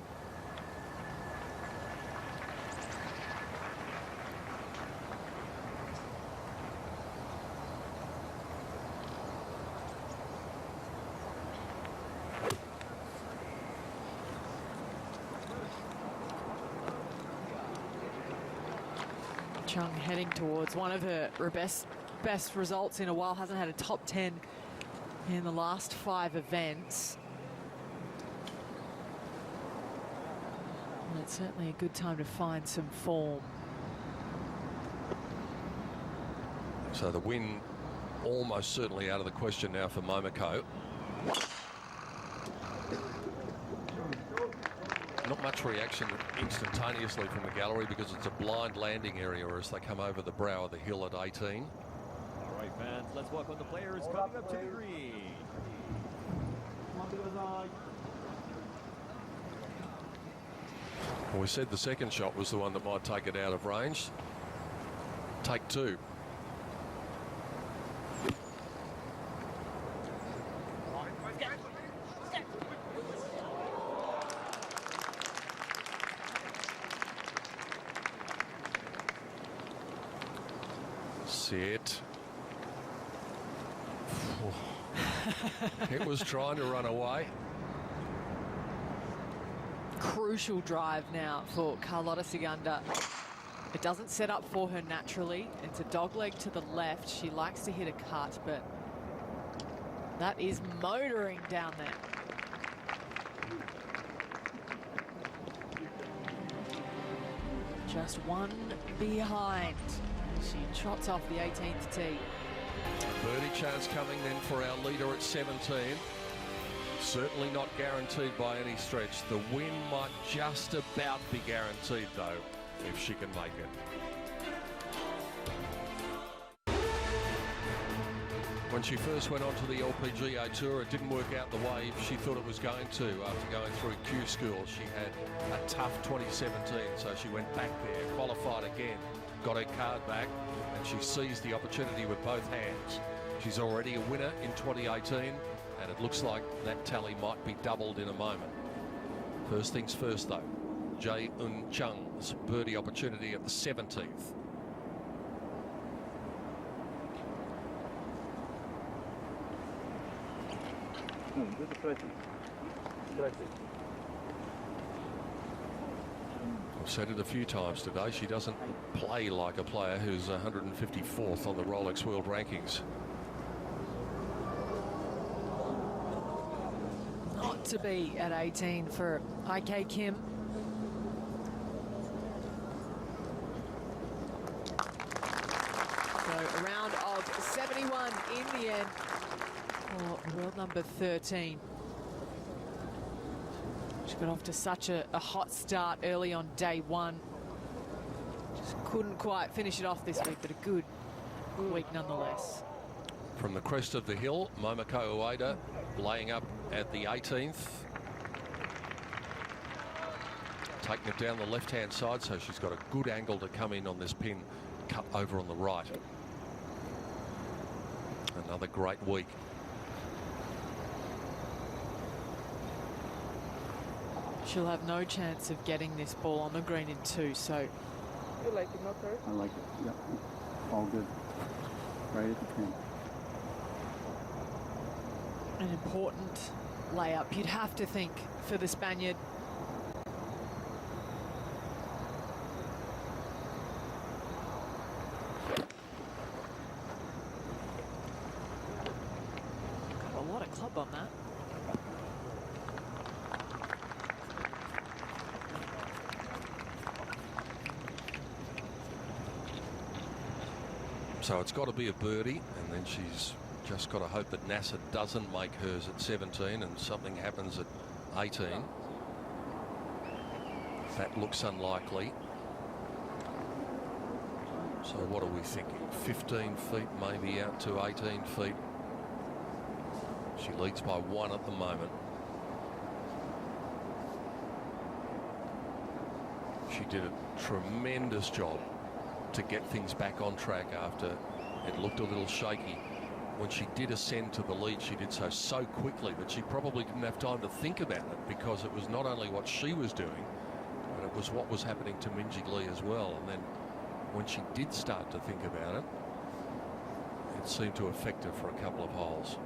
Chung heading towards one of her best results in a while. Hasn't had a top 10 in the last 5 events. And it's certainly a good time to find some form. So the win almost certainly out of the question now for Momoko. Not much reaction instantaneously from the gallery because it's a blind landing area as they come over the brow of the hill at 18. All right, fans, let's welcome the players coming up to the green. Well, we said the second shot was the one that might take it out of range. Take two. It. It was trying to run away. Crucial drive now for Carlotta Ciganda. It doesn't set up for her naturally. It's a dogleg to the left. She likes to hit a cut, but that is motoring down there. Just one behind. She trots off the 18th tee. Birdie chance coming then for our leader at 17. Certainly not guaranteed by any stretch. The win might just about be guaranteed though, if she can make it. When she first went on to the LPGA Tour, it didn't work out the way she thought it was going to. After going through Q school, she had a tough 2017, so she went back there, qualified again, got her card back, and she seized the opportunity with both hands. She's already a winner in 2018, and it looks like that tally might be doubled in a moment. First things first, though. Jae Eun Chung's birdie opportunity at the 17th. I've said it a few times today, she doesn't play like a player who's 154th on the Rolex World Rankings. Not to be at 18 for IK Kim. So a round of 71 in the end for world number 13. She got off to such a hot start early on day one. Just couldn't quite finish it off this week, but a good week nonetheless. From the crest of the hill, Momoko Ueda laying up at the 18th. Taking it down the left-hand side, so she's got a good angle to come in on this pin cut over on the right. Another great week. She'll have no chance of getting this ball on the green in 2, so... You like it, not her? I like it. Yep. All good. Right at the pin. An important layup, you'd have to think, for the Spaniard. Got a lot of club on that. So it's got to be a birdie, and then she's just got to hope that NASA doesn't make hers at 17 and something happens at 18. That looks unlikely. So what are we thinking? 15 feet, maybe out to 18 feet. She leads by 1 at the moment. She did a tremendous job to get things back on track after it looked a little shaky. When she did ascend to the lead, she did so quickly that she probably didn't have time to think about it, because it was not only what she was doing, but it was what was happening to Minjee Lee as well. And then when she did start to think about it, it seemed to affect her for a couple of holes.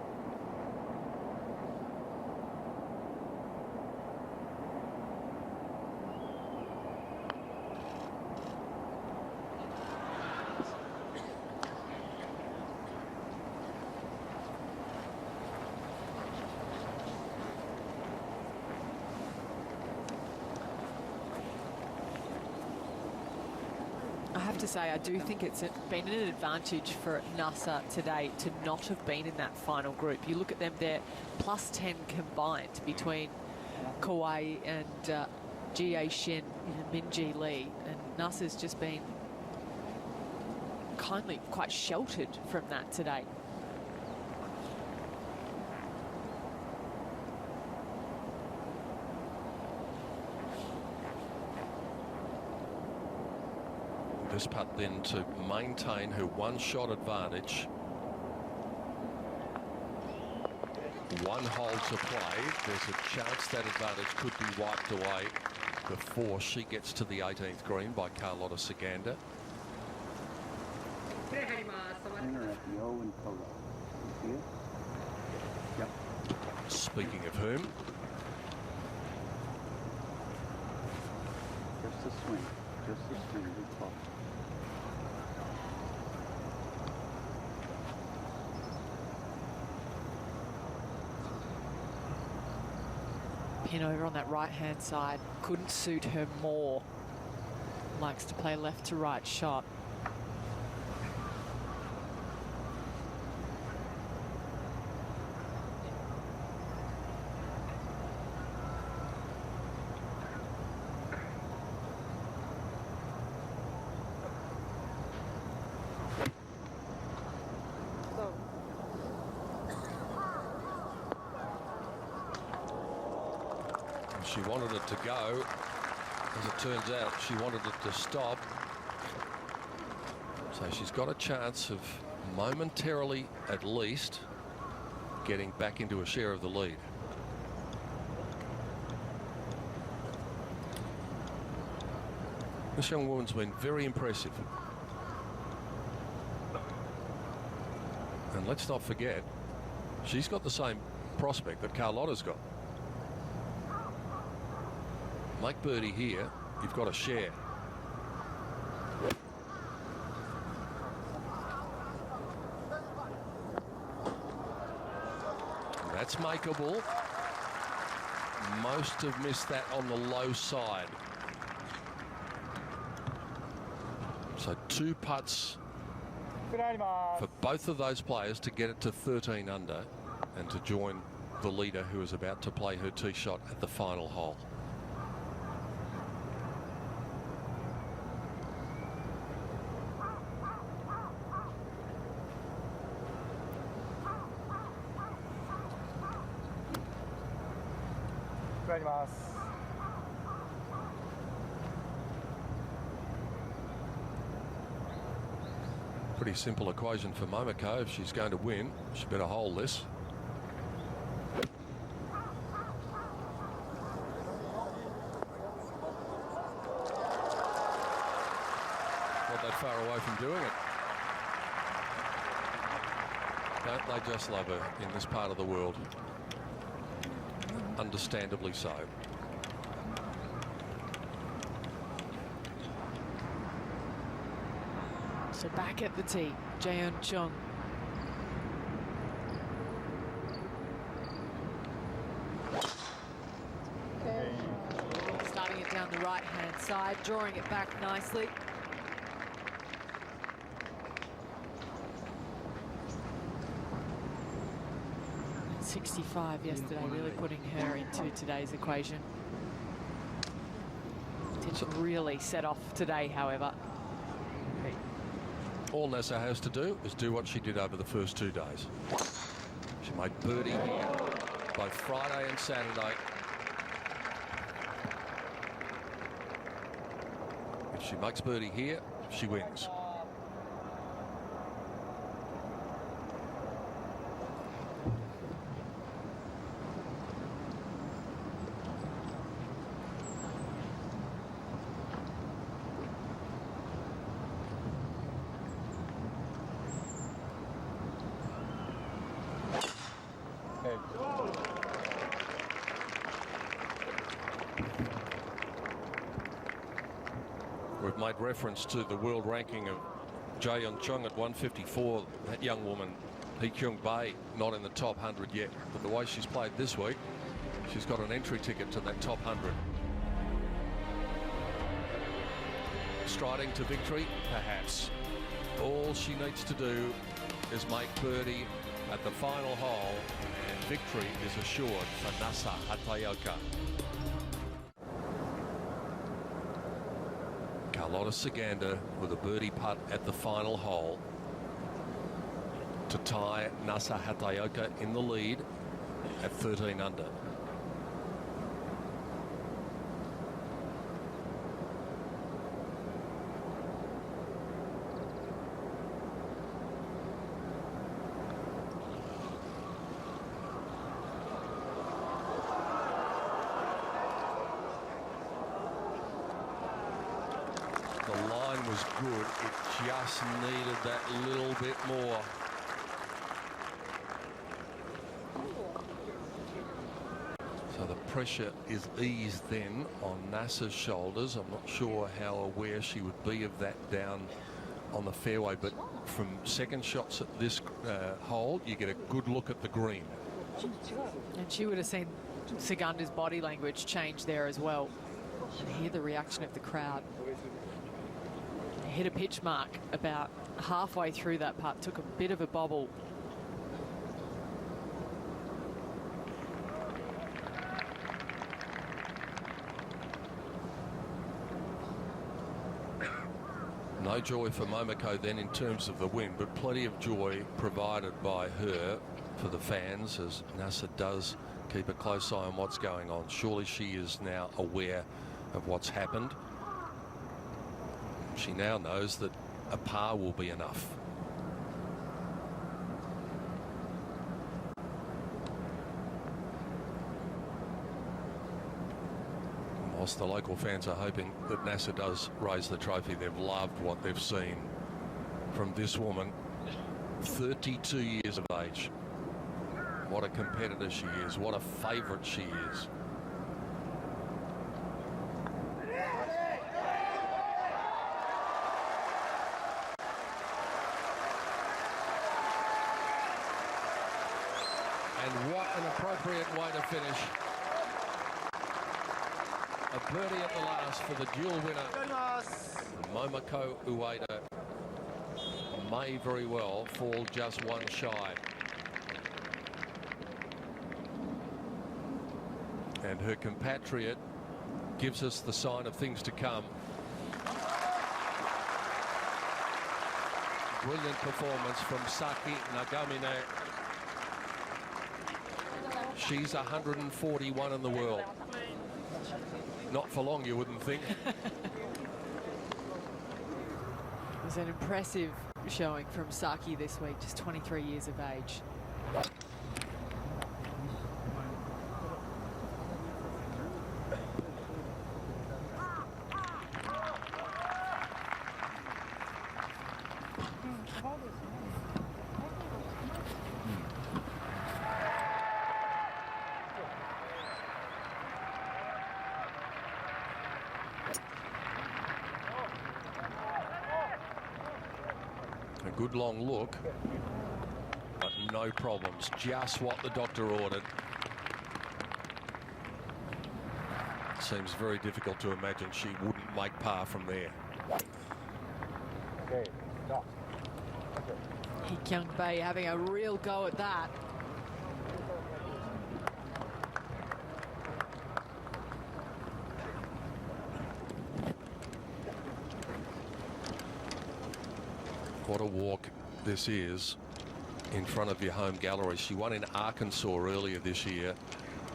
I have to say, I do think it's been an advantage for NASA today to not have been in that final group. You look at them, they're plus 10 combined between Kauai and Jie Shin and Minjee Lee, and NASA's just been kindly quite sheltered from that today. This putt then to maintain her 1-shot advantage. 1 hole to play. There's a chance that advantage could be wiped away before she gets to the 18th green by Carlotta Saganda. Enter at the O and TOTO. You see it? Yep. Speaking of whom, Just a swing. Just a swing. Good call. Pin over on that right-hand side. Couldn't suit her more. Likes to play left to right shot. she wanted it to go. As it turns out, she wanted it to stop. So she's got a chance of momentarily, at least, getting back into a share of the lead. This young woman's been very impressive. And let's not forget, she's got the same prospect that Carlotta's got. Make birdie here, you've got a share. That's makeable. Most have missed that on the low side. So 2 putts for both of those players to get it to 13 under and to join the leader who is about to play her tee shot at the final hole. Pretty simple equation for Momoko. If she's going to win, she better hold this. Not that far away from doing it. Don't they just love her in this part of the world? Understandably so. So back at the tee, Jaeyeon Chung. Starting it down the right-hand side, drawing it back nicely. And 65 yesterday, really putting her into today's equation. Didn't really set off today, however. All Nasa has to do is do what she did over the first 2 days. She made birdie here, both Friday and Saturday. If she makes birdie here, she wins. We've made reference to the world ranking of Jaeyeon Chung at 154. That young woman, Hee Kyung Bae, not in the top 100 yet. But the way she's played this week, she's got an entry ticket to that top 100. Striding to victory, perhaps. All she needs to do is make birdie at the final hole, and victory is assured for Nasa Hataoka. Carlotta Saganda with a birdie putt at the final hole to tie Nasa Hataoka in the lead at 13 under. Good. It just needed that little bit more. So the pressure is eased then on Nasa's shoulders. I'm not sure how aware she would be of that down on the fairway, but from second shots at this hole, you get a good look at the green. And she would have seen Saganda's body language change there as well. And hear the reaction of the crowd. Hit a pitch mark about halfway through that putt, took a bit of a bobble. No joy for Momoko then in terms of the win, but plenty of joy provided by her for the fans as Nasa does keep a close eye on what's going on. Surely she is now aware of what's happened. She now knows that a par will be enough. Whilst the local fans are hoping that Nasa does raise the trophy, they've loved what they've seen from this woman, 32 years of age. What a competitor she is. What a favourite she is. And what an appropriate way to finish. A birdie at the last for the dual winner. Momoko Ueda may very well fall just one shy. And her compatriot gives us the sign of things to come. Brilliant performance from Saki Nagamine. She's 141 in the world. Not for long, you wouldn't think. It was an impressive showing from Saki this week, just 23 years of age. A good long look, but no problems. Just what the doctor ordered. Seems very difficult to imagine she wouldn't make par from there. Okay, stop. Hee Kyung Bae having a real go at that. What a walk this is in front of your home gallery. She won in Arkansas earlier this year.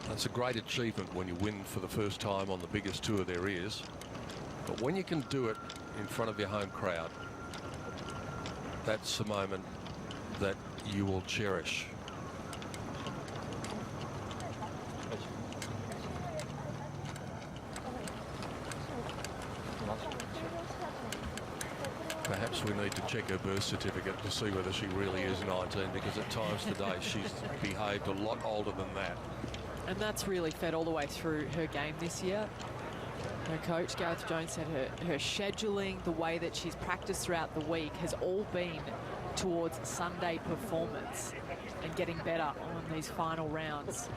That's a great achievement when you win for the first time on the biggest tour there is. But when you can do it in front of your home crowd, that's a moment that you will cherish. Perhaps we need to check her birth certificate to see whether she really is 19, because at times today she's behaved a lot older than that. And that's really fed all the way through her game this year. Her coach, Gareth Jones, said her scheduling, the way that she's practiced throughout the week has all been towards Sunday performance and getting better on these final rounds.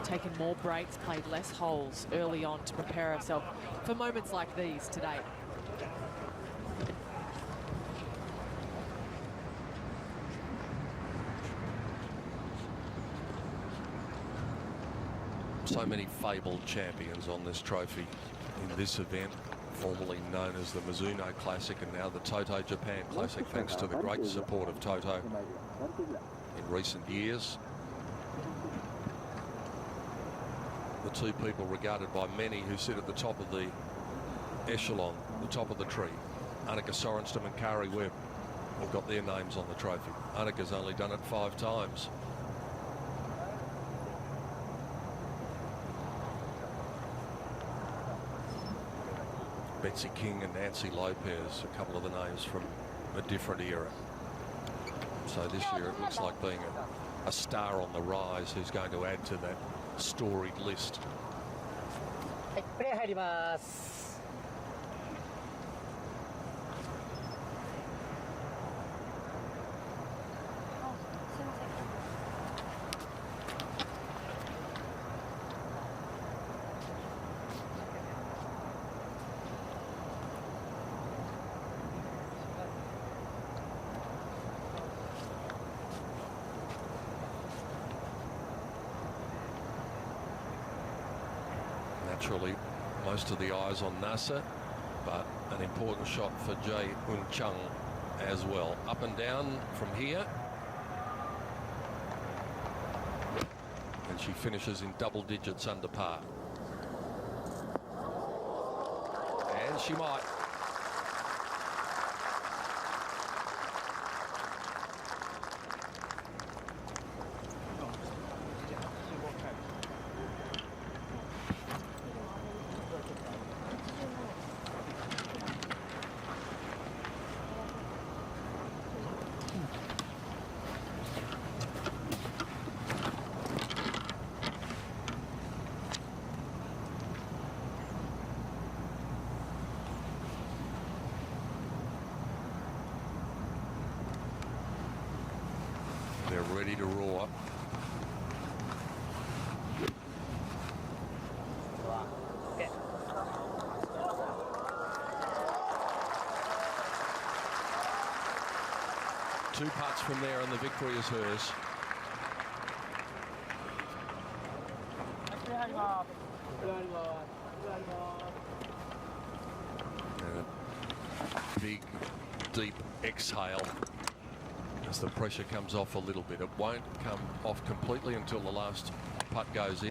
Taken more breaks, played less holes early on to prepare herself for moments like these today. So many fabled champions on this trophy in this event, formerly known as the Mizuno Classic and now the TOTO Japan Classic, thanks to the great support of TOTO in recent years. The two people regarded by many who sit at the top of the echelon, the top of the tree, Annika Sorenstam and Kari Webb, have got their names on the trophy. Annika's only done it 5 times. Betsy King and Nancy Lopez, a couple of the names from a different era. So this year it looks like being a star on the rise who's going to add to that storied list. Naturally, most of the eyes on Nasa, but an important shot for Jae Eun Chung as well. Up and down from here. And she finishes in double digits under par. And she might. They're ready to roar. Two putts from there and the victory is hers. And a big, deep exhale as the pressure comes off a little bit. It won't come off completely until the last putt goes in.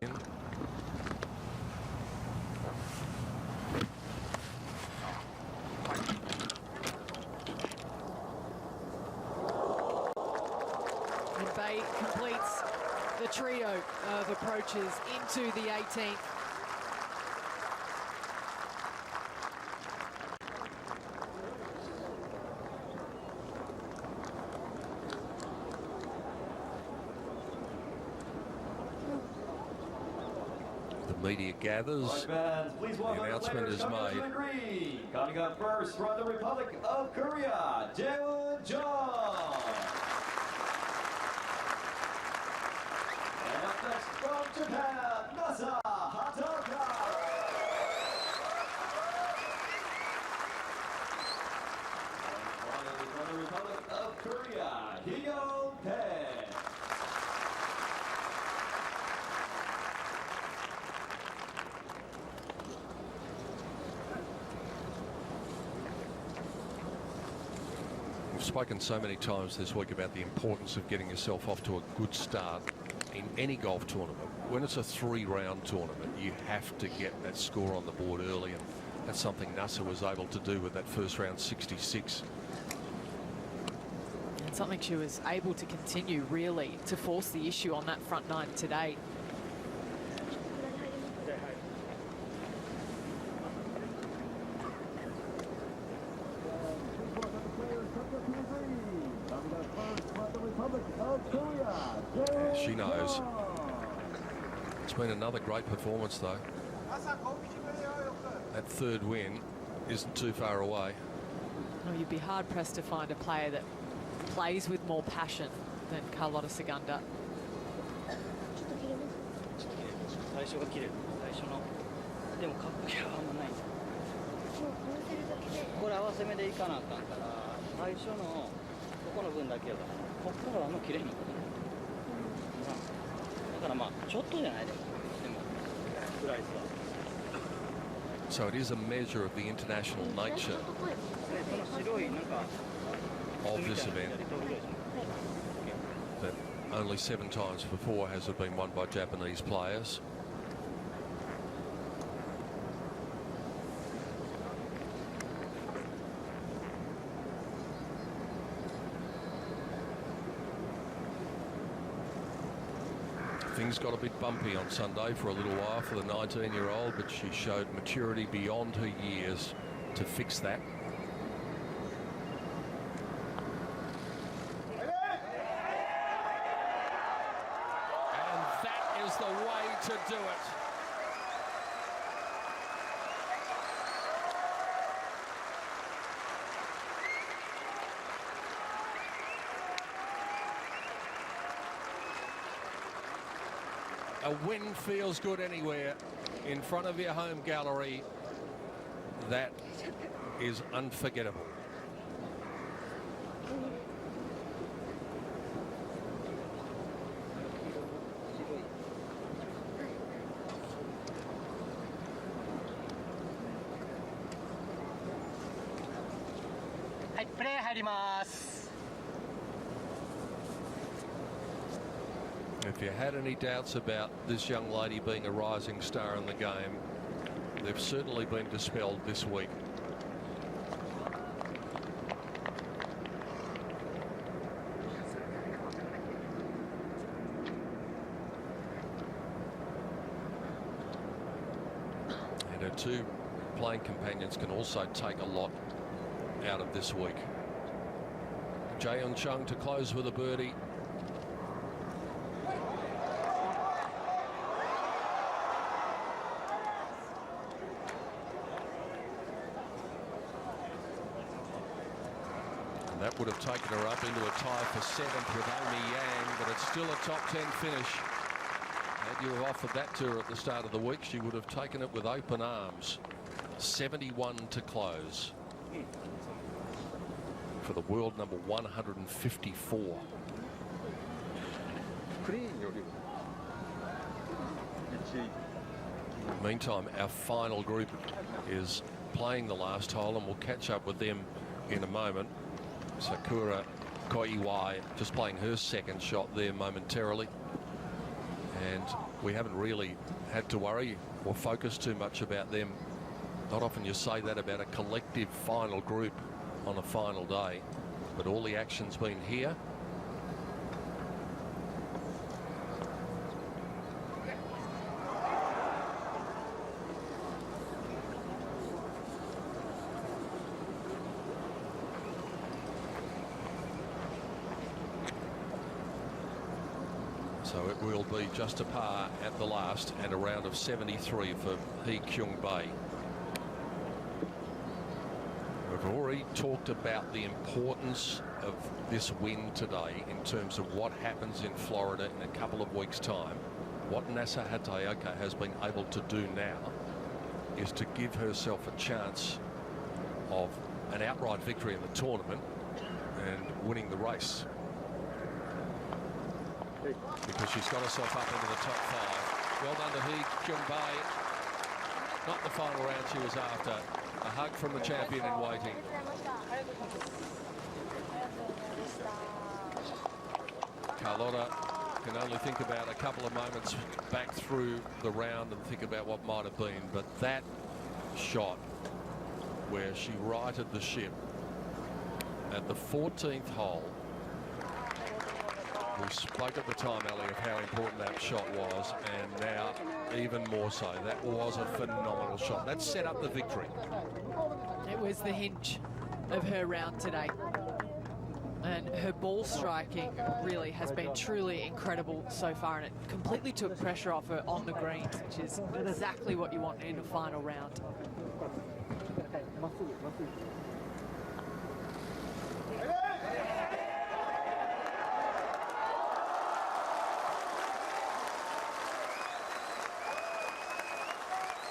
of approaches into the 18th. The media gathers. The announcement is made. Coming up first from the Republic of Korea, Jeon. And up next from Japan, Nasa Hatoka. And finally from the Republic of Korea, Hyo Tae. We've spoken so many times this week about the importance of getting yourself off to a good start in any golf tournament. When it's a 3-round tournament, you have to get that score on the board early, and that's something Nasa was able to do with that first round 66. And something she was able to continue, really, to force the issue on that front nine today. She knows. It's been another great performance, though. That third win isn't too far away. Well, you'd be hard-pressed to find a player that plays with more passion than Carlotta Segunda. 最初が切れる。最初のでもカップ際はあんまないんですよ。これ合わせ目でいかなあかんから最初のここの分だけはこっからは切れへんのかな。だからまあちょっとじゃないでもスライスは。 So it is a measure of the international nature of this event. That only 7 times before has it been won by Japanese players. Things got a bit bumpy on Sunday for a little while for the 19-year-old, but she showed maturity beyond her years to fix that. And that is the way to do it. A win feels good anywhere. In front of your home gallery, that is unforgettable. If you had any doubts about this young lady being a rising star in the game, they've certainly been dispelled this week. And her 2 playing companions can also take a lot out of this week. Jaehyun Chung to close with a birdie. That would have taken her up into a tie for 7th with Amy Yang, but it's still a top 10 finish. Had you have offered that to her at the start of the week, she would have taken it with open arms. 71 to close for the world number 154. Meantime, our final group is playing the last hole, and we'll catch up with them in a moment. Sakura Koiwai just playing her 2nd shot there momentarily, and we haven't really had to worry or focus too much about them. Not often you say that about a collective final group on a final day, but all the action's been here. So it will be just a par at the last and a round of 73 for Hee Kyung Bae. We've already talked about the importance of this win today in terms of what happens in Florida in a couple of weeks' time. What Nasa Hataoka has been able to do now is to give herself a chance of an outright victory in the tournament and winning the race, because she's got herself up into the top 5. Well done to Hee Kyung Bae. Not the final round she was after. A hug from the champion in waiting. Carlotta can only think about a couple of moments back through the round and think about what might have been, but that shot where she righted the ship at the 14th hole. We spoke at the time, Ali, of how important that shot was, and now even more so. That was a phenomenal shot. That set up the victory. It was the hinge of her round today. And her ball striking really has been truly incredible so far, and it completely took pressure off her on the greens, which is exactly what you want in a final round.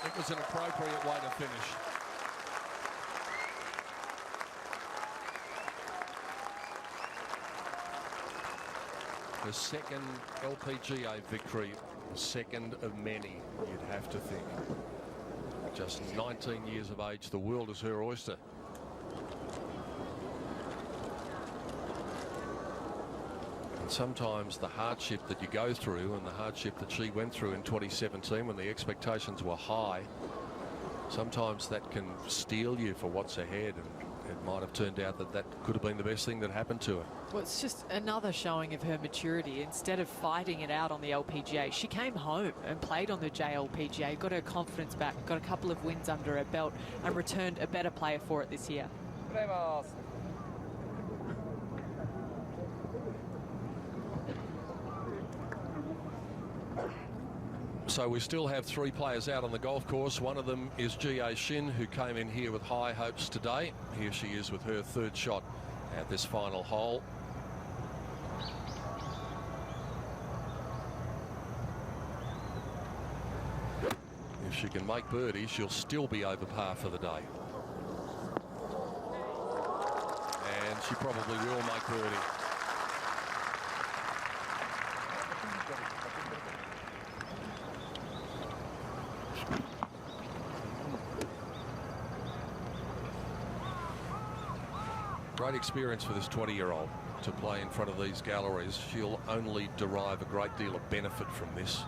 It was an appropriate way to finish. The second LPGA victory, second of many, you'd have to think. Just 19 years of age, the world is her oyster. And sometimes the hardship that you go through, and the hardship that she went through in 2017 when the expectations were high, sometimes that can steel you for what's ahead, and it might have turned out that that could have been the best thing that happened to her. Well, it's just another showing of her maturity. Instead of fighting it out on the LPGA, she came home and played on the JLPGA, got her confidence back, got a couple of wins under her belt, and returned a better player for it this year. So we still have 3 players out on the golf course. One of them is Jie Shin, who came in here with high hopes today. Here she is with her 3rd shot at this final hole. If she can make birdie, she'll still be over par for the day. And she probably will make birdie. Great experience for this 20-year-old to play in front of these galleries. She'll only derive a great deal of benefit from this.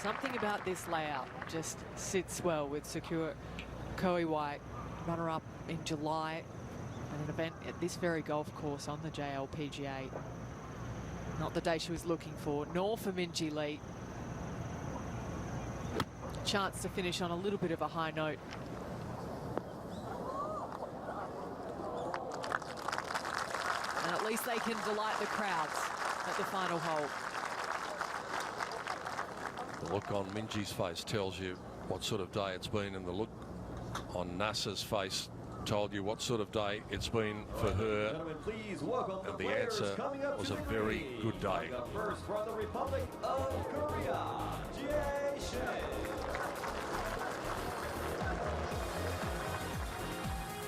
Something about this layout just sits well with Sakura Koi-White, runner-up in July at an event at this very golf course on the JLPGA. Not the day she was looking for, nor for Minjee Lee. Chance to finish on a little bit of a high note. And at least they can delight the crowds at the final hole. The look on Minjee's face tells you what sort of day it's been, and the look on Nasa's face told you what sort of day it's been for her. And the answer was a very good day. First from the Republic of Korea, Jie Shin.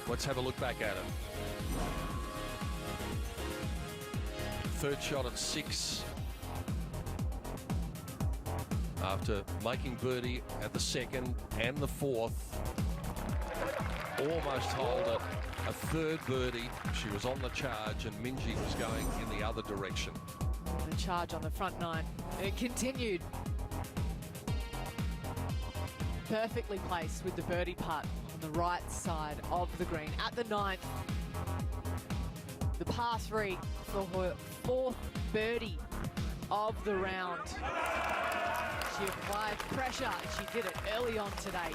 Let's have a look back at it. 3rd shot at 6. After making birdie at the 2nd and the 4th, almost holed it. A 3rd birdie. She was on the charge, and Minjee was going in the other direction. The charge on the front 9. It continued. Perfectly placed with the birdie putt on the right side of the green at the 9th. the par 3 for her 4th birdie of the round. She applied pressure and she did it early on today.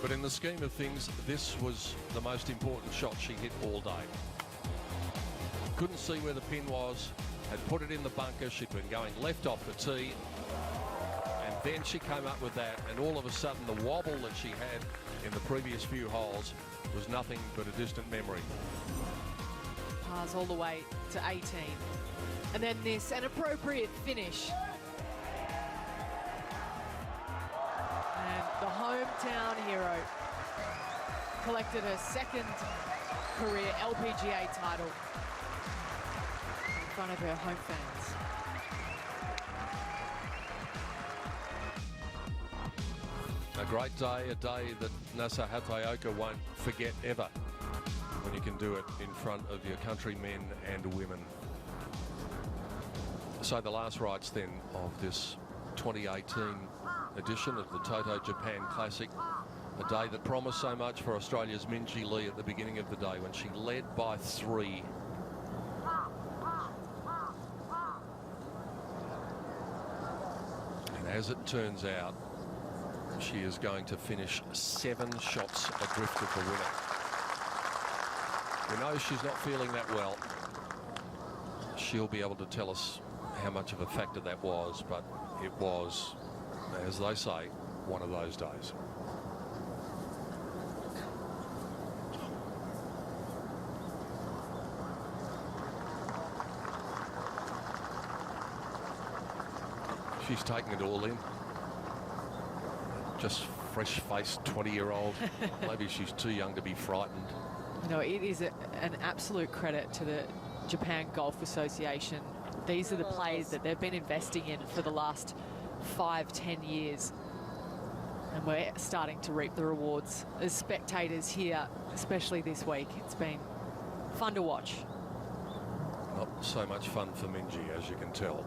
But in the scheme of things, this was the most important shot she hit all day. Couldn't see where the pin was, had put it in the bunker, she'd been going left off the tee, and then she came up with that, and all of a sudden the wobble that she had in the previous few holes was nothing but a distant memory. Pars all the way to 18. And then this, an appropriate finish. And the hometown hero collected her 2nd career LPGA title in front of her home fans. A great day, a day that Nasa Hataoka won't forget ever, when you can do it in front of your countrymen and women. So the last rites then of this 2018 edition of the TOTO Japan Classic, a day that promised so much for Australia's Minjee Lee at the beginning of the day when she led by 3. And as it turns out, she is going to finish 7 shots adrift of the winner. We know she's not feeling that well. She'll be able to tell us how much of a factor that was, but it was, as they say, one of those days. She's taking it all in. Just fresh-faced 20-year-old. Maybe she's too young to be frightened. You know, it is an absolute credit to the Japan Golf Association. These are the players that they've been investing in for the last 5-10 years. And we're starting to reap the rewards as spectators here, especially this week. It's been fun to watch. Not so much fun for Minjee, as you can tell.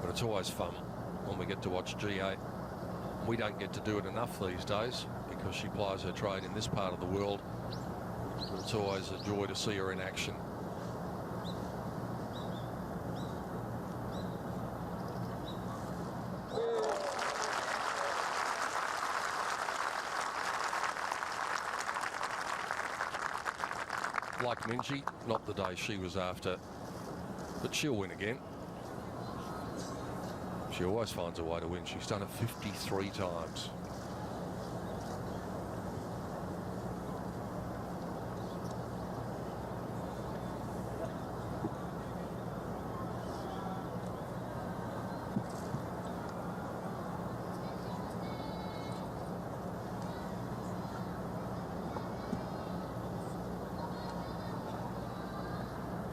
But it's always fun when we get to watch GA. We don't get to do it enough these days because she plies her trade in this part of the world. But it's always a joy to see her in action. Like Minjee, not the day she was after, but she'll win again. She always finds a way to win. She's done it 53 times.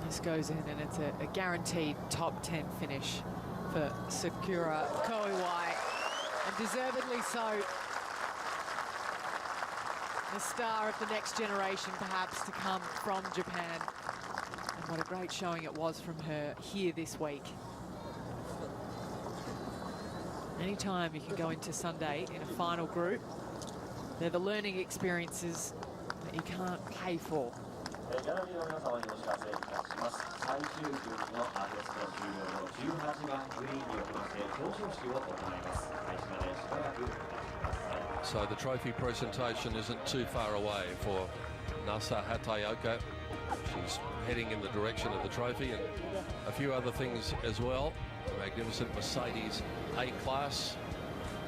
This goes in and it's a guaranteed top 10 finish for Sakura Koiwai, and deservedly so. The star of the next generation perhaps to come from Japan. And what a great showing it was from her here this week. Anytime you can go into Sunday in a final group, they're the learning experiences that you can't pay for. So the trophy presentation isn't too far away for Nasa Hataoka. She's heading in the direction of the trophy and a few other things as well. A magnificent Mercedes A-Class.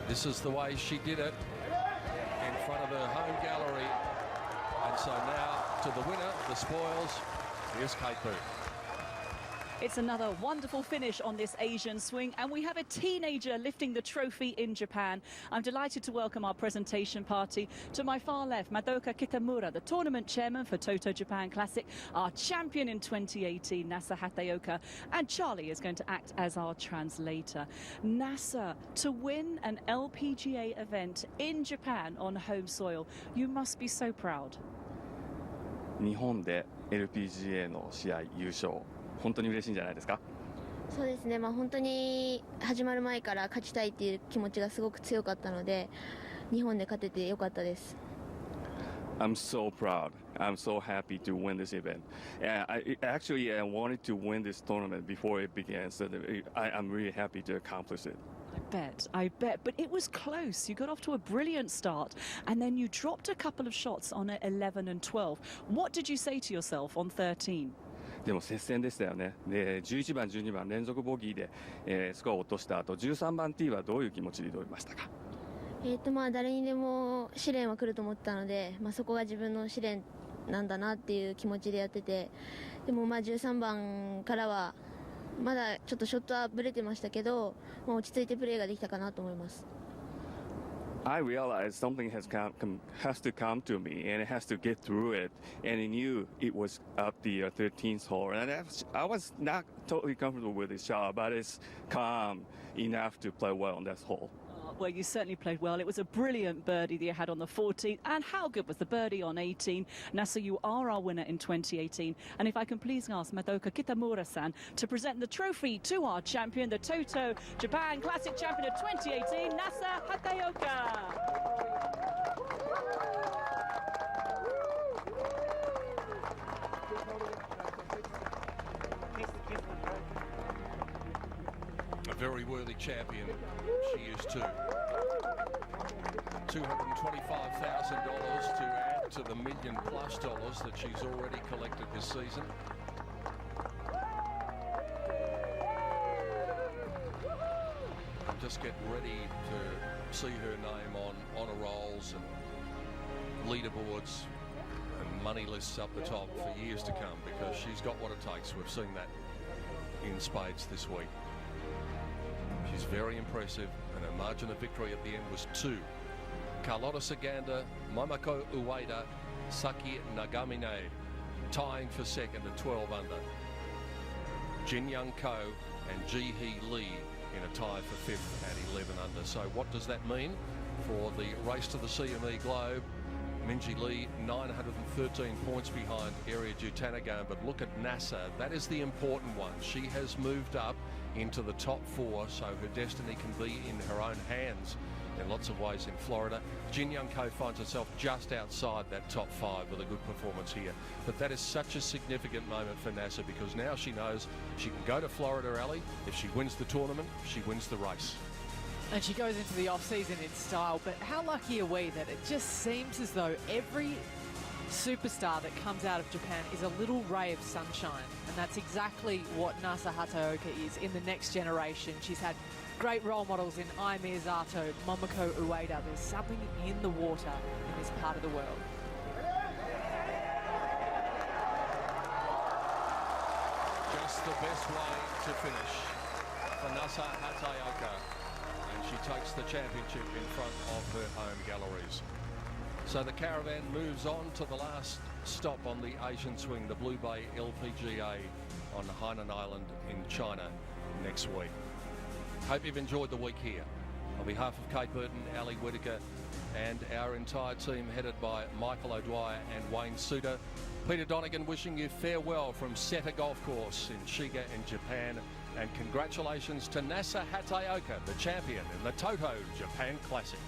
This is the way she did it in front of her home gallery. And so now to the winner, the spoils, here's Kate Booth. It's another wonderful finish on this Asian swing, and we have a teenager lifting the trophy in Japan. I'm delighted to welcome our presentation party. To my far left, Madoka Kitamura, the tournament chairman for TOTO Japan Classic, our champion in 2018, Nasa Hataoka, and Charlie is going to act as our translator. Nasa, to win an LPGA event in Japan on home soil, you must be so proud. 日本で LPGA の試合優勝、本当に嬉しいんじゃないですか。そうですね、本当に始まる前から勝ちたいっていう気持ちがすごく強かったので、日本で勝ててよかったです。 I'm so proud. I'm so happy to win this event. And I wanted to win this tournament before it began, so I'm really happy to accomplish it. I bet. But it was close. You got off to a brilliant start, and then you dropped a couple of shots on 11 and 12. What did you say to yourself on 13? でも接戦でしたよね。で、11番、12番連続ボギーで、スコアを落とした後、13番ティーはどういう気持ちで挑みましたか？誰にでも試練は来ると思ったので、そこが自分の試練なんだなっていう気持ちでやってて、でも13番からはまだちょっとショットはブレてましたけど、落ち着いてプレーができたかなと思います。I realized something has to come to me, and it has to get through it. And I knew it was up the 13th hole, and I was not totally comfortable with the shot, but it's calm enough to play well on that hole. Well, you certainly played well. It was a brilliant birdie that you had on the 14th. And how good was the birdie on 18? Nasa, you are our winner in 2018. And if I can please ask Madoka Kitamura-san to present the trophy to our champion, the TOTO Japan Classic Champion of 2018, Nasa Hataoka. A very worthy champion she is too. $225,000 to add to the $1 million+ that she's already collected this season. And just get ready to see her name on honour rolls and leaderboards and money lists up the top for years to come, because she's got what it takes. We've seen that in spades this week. She's very impressive, and her margin of victory at the end was 2. Carlotta Saganda, Momoko Ueda, Saki Nagamine tying for second at 12 under. Jin Young Ko and Ji Hee Lee in a tie for fifth at 11 under. So what does that mean for the race to the CME Globe? Minjee Lee 913 points behind Area Jutanagan, but look at NASA. That is the important one. She has moved up into the top 4, so her destiny can be in her own hands in lots of ways in Florida. Jin Young Ko finds herself just outside that top 5 with a good performance here. But that is such a significant moment for NASA, because now she knows she can go to Florida, Ali. If she wins the tournament, she wins the race. And she goes into the off-season in style, but how lucky are we that it just seems as though every superstar that comes out of Japan is a little ray of sunshine, and that's exactly what Nasa Hataoka is in the next generation. She's had great role models in Ai Miyazato, Momoko Ueda. There's something in the water in this part of the world. Just the best way to finish for Nasa Hataoka, and she takes the championship in front of her home galleries. So the caravan moves on to the last stop on the Asian swing, the Blue Bay LPGA on Hainan Island in China next week. Hope you've enjoyed the week here. On behalf of Kate Burton, Ali Whittaker, and our entire team headed by Michael O'Dwyer and Wayne Suter, Peter Donegan wishing you farewell from Seta Golf Course in Shiga in Japan, and congratulations to Nasa Hataoka, the champion in the TOTO Japan Classic.